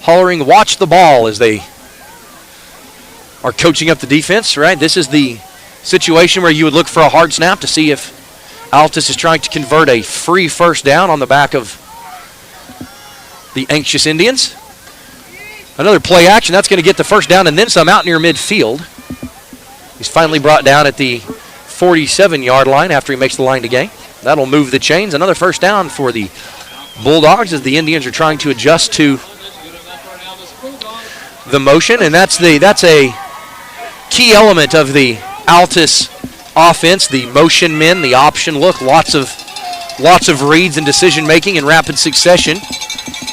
hollering, "Watch the ball," as they are coaching up the defense, right? This is the situation where you would look for a hard snap to see if Altus is trying to convert a free 1st down on the back of the anxious Indians. Another play action. That's going to get the 1st down and then some out near midfield. He's finally brought down at the 47-yard line after he makes the line to gain. That'll move the chains. Another 1st down for the Bulldogs as the Indians are trying to adjust to the motion, and that's a key element of the Altus offense, the motion men, the option look, lots of reads and decision making in rapid succession,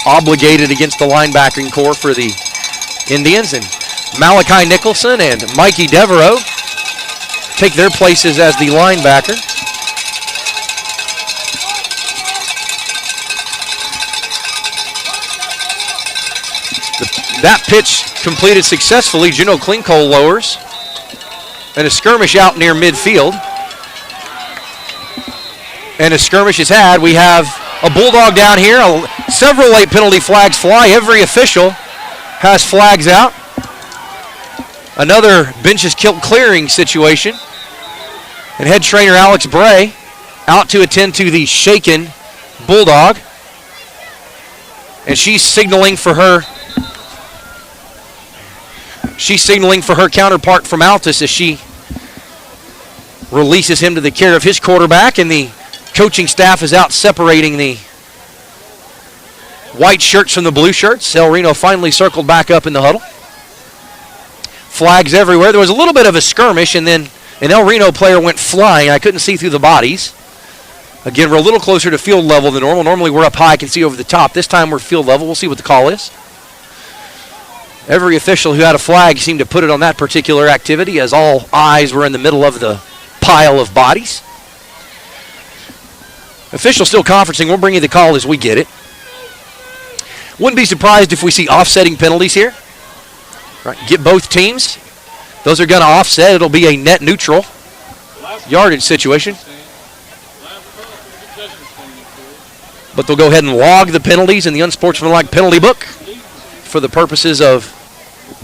obligated against the linebacking core for the Indians. And Malachi Nicholson and Mikey Devereaux take their places as the linebacker. That pitch completed successfully. Juno Klinkole lowers. And a skirmish out near midfield. And a skirmish is had. We have a Bulldog down here. Several late penalty flags fly. Every official has flags out. Another benches clearing situation. And head trainer Alex Bray out to attend to the shaken Bulldog. And she's signaling for her counterpart from Altus as she releases him to the care of his quarterback, and the coaching staff is out separating the white shirts from the blue shirts. El Reno finally circled back up in the huddle. Flags everywhere. There was a little bit of a skirmish, and then an El Reno player went flying. I couldn't see through the bodies. Again, we're a little closer to field level than normal. Normally we're up high, I can see over the top. This time we're field level. We'll see what the call is. Every official who had a flag seemed to put it on that particular activity as all eyes were in the middle of the pile of bodies. Officials still conferencing. We'll bring you the call as we get it. Wouldn't be surprised if we see offsetting penalties here. Right, get both teams. Those are going to offset. It'll be a net neutral yardage situation. But they'll go ahead and log the penalties in the unsportsmanlike penalty book for the purposes of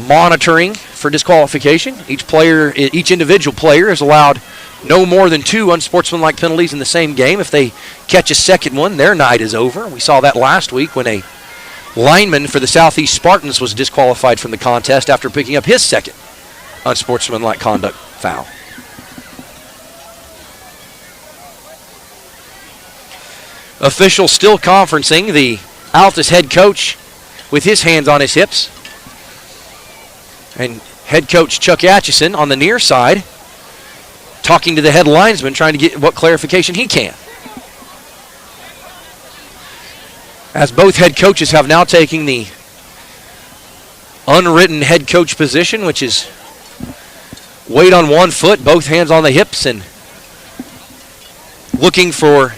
monitoring for disqualification. Each individual player is allowed no more than 2 unsportsmanlike penalties in the same game. If they catch a second one, their night is over. We saw that last week when a lineman for the Southeast Spartans was disqualified from the contest after picking up his second unsportsmanlike conduct foul. Officials still conferencing. The Altus head coach with his hands on his hips. And head coach Chuck Atchison on the near side talking to the head linesman, trying to get what clarification he can. As both head coaches have now taken the unwritten head coach position, which is weight on one foot, both hands on the hips, and looking for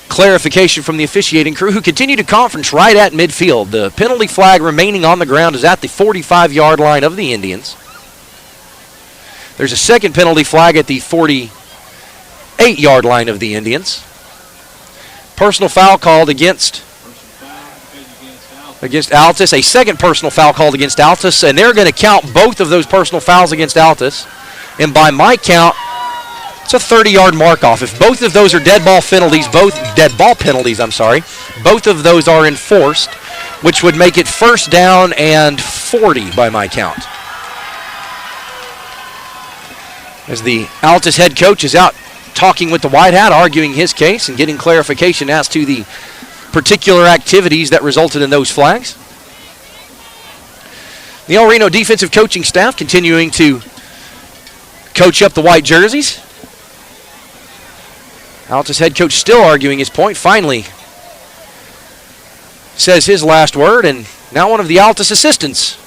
clarification from the officiating crew, who continue to conference right at midfield. The penalty flag remaining on the ground is at the 45-yard line of the Indians. There's a second penalty flag at the 48-yard line of the Indians. Personal foul called against Altus. A second personal foul called against Altus, and they're going to count both of those personal fouls against Altus. And by my count, it's a 30-yard mark-off. If both of those are dead ball penalties, both of those are enforced, which would make it first down and 40 by my count. As the Altus head coach is out talking with the white hat, arguing his case and getting clarification as to the particular activities that resulted in those flags. The El Reno defensive coaching staff continuing to coach up the white jerseys. Altus head coach still arguing his point. Finally says his last word, and now one of the Altus assistants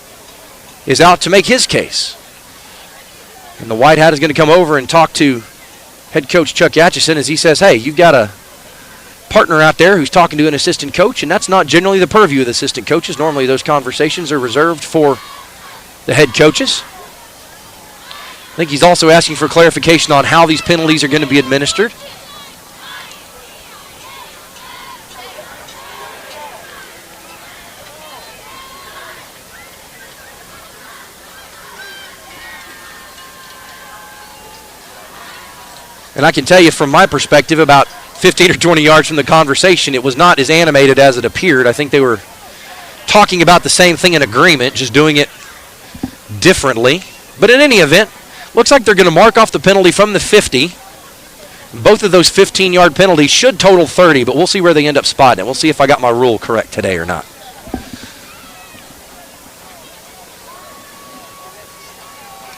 is out to make his case. And the white hat is going to come over and talk to head coach Chuck Atchison as he says, hey, you've got a partner out there who's talking to an assistant coach, and that's not generally the purview of the assistant coaches. Normally those conversations are reserved for the head coaches. I think he's also asking for clarification on how these penalties are going to be administered. And I can tell you from my perspective, about 15 or 20 yards from the conversation, it was not as animated as it appeared. I think they were talking about the same thing in agreement, just doing it differently. But in any event, looks like they're going to mark off the penalty from the 50. Both of those 15-yard penalties should total 30, but we'll see where they end up spotting it. We'll see if I got my rule correct today or not.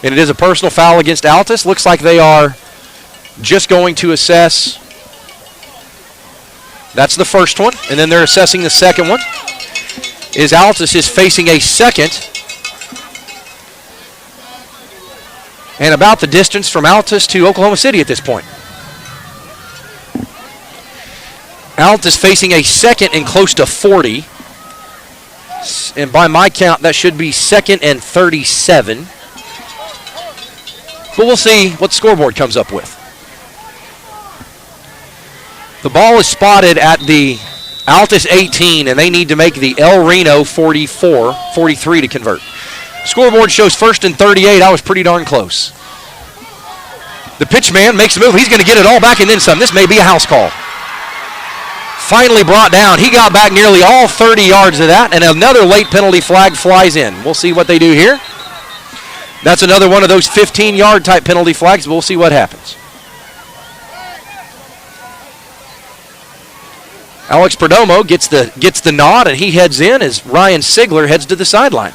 And it is a personal foul against Altus. Looks like they are just going to assess. That's the first one, and then they're assessing the second one. Is Altus is facing a second, and about the distance from Altus to Oklahoma City at this point. Altus facing a second and close to 40, and by my count, that should be second and 37. But we'll see what the scoreboard comes up with. The ball is spotted at the Altus 18, and they need to make the El Reno 43 to convert. Scoreboard shows first and 38. I was pretty darn close. The pitch man makes a move. He's going to get it all back and then some. This may be a house call. Finally brought down. He got back nearly all 30 yards of that, and another late penalty flag flies in. We'll see what they do here. That's another one of those 15-yard type penalty flags. We'll see what happens. Alex Perdomo gets the nod, and he heads in as Ryan Sigler heads to the sideline.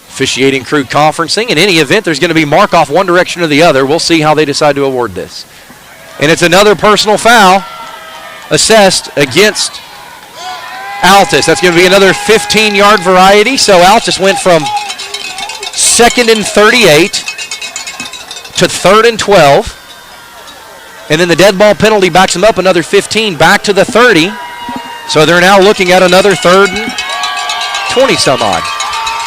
Officiating crew conferencing. In any event, there's going to be mark off one direction or the other. We'll see how they decide to award this. And it's another personal foul assessed against Altus. That's going to be another 15-yard variety. So Altus went from 2nd and 38 to 3rd and 12. And then the dead ball penalty backs them up another 15 back to the 30. So they're now looking at another 3rd and 20 some odd.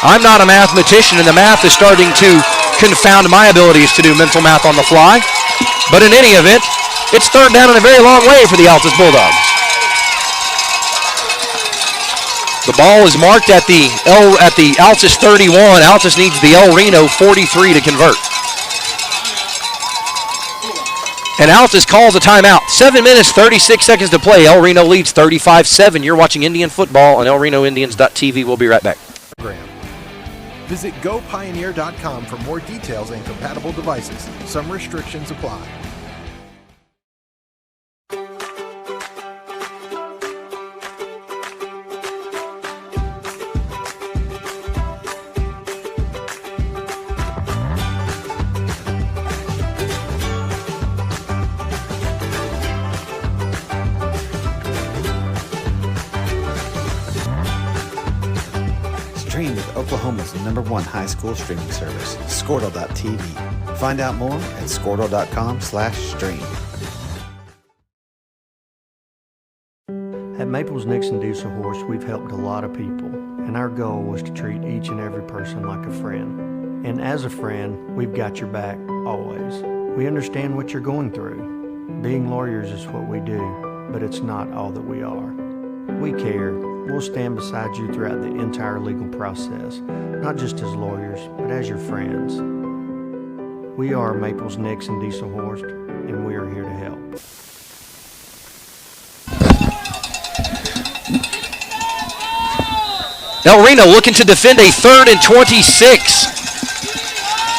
I'm not a mathematician, and the math is starting to confound my abilities to do mental math on the fly. But in any event, it's 3rd down and a very long way for the Altus Bulldogs. The ball is marked at the Altus 31. Altus needs the El Reno 43 to convert. And Altus calls a timeout. 7 minutes, 36 seconds to play. El Reno leads 35-7. You're watching Indian football on elrenoindians.tv. We'll be right back. Visit gopioneer.com for more details and compatible devices. Some restrictions apply. Stream with Oklahoma's #1 high school streaming service, Squirtle.tv. Find out more at Squirtle.com/stream. At Maples Nixon Diesel Horse, we've helped a lot of people, and our goal was to treat each and every person like a friend. And as a friend, we've got your back always. We understand what you're going through. Being lawyers is what we do, but it's not all that we are. We care. We'll stand beside you throughout the entire legal process, not just as lawyers, but as your friends. We are Maples Nixon Diesel Horse, and we are here to help. El Reno looking to defend a 3rd and 26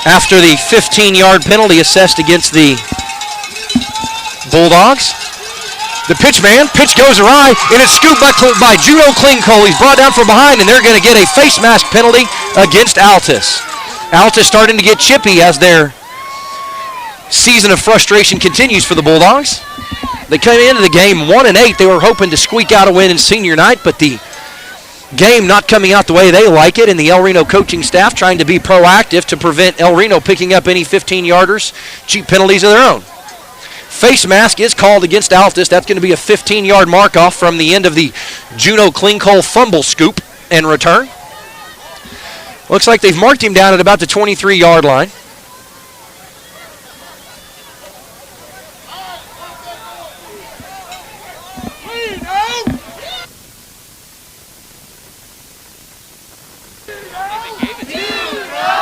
after the 15-yard penalty assessed against the Bulldogs. The pitch goes awry, and it's scooped by Juno Klingcole. He's brought down from behind, and they're going to get a face mask penalty against Altus. Altus starting to get chippy as their season of frustration continues for the Bulldogs. They came into the game 1-8. They were hoping to squeak out a win in senior night, but the game not coming out the way they like it, and the El Reno coaching staff trying to be proactive to prevent El Reno picking up any 15-yarders, cheap penalties of their own. Face mask is called against Altus. That's going to be a 15-yard mark-off from the end of the Juno Klingcole fumble scoop and return. Looks like they've marked him down at about the 23-yard line.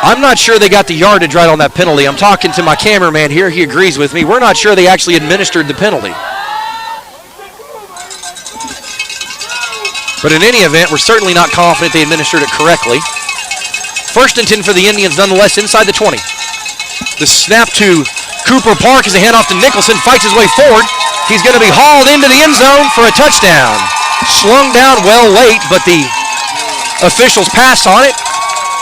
I'm not sure they got the yardage right on that penalty. I'm talking to my cameraman here. He agrees with me. We're not sure they actually administered the penalty. But in any event, we're certainly not confident they administered it correctly. 1st and 10 for the Indians, nonetheless, inside the 20. The snap to Cooper Park as a handoff to Nicholson. Fights his way forward. He's going to be hauled into the end zone for a touchdown. Slung down well late, but the officials pass on it.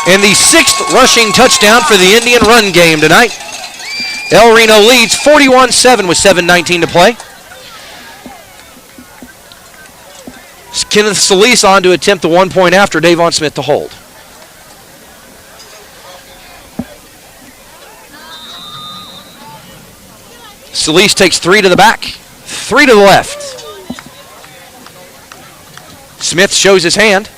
And the 6th rushing touchdown for the Indian run game tonight. El Reno leads 41-7 with 7:19 to play. Kenneth Solis on to attempt the 1 point after Davon Smith to hold. Solis takes 3 to the back, 3 to the left. Smith shows his hand.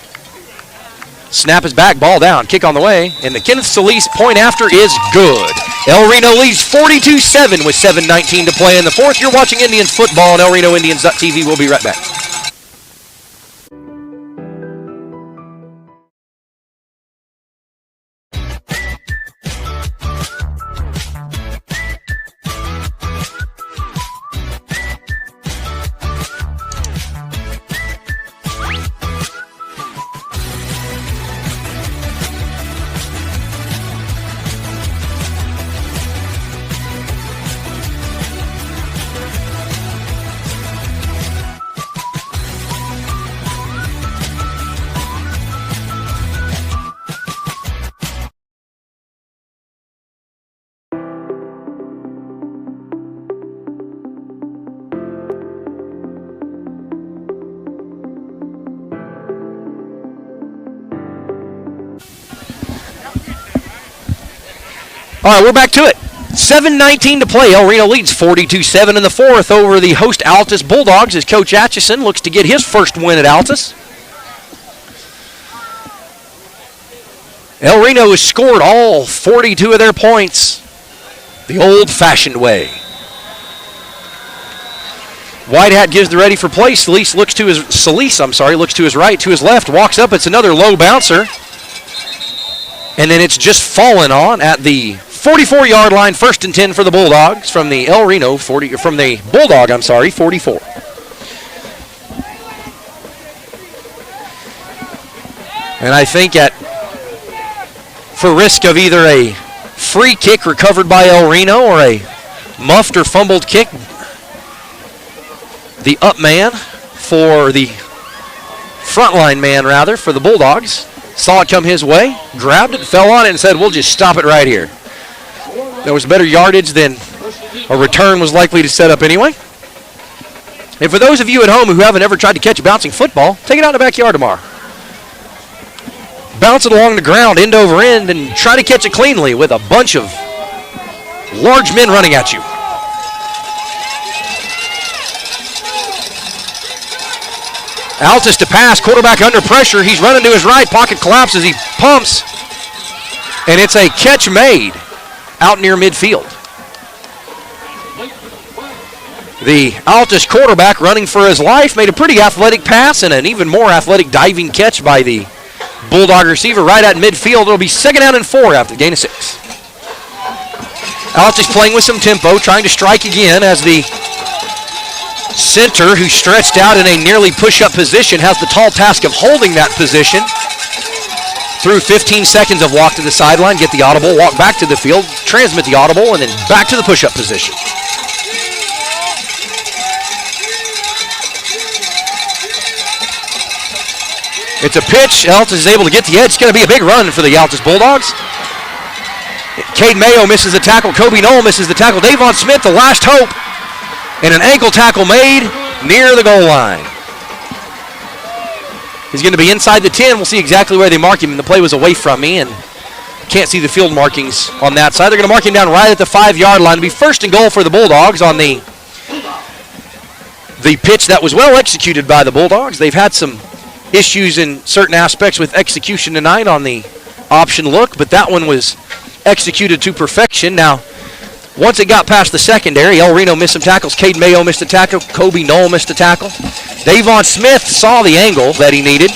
Snap is back, ball down, kick on the way, and the Kenneth Solis point after is good. El Reno leads 42-7 with 7:19 to play in the 4th. You're watching Indians football on elrenoindians.tv. We'll be right back. All right, we're back to it. 7:19 to play. El Reno leads 42-7 in the fourth over the host Altus Bulldogs as Coach Atchison looks to get his first win at Altus. El Reno has scored all 42 of their points the old-fashioned way. White Hat gives the ready for play. Solis looks to his right, to his left, walks up. It's another low bouncer. And then it's just fallen on at the 44-yard line, 1st and 10 for the Bulldogs from the Bulldog 44. And I think for risk of either a free kick recovered by El Reno or a muffed or fumbled kick, the up man for the frontline man rather for the Bulldogs saw it come his way, grabbed it, fell on it, and said, "We'll just stop it right here." There was better yardage than a return was likely to set up anyway. And for those of you at home who haven't ever tried to catch a bouncing football, take it out in the backyard tomorrow. Bounce it along the ground, end over end, and try to catch it cleanly with a bunch of large men running at you. Altus to pass, quarterback under pressure. He's running to his right, pocket collapses, he pumps, and it's a catch made out near midfield. The Altus quarterback running for his life made a pretty athletic pass and an even more athletic diving catch by the Bulldog receiver right at midfield. It'll be 2nd down and 4 after the gain of 6. Altus playing with some tempo, trying to strike again as the center, who stretched out in a nearly push-up position, has the tall task of holding that position through 15 seconds of walk to the sideline, get the audible, walk back to the field, transmit the audible, and then back to the push-up position. It's a pitch. Altus is able to get the edge. It's going to be a big run for the Altus Bulldogs. Cade Mayo misses the tackle. Kobe Knoll misses the tackle. Davon Smith, the last hope. And an ankle tackle made near the goal line. He's going to be inside the 10. We'll see exactly where they mark him. And the play was away from me, and can't see the field markings on that side. They're going to mark him down right at the 5-yard line. It'll be 1st and goal for the Bulldogs on the pitch that was well executed by the Bulldogs. They've had some issues in certain aspects with execution tonight on the option look, but that one was executed to perfection. Now, once it got past the secondary, El Reno missed some tackles. Cade Mayo missed a tackle. Kobe Knoll missed a tackle. Davon Smith saw the angle that he needed.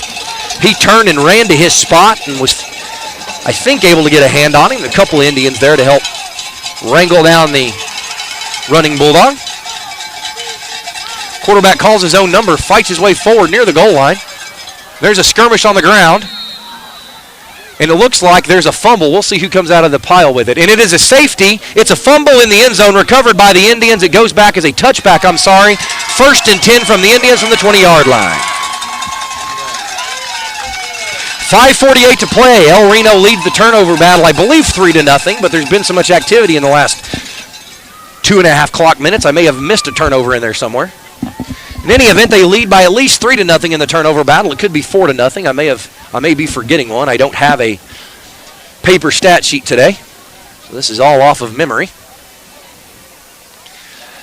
He turned and ran to his spot and was, I think, able to get a hand on him. A couple of Indians there to help wrangle down the running Bulldog. Quarterback calls his own number, fights his way forward near the goal line. There's a skirmish on the ground. And it looks like there's a fumble. We'll see who comes out of the pile with it. And it is a safety. It's a fumble in the end zone recovered by the Indians. It goes back as a touchback, 1st and 10 from the Indians from the 20-yard line. 5:48 to play. El Reno leads the turnover battle, I believe 3-0, but there's been so much activity in the last 2.5 clock minutes. I may have missed a turnover in there somewhere. In any event, they lead by at least 3-0 in the turnover battle. It could be 4-0. I may be forgetting one. I don't have a paper stat sheet today. So this is all off of memory.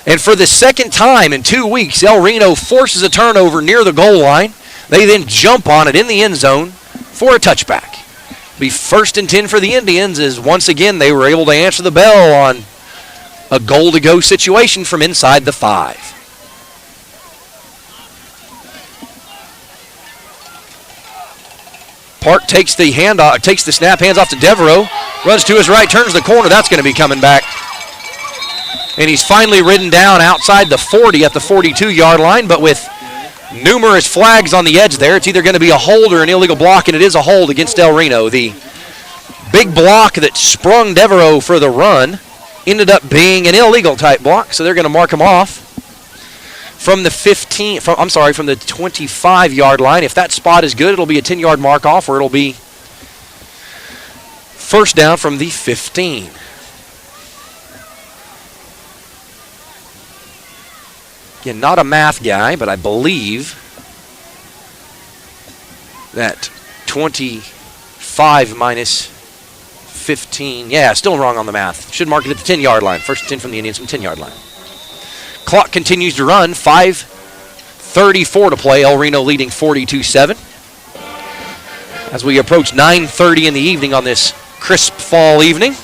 And for the second time in 2 weeks, El Reno forces a turnover near the goal line. They then jump on it in the end zone for a touchback. Be 1st and 10 for the Indians as once again they were able to answer the bell on a goal-to-go situation from inside the 5. Park takes the snap, hands off to Devereaux, runs to his right, turns the corner. That's going to be coming back. And he's finally ridden down outside the 40 at the 42-yard line, but with numerous flags on the edge there, it's either going to be a hold or an illegal block, and it is a hold against El Reno. The big block that sprung Devereaux for the run ended up being an illegal type block, so they're going to mark him off from the 25-yard line. If that spot is good, it'll be a 10-yard mark off, or it'll be 1st down from the 15. Again, not a math guy, but I believe that 25 minus 15. Yeah, still wrong on the math. Should mark it at the 10-yard line. First and 10 from the Indians from 10-yard line. Clock continues to run. 5:34 to play. El Reno leading 42-7. As we approach 9:30 in the evening on this crisp fall evening.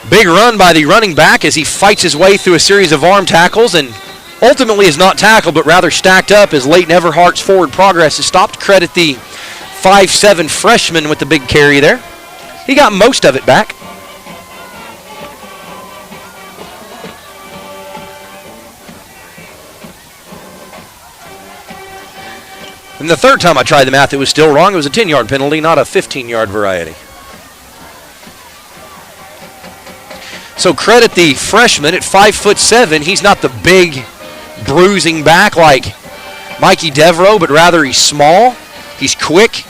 Big run by the running back as he fights his way through a series of arm tackles and ultimately is not tackled but rather stacked up as Leighton Everhart's forward progress is stopped. Credit the 5'7" freshman with the big carry there. He got most of it back. And the third time I tried the math, it was still wrong. It was a 10-yard penalty, not a 15-yard variety. So credit the freshman at 5'7". He's not the big bruising back like Mikey Devereaux, but rather he's small, he's quick,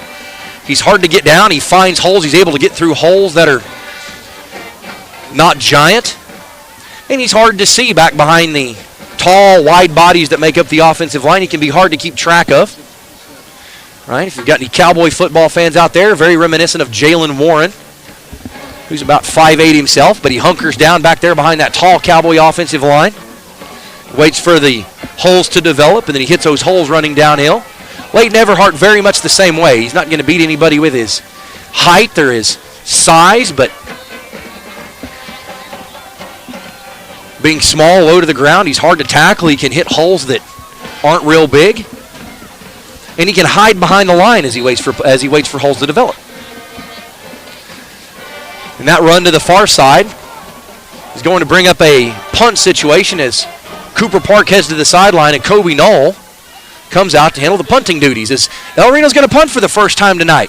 he's hard to get down, he finds holes, he's able to get through holes that are not giant, and he's hard to see back behind the tall, wide bodies that make up the offensive line. He can be hard to keep track of. Right? If you've got any Cowboy football fans out there, very reminiscent of Jalen Warren, who's about 5'8" himself, but he hunkers down back there behind that tall Cowboy offensive line. Waits for the holes to develop, and then he hits those holes running downhill. Leighton Everhart very much the same way. He's not going to beat anybody with his height or his size, but being small, low to the ground, he's hard to tackle. He can hit holes that aren't real big. And he can hide behind the line as he waits for holes to develop. And that run to the far side is going to bring up a punt situation as Cooper Park heads to the sideline and Kobe Knoll comes out to handle the punting duties as El Reno's going to punt for the first time tonight.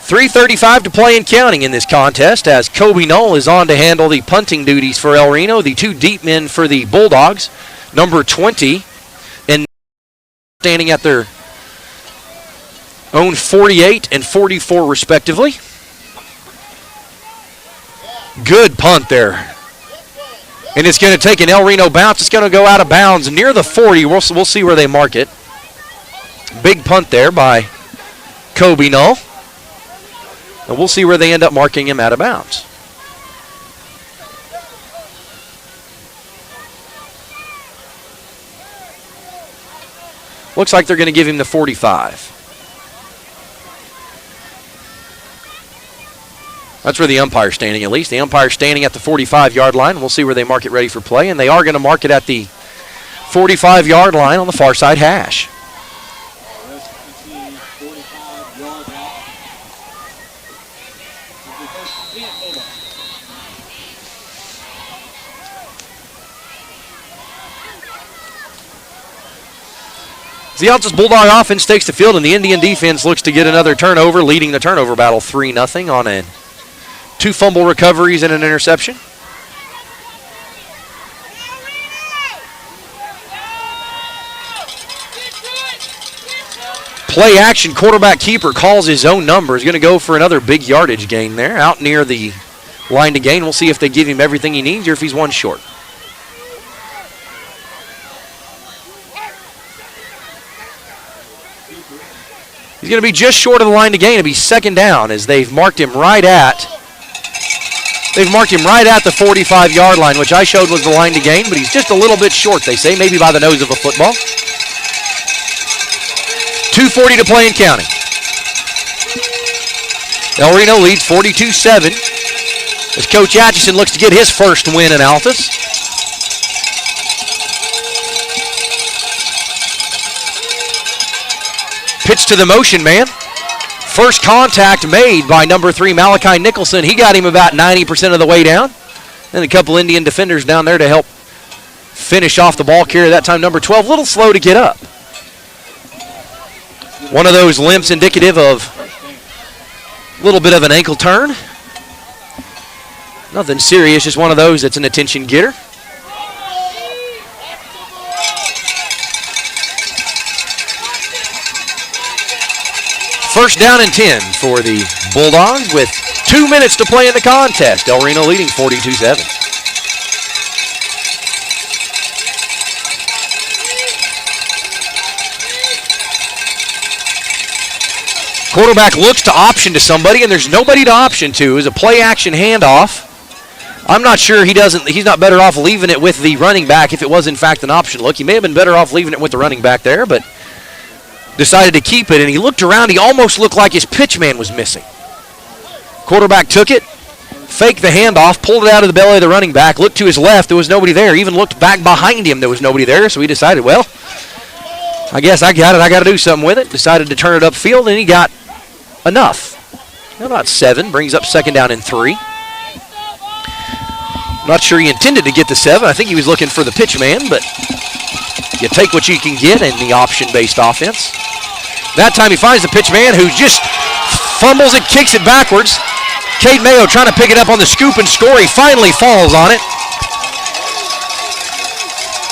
.335 to play and counting in this contest as Kobe Knoll is on to handle the punting duties for El Reno. The two deep men for the Bulldogs, number 20 and standing at their own 48 and 44 respectively. Good punt there. And it's going to take an El Reno bounce. It's going to go out of bounds near the 40. We'll see where they mark it. Big punt there by Kobe Knoll. And we'll see where they end up marking him out of bounds. Looks like they're going to give him the 45. That's where the umpire's standing, at least. The umpire's standing at the 45-yard line. We'll see where they mark it ready for play. And they are going to mark it at the 45-yard line on the far side hash. The Altus Bulldog offense takes the field, and the Indian defense looks to get another turnover, leading the turnover battle 3-0 on a 2 fumble recoveries and an interception. Play action, quarterback keeper calls his own number. He's going to go for another big yardage gain there, out near the line to gain. We'll see if they give him everything he needs or if he's one short. He's going to be just short of the line to gain. It'll be second down as they've marked him right at the 45-yard line, which I showed was the line to gain, but he's just a little bit short, they say, maybe by the nose of a football. 2:40 to play and counting. El Reno leads 42-7 as Coach Atchison looks to get his first win in Altus. Pitch to the motion man. First contact made by number 3, Malachi Nicholson. He got him about 90% of the way down. And a couple Indian defenders down there to help finish off the ball carrier. That time number 12, a little slow to get up. One of those limps indicative of a little bit of an ankle turn. Nothing serious, just one of those that's an attention getter. First down and 10 for the Bulldogs with 2 minutes to play in the contest. El Reno leading 42-7. Quarterback looks to option to somebody, and there's nobody to option to. It's a play-action handoff. I'm not sure he's not better off leaving it with the running back if it was, in fact, an option look. He may have been better off leaving it with the running back there, but decided to keep it, and he looked around. He almost looked like his pitch man was missing. Quarterback took it, faked the handoff, pulled it out of the belly of the running back, looked to his left. There was nobody there. Even looked back behind him. There was nobody there, so he decided, well, I guess I got it. I got to do something with it. Decided to turn it upfield, and he got enough. About 7. Brings up 2nd down and 3. Not sure he intended to get the 7. I think he was looking for the pitch man, but you take what you can get in the option-based offense. That time he finds the pitch man who just fumbles it, kicks it backwards. Cade Mayo trying to pick it up on the scoop and score. He finally falls on it.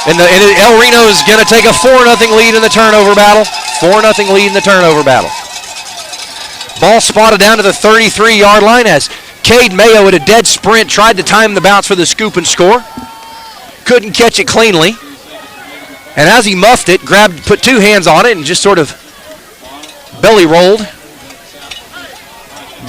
And El Reno is going to take a 4-0 lead in the turnover battle. 4-0 lead in the turnover battle. Ball spotted down to the 33-yard line as Cade Mayo at a dead sprint tried to time the bounce for the scoop and score. Couldn't catch it cleanly. And as he muffed it, put 2 hands on it and just sort of belly rolled.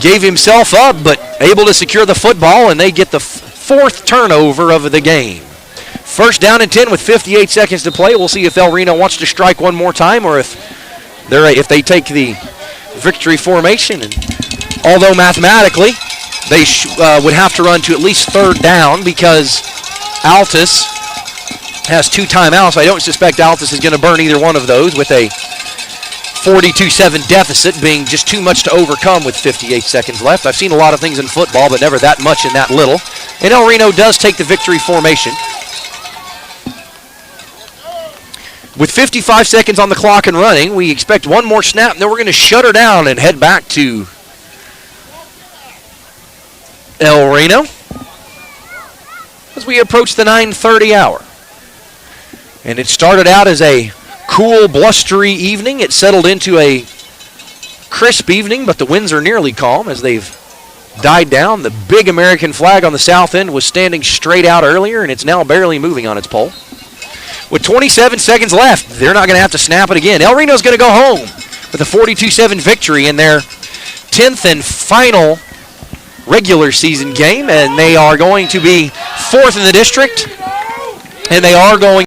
Gave himself up, but able to secure the football, and they get the 4th turnover of the game. 1st down and 10 with 58 seconds to play. We'll see if El Reno wants to strike one more time or if they take the victory formation. And although mathematically they would have to run to at least 3rd down because Altus has 2 timeouts. I don't suspect Altus is going to burn either one of those with a 42-7 deficit being just too much to overcome with 58 seconds left. I've seen a lot of things in football, but never that much in that little. And El Reno does take the victory formation. With 55 seconds on the clock and running, we expect one more snap, and then we're going to shut her down and head back to El Reno as we approach the 9:30 hour. And it started out as a cool, blustery evening. It settled into a crisp evening, but the winds are nearly calm as they've died down. The big American flag on the south end was standing straight out earlier, and it's now barely moving on its pole. With 27 seconds left, they're not going to have to snap it again. El Reno's going to go home with a 42-7 victory in their 10th and final regular season game, and they are going to be 4th in the district, and they are going